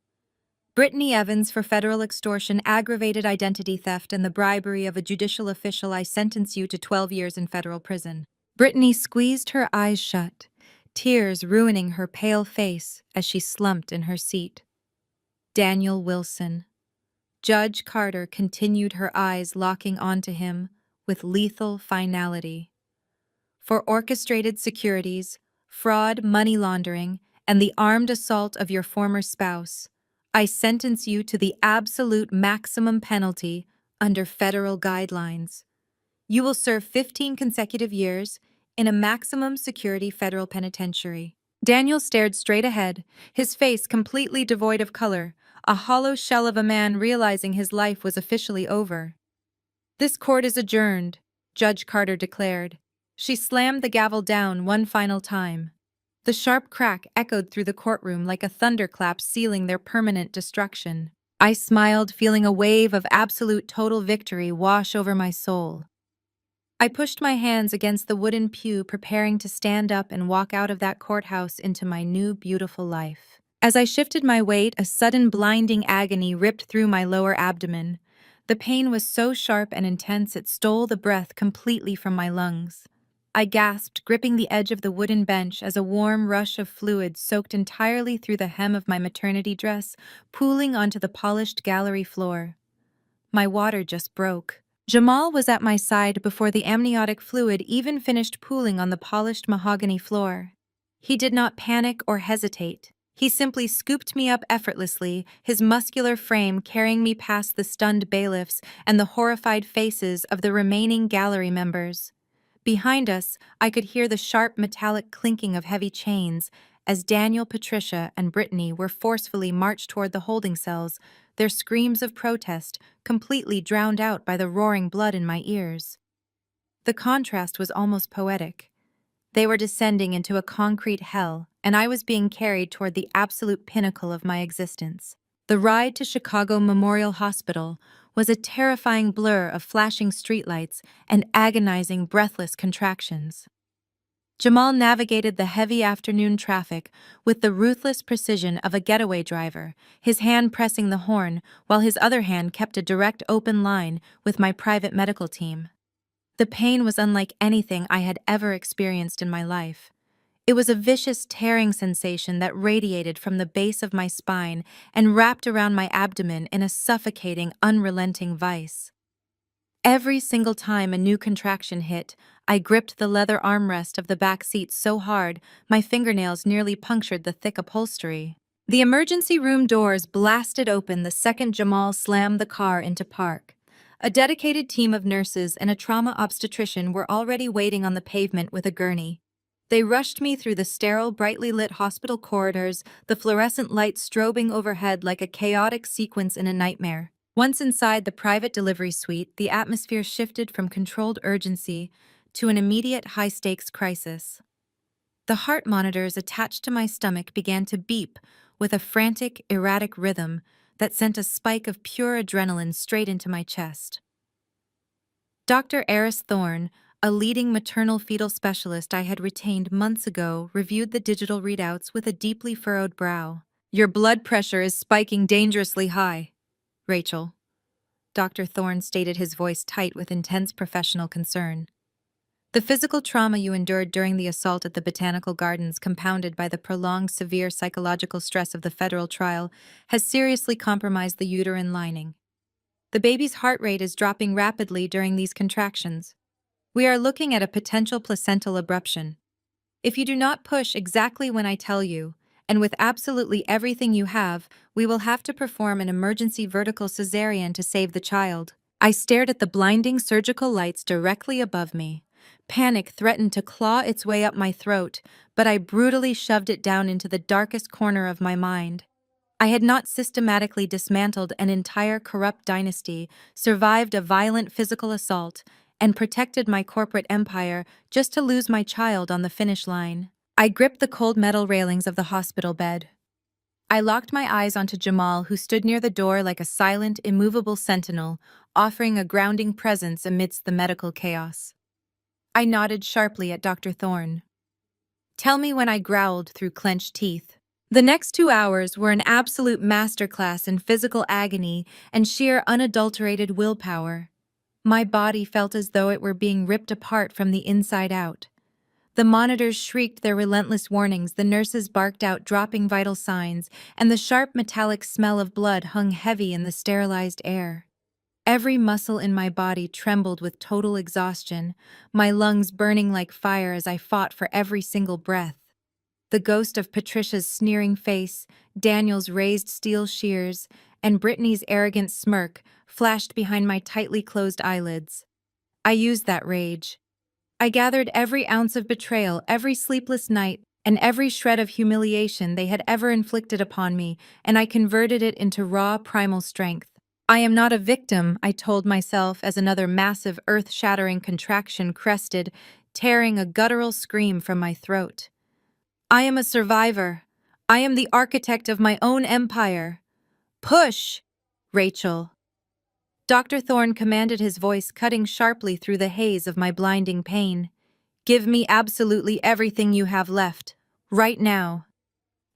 Brittany Evans for federal extortion, aggravated identity theft, and the bribery of a judicial official. I sentence you to 12 years in federal prison. Brittany squeezed her eyes shut, tears ruining her pale face as she slumped in her seat. Daniel Wilson. Judge Carter continued, her eyes locking onto him with lethal finality. For orchestrated securities, fraud, money laundering, and the armed assault of your former spouse, I sentence you to the absolute maximum penalty under federal guidelines. You will serve 15 consecutive years in a maximum security federal penitentiary. Daniel stared straight ahead, his face completely devoid of color, a hollow shell of a man realizing his life was officially over. This court is adjourned, Judge Carter declared. She slammed the gavel down one final time. The sharp crack echoed through the courtroom like a thunderclap sealing their permanent destruction. I smiled, feeling a wave of absolute total victory wash over my soul. I pushed my hands against the wooden pew, preparing to stand up and walk out of that courthouse into my new, beautiful life. As I shifted my weight, a sudden blinding agony ripped through my lower abdomen. The pain was so sharp and intense it stole the breath completely from my lungs. I gasped, gripping the edge of the wooden bench as a warm rush of fluid soaked entirely through the hem of my maternity dress, pooling onto the polished gallery floor. My water just broke. Jamal was at my side before the amniotic fluid even finished pooling on the polished mahogany floor. He did not panic or hesitate. He simply scooped me up effortlessly, his muscular frame carrying me past the stunned bailiffs and the horrified faces of the remaining gallery members. Behind us, I could hear the sharp metallic clinking of heavy chains as Daniel, Patricia, and Brittany were forcefully marched toward the holding cells, their screams of protest completely drowned out by the roaring blood in my ears. The contrast was almost poetic. They were descending into a concrete hell, and I was being carried toward the absolute pinnacle of my existence. The ride to Chicago Memorial Hospital was a terrifying blur of flashing streetlights and agonizing, breathless contractions. Jamal navigated the heavy afternoon traffic with the ruthless precision of a getaway driver, his hand pressing the horn while his other hand kept a direct open line with my private medical team. The pain was unlike anything I had ever experienced in my life. It was a vicious, tearing sensation that radiated from the base of my spine and wrapped around my abdomen in a suffocating, unrelenting vice. Every single time a new contraction hit, I gripped the leather armrest of the back seat so hard my fingernails nearly punctured the thick upholstery. The emergency room doors blasted open the second Jamal slammed the car into park. A dedicated team of nurses and a trauma obstetrician were already waiting on the pavement with a gurney. They rushed me through the sterile, brightly lit hospital corridors, the fluorescent lights strobing overhead like a chaotic sequence in a nightmare. Once inside the private delivery suite, the atmosphere shifted from controlled urgency to an immediate high-stakes crisis. The heart monitors attached to my stomach began to beep with a frantic, erratic rhythm that sent a spike of pure adrenaline straight into my chest. Dr. Eris Thorne, a leading maternal fetal specialist I had retained months ago, reviewed the digital readouts with a deeply furrowed brow. "Your blood pressure is spiking dangerously high, Rachel," Dr. Thorne stated, his voice tight with intense professional concern. "The physical trauma you endured during the assault at the Botanical Gardens, compounded by the prolonged severe psychological stress of the federal trial, has seriously compromised the uterine lining. The baby's heart rate is dropping rapidly during these contractions. We are looking at a potential placental abruption. If you do not push exactly when I tell you, and with absolutely everything you have, we will have to perform an emergency vertical cesarean to save the child." I stared at the blinding surgical lights directly above me. Panic threatened to claw its way up my throat, but I brutally shoved it down into the darkest corner of my mind. I had not systematically dismantled an entire corrupt dynasty, survived a violent physical assault, and protected my corporate empire just to lose my child on the finish line. I gripped the cold metal railings of the hospital bed. I locked my eyes onto Jamal, who stood near the door like a silent, immovable sentinel, offering a grounding presence amidst the medical chaos. I nodded sharply at Dr. Thorne. "Tell me when," I growled through clenched teeth. The next 2 hours were an absolute masterclass in physical agony and sheer unadulterated willpower. My body felt as though it were being ripped apart from the inside out. The monitors shrieked their relentless warnings, the nurses barked out dropping vital signs, and the sharp metallic smell of blood hung heavy in the sterilized air. Every muscle in my body trembled with total exhaustion, my lungs burning like fire as I fought for every single breath. The ghost of Patricia's sneering face, Daniel's raised steel shears, and Brittany's arrogant smirk flashed behind my tightly closed eyelids. I used that rage. I gathered every ounce of betrayal, every sleepless night, and every shred of humiliation they had ever inflicted upon me, and I converted it into raw, primal strength. I am not a victim, I told myself as another massive, earth-shattering contraction crested, tearing a guttural scream from my throat. I am a survivor. I am the architect of my own empire. Push, Rachel. Dr. Thorne commanded, his voice cutting sharply through the haze of my blinding pain. Give me absolutely everything you have left, right now.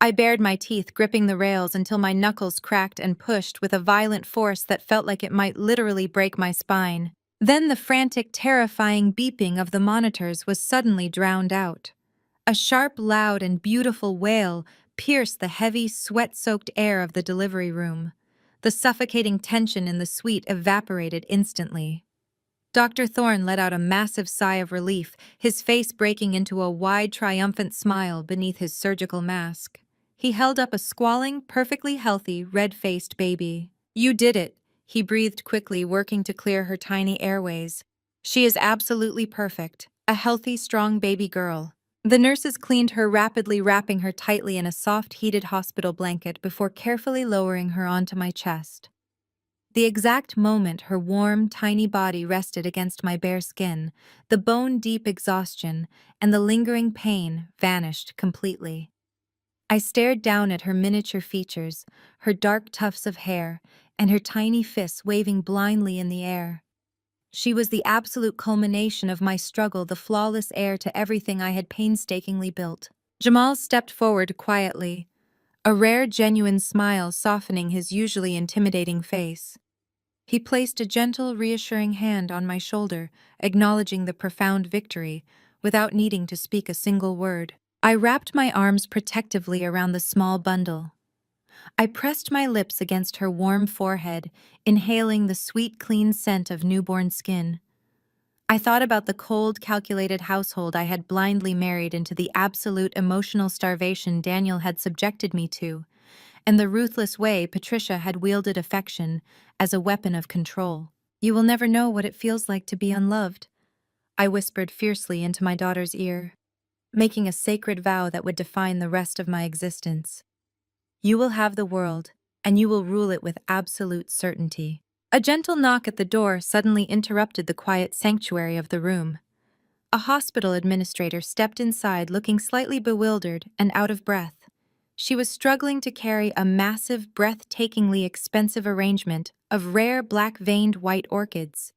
I bared my teeth, gripping the rails until my knuckles cracked and pushed with a violent force that felt like it might literally break my spine. Then the frantic, terrifying beeping of the monitors was suddenly drowned out. A sharp, loud, and beautiful wail pierced the heavy, sweat-soaked air of the delivery room. The suffocating tension in the suite evaporated instantly. Dr. Thorne let out a massive sigh of relief, his face breaking into a wide, triumphant smile beneath his surgical mask. He held up a squalling, perfectly healthy, red-faced baby. "You did it," he breathed quickly, working to clear her tiny airways. "She is absolutely perfect. A healthy, strong baby girl." The nurses cleaned her, rapidly wrapping her tightly in a soft, heated hospital blanket before carefully lowering her onto my chest. The exact moment her warm, tiny body rested against my bare skin, the bone-deep exhaustion and the lingering pain vanished completely. I stared down at her miniature features, her dark tufts of hair, and her tiny fists waving blindly in the air. She was the absolute culmination of my struggle, the flawless heir to everything I had painstakingly built. Jamal stepped forward quietly, a rare, genuine smile softening his usually intimidating face. He placed a gentle, reassuring hand on my shoulder, acknowledging the profound victory, without needing to speak a single word. I wrapped my arms protectively around the small bundle. I pressed my lips against her warm forehead, inhaling the sweet, clean scent of newborn skin. I thought about the cold, calculated household I had blindly married into, the absolute emotional starvation Daniel had subjected me to, and the ruthless way Patricia had wielded affection as a weapon of control. "You will never know what it feels like to be unloved," I whispered fiercely into my daughter's ear, making a sacred vow that would define the rest of my existence. "You will have the world, and you will rule it with absolute certainty." A gentle knock at the door suddenly interrupted the quiet sanctuary of the room. A hospital administrator stepped inside, looking slightly bewildered and out of breath. She was struggling to carry a massive, breathtakingly expensive arrangement of rare black-veined white orchids.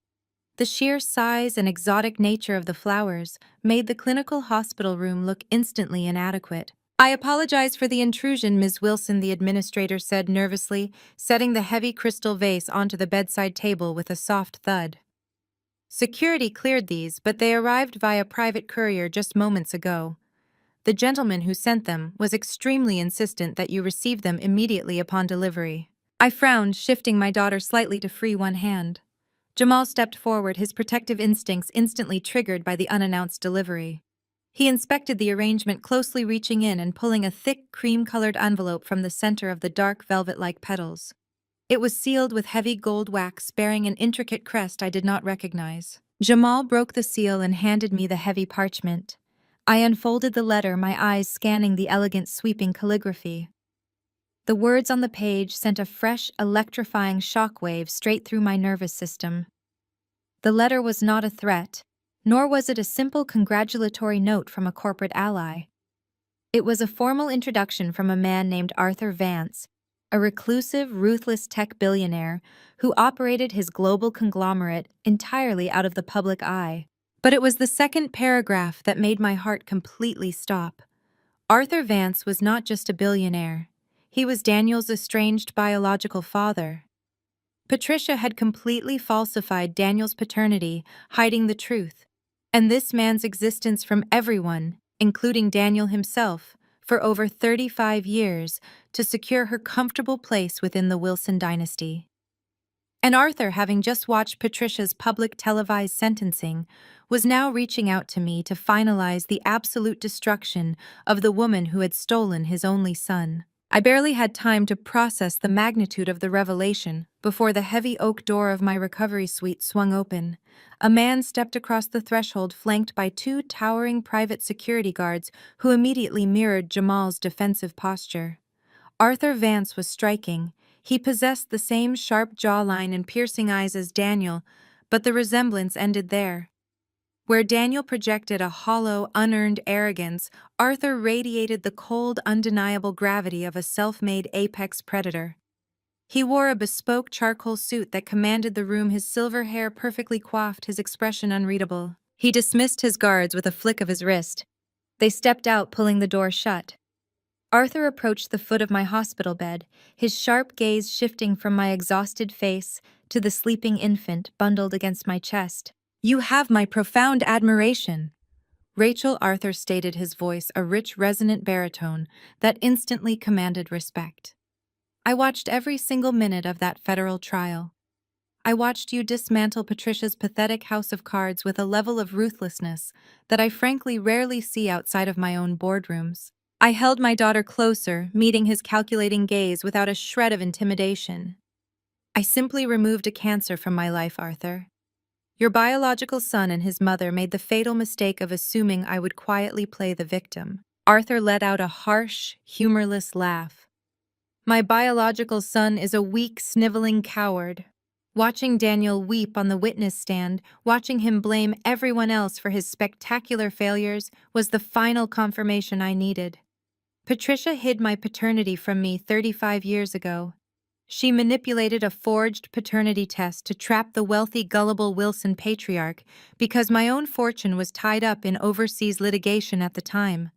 The sheer size and exotic nature of the flowers made the clinical hospital room look instantly inadequate. "I apologize for the intrusion, Ms. Wilson," the administrator said nervously, setting the heavy crystal vase onto the bedside table with a soft thud. "Security cleared these, but they arrived via private courier just moments ago. The gentleman who sent them was extremely insistent that you receive them immediately upon delivery." I frowned, shifting my daughter slightly to free one hand. Jamal stepped forward, his protective instincts instantly triggered by the unannounced delivery. He inspected the arrangement closely, reaching in and pulling a thick, cream-colored envelope from the center of the dark velvet-like petals. It was sealed with heavy gold wax bearing an intricate crest I did not recognize. Jamal broke the seal and handed me the heavy parchment. I unfolded the letter, my eyes scanning the elegant sweeping calligraphy. The words on the page sent a fresh, electrifying shockwave straight through my nervous system. The letter was not a threat, nor was it a simple congratulatory note from a corporate ally. It was a formal introduction from a man named Arthur Vance, a reclusive, ruthless tech billionaire who operated his global conglomerate entirely out of the public eye. But it was the second paragraph that made my heart completely stop. Arthur Vance was not just a billionaire. He was Daniel's estranged biological father. Patricia had completely falsified Daniel's paternity, hiding the truth, and this man's existence from everyone, including Daniel himself, for over 35 years to secure her comfortable place within the Wilson dynasty. And Arthur, having just watched Patricia's public televised sentencing, was now reaching out to me to finalize the absolute destruction of the woman who had stolen his only son. I barely had time to process the magnitude of the revelation before the heavy oak door of my recovery suite swung open. A man stepped across the threshold, flanked by two towering private security guards who immediately mirrored Jamal's defensive posture. Arthur Vance was striking. He possessed the same sharp jawline and piercing eyes as Daniel, but the resemblance ended there. Where Daniel projected a hollow, unearned arrogance, Arthur radiated the cold, undeniable gravity of a self-made apex predator. He wore a bespoke charcoal suit that commanded the room, his silver hair perfectly coiffed, his expression unreadable. He dismissed his guards with a flick of his wrist. They stepped out, pulling the door shut. Arthur approached the foot of my hospital bed, his sharp gaze shifting from my exhausted face to the sleeping infant bundled against my chest. "You have my profound admiration," Rachel, Arthur stated, his voice a rich, resonant baritone that instantly commanded respect. "I watched every single minute of that federal trial. I watched you dismantle Patricia's pathetic house of cards with a level of ruthlessness that I frankly rarely see outside of my own boardrooms. I held my daughter closer, meeting his calculating gaze without a shred of intimidation. I simply removed a cancer from my life, Arthur. Your biological son and his mother made the fatal mistake of assuming I would quietly play the victim." Arthur let out a harsh, humorless laugh. "My biological son is a weak, sniveling coward." Watching Daniel weep on the witness stand, watching him blame everyone else for his spectacular failures, was the final confirmation I needed. Patricia hid my paternity from me 35 years ago. She manipulated a forged paternity test to trap the wealthy, gullible Wilson patriarch because my own fortune was tied up in overseas litigation at the time.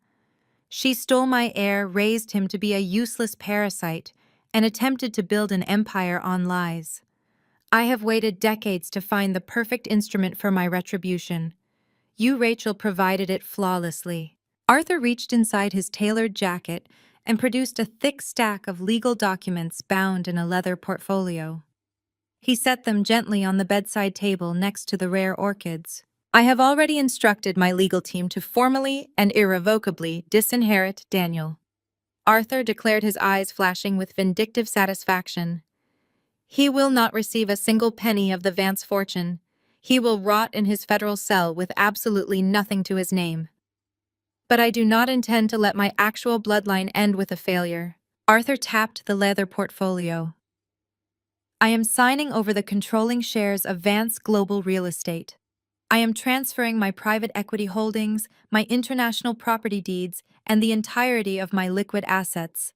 She stole my heir, raised him to be a useless parasite, and attempted to build an empire on lies. I have waited decades to find the perfect instrument for my retribution. You, Rachel, provided it flawlessly." Arthur reached inside his tailored jacket and produced a thick stack of legal documents bound in a leather portfolio. He set them gently on the bedside table next to the rare orchids. "I have already instructed my legal team to formally and irrevocably disinherit Daniel." Arthur declared, his eyes flashing with vindictive satisfaction. "He will not receive a single penny of the Vance fortune. He will rot in his federal cell with absolutely nothing to his name. But I do not intend to let my actual bloodline end with a failure." Arthur tapped the leather portfolio. "I am signing over the controlling shares of Vance Global Real Estate. I am transferring my private equity holdings, my international property deeds, and the entirety of my liquid assets.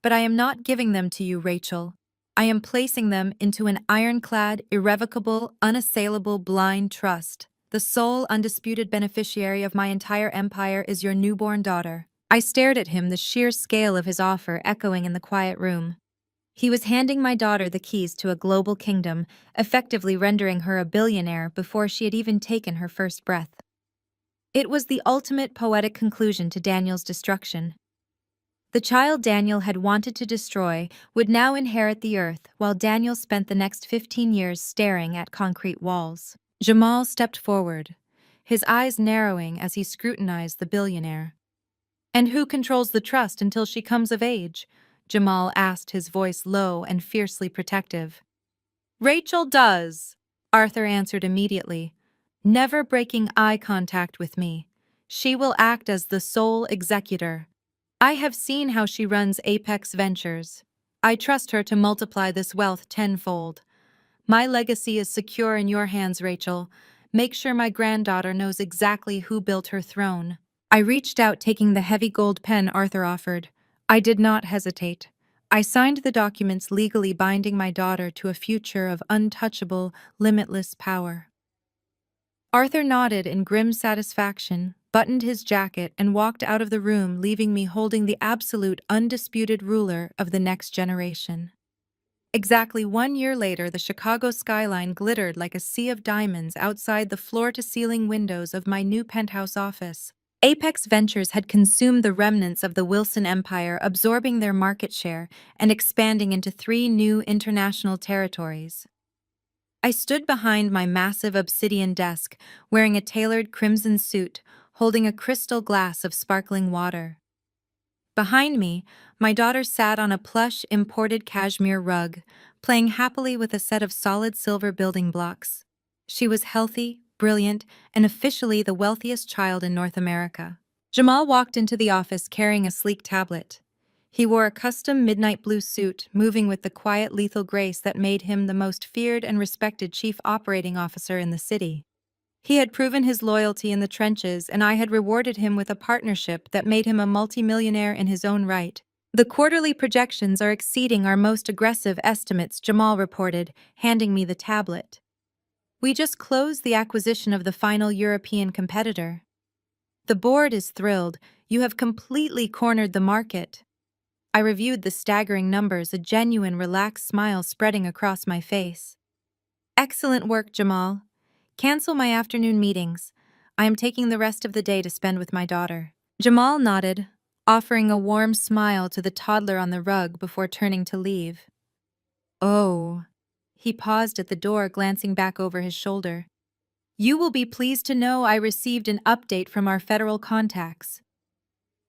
But I am not giving them to you, Rachel. I am placing them into an ironclad, irrevocable, unassailable blind trust. The sole undisputed beneficiary of my entire empire is your newborn daughter." I stared at him, the sheer scale of his offer echoing in the quiet room. He was handing my daughter the keys to a global kingdom, effectively rendering her a billionaire before she had even taken her first breath. It was the ultimate poetic conclusion to Daniel's destruction. The child Daniel had wanted to destroy would now inherit the earth, while Daniel spent the next 15 years staring at concrete walls. Jamal stepped forward, his eyes narrowing as he scrutinized the billionaire. "And who controls the trust until she comes of age?" Jamal asked, his voice low and fiercely protective. Rachel does, Arthur answered immediately, never breaking eye contact with me. She will act as the sole executor. I have seen how she runs Apex Ventures. I trust her to multiply this wealth tenfold. My legacy is secure in your hands, Rachel. Make sure my granddaughter knows exactly who built her throne. I reached out, taking the heavy gold pen Arthur offered. I did not hesitate. I signed the documents legally binding my daughter to a future of untouchable, limitless power. Arthur nodded in grim satisfaction, buttoned his jacket, and walked out of the room, leaving me holding the absolute, undisputed ruler of the next generation. Exactly 1 year later, the Chicago skyline glittered like a sea of diamonds outside the floor-to-ceiling windows of my new penthouse office. Apex Ventures had consumed the remnants of the Wilson Empire, absorbing their market share and expanding into 3 new international territories. I stood behind my massive obsidian desk, wearing a tailored crimson suit, holding a crystal glass of sparkling water. Behind me, my daughter sat on a plush, imported cashmere rug, playing happily with a set of solid silver building blocks. She was healthy, brilliant, and officially the wealthiest child in North America. Jamal walked into the office carrying a sleek tablet. He wore a custom midnight blue suit, moving with the quiet, lethal grace that made him the most feared and respected chief operating officer in the city. He had proven his loyalty in the trenches, and I had rewarded him with a partnership that made him a multimillionaire in his own right. The quarterly projections are exceeding our most aggressive estimates, Jamal reported, handing me the tablet. We just closed the acquisition of the final European competitor. The board is thrilled. You have completely cornered the market. I reviewed the staggering numbers, a genuine, relaxed smile spreading across my face. Excellent work, Jamal. Cancel my afternoon meetings. I am taking the rest of the day to spend with my daughter. Jamal nodded, offering a warm smile to the toddler on the rug before turning to leave. Oh. He paused at the door, glancing back over his shoulder. You will be pleased to know I received an update from our federal contacts.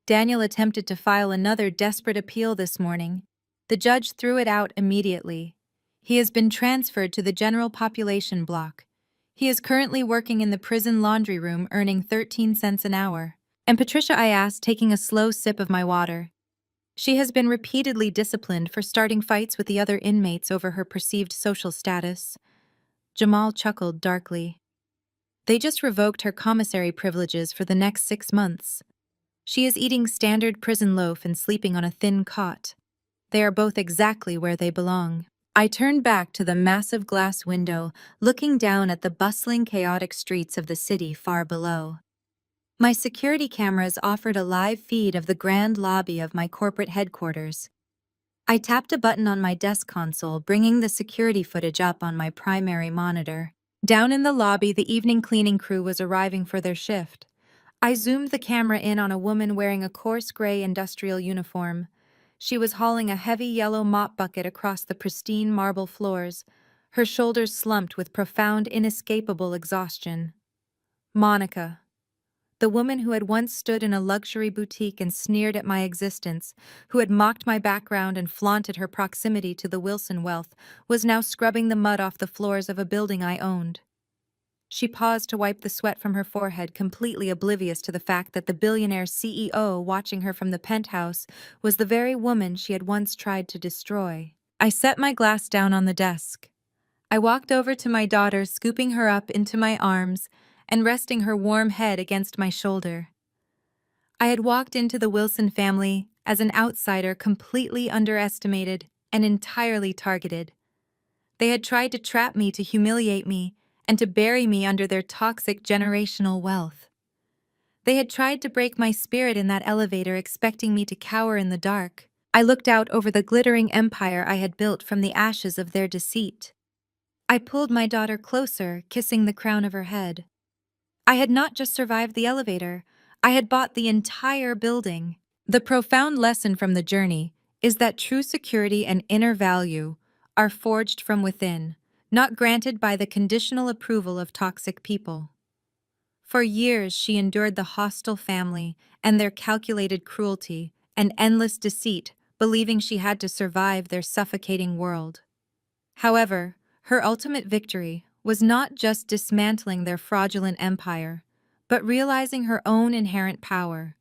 Daniel attempted to file another desperate appeal this morning. The judge threw it out immediately. He has been transferred to the general population block. He is currently working in the prison laundry room, earning 13 cents an hour. And Patricia, I asked, taking a slow sip of my water. She has been repeatedly disciplined for starting fights with the other inmates over her perceived social status. Jamal chuckled darkly. They just revoked her commissary privileges for the next 6 months. She is eating standard prison loaf and sleeping on a thin cot. They are both exactly where they belong. I turned back to the massive glass window, looking down at the bustling, chaotic streets of the city far below. My security cameras offered a live feed of the grand lobby of my corporate headquarters. I tapped a button on my desk console, bringing the security footage up on my primary monitor. Down in the lobby, the evening cleaning crew was arriving for their shift. I zoomed the camera in on a woman wearing a coarse gray industrial uniform. She was hauling a heavy yellow mop bucket across the pristine marble floors, her shoulders slumped with profound, inescapable exhaustion. Monica, the woman who had once stood in a luxury boutique and sneered at my existence, who had mocked my background and flaunted her proximity to the Wilson wealth, was now scrubbing the mud off the floors of a building I owned. She paused to wipe the sweat from her forehead, completely oblivious to the fact that the billionaire CEO watching her from the penthouse was the very woman she had once tried to destroy. I set my glass down on the desk. I walked over to my daughter, scooping her up into my arms and resting her warm head against my shoulder. I had walked into the Wilson family as an outsider, completely underestimated and entirely targeted. They had tried to trap me, to humiliate me, and to bury me under their toxic generational wealth. They had tried to break my spirit in that elevator, expecting me to cower in the dark. I looked out over the glittering empire I had built from the ashes of their deceit. I pulled my daughter closer, kissing the crown of her head. I had not just survived the elevator, I had bought the entire building. The profound lesson from the journey is that true security and inner value are forged from within, not granted by the conditional approval of toxic people. For years she endured the hostile family and their calculated cruelty and endless deceit believing she had to survive their suffocating world. However, her ultimate victory was not just dismantling their fraudulent empire, but realizing her own inherent power.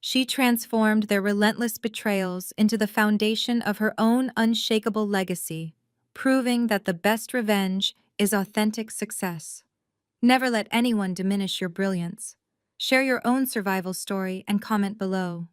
She transformed their relentless betrayals into the foundation of her own unshakable legacy, proving that the best revenge is authentic success. Never let anyone diminish your brilliance. Share your own survival story and comment below.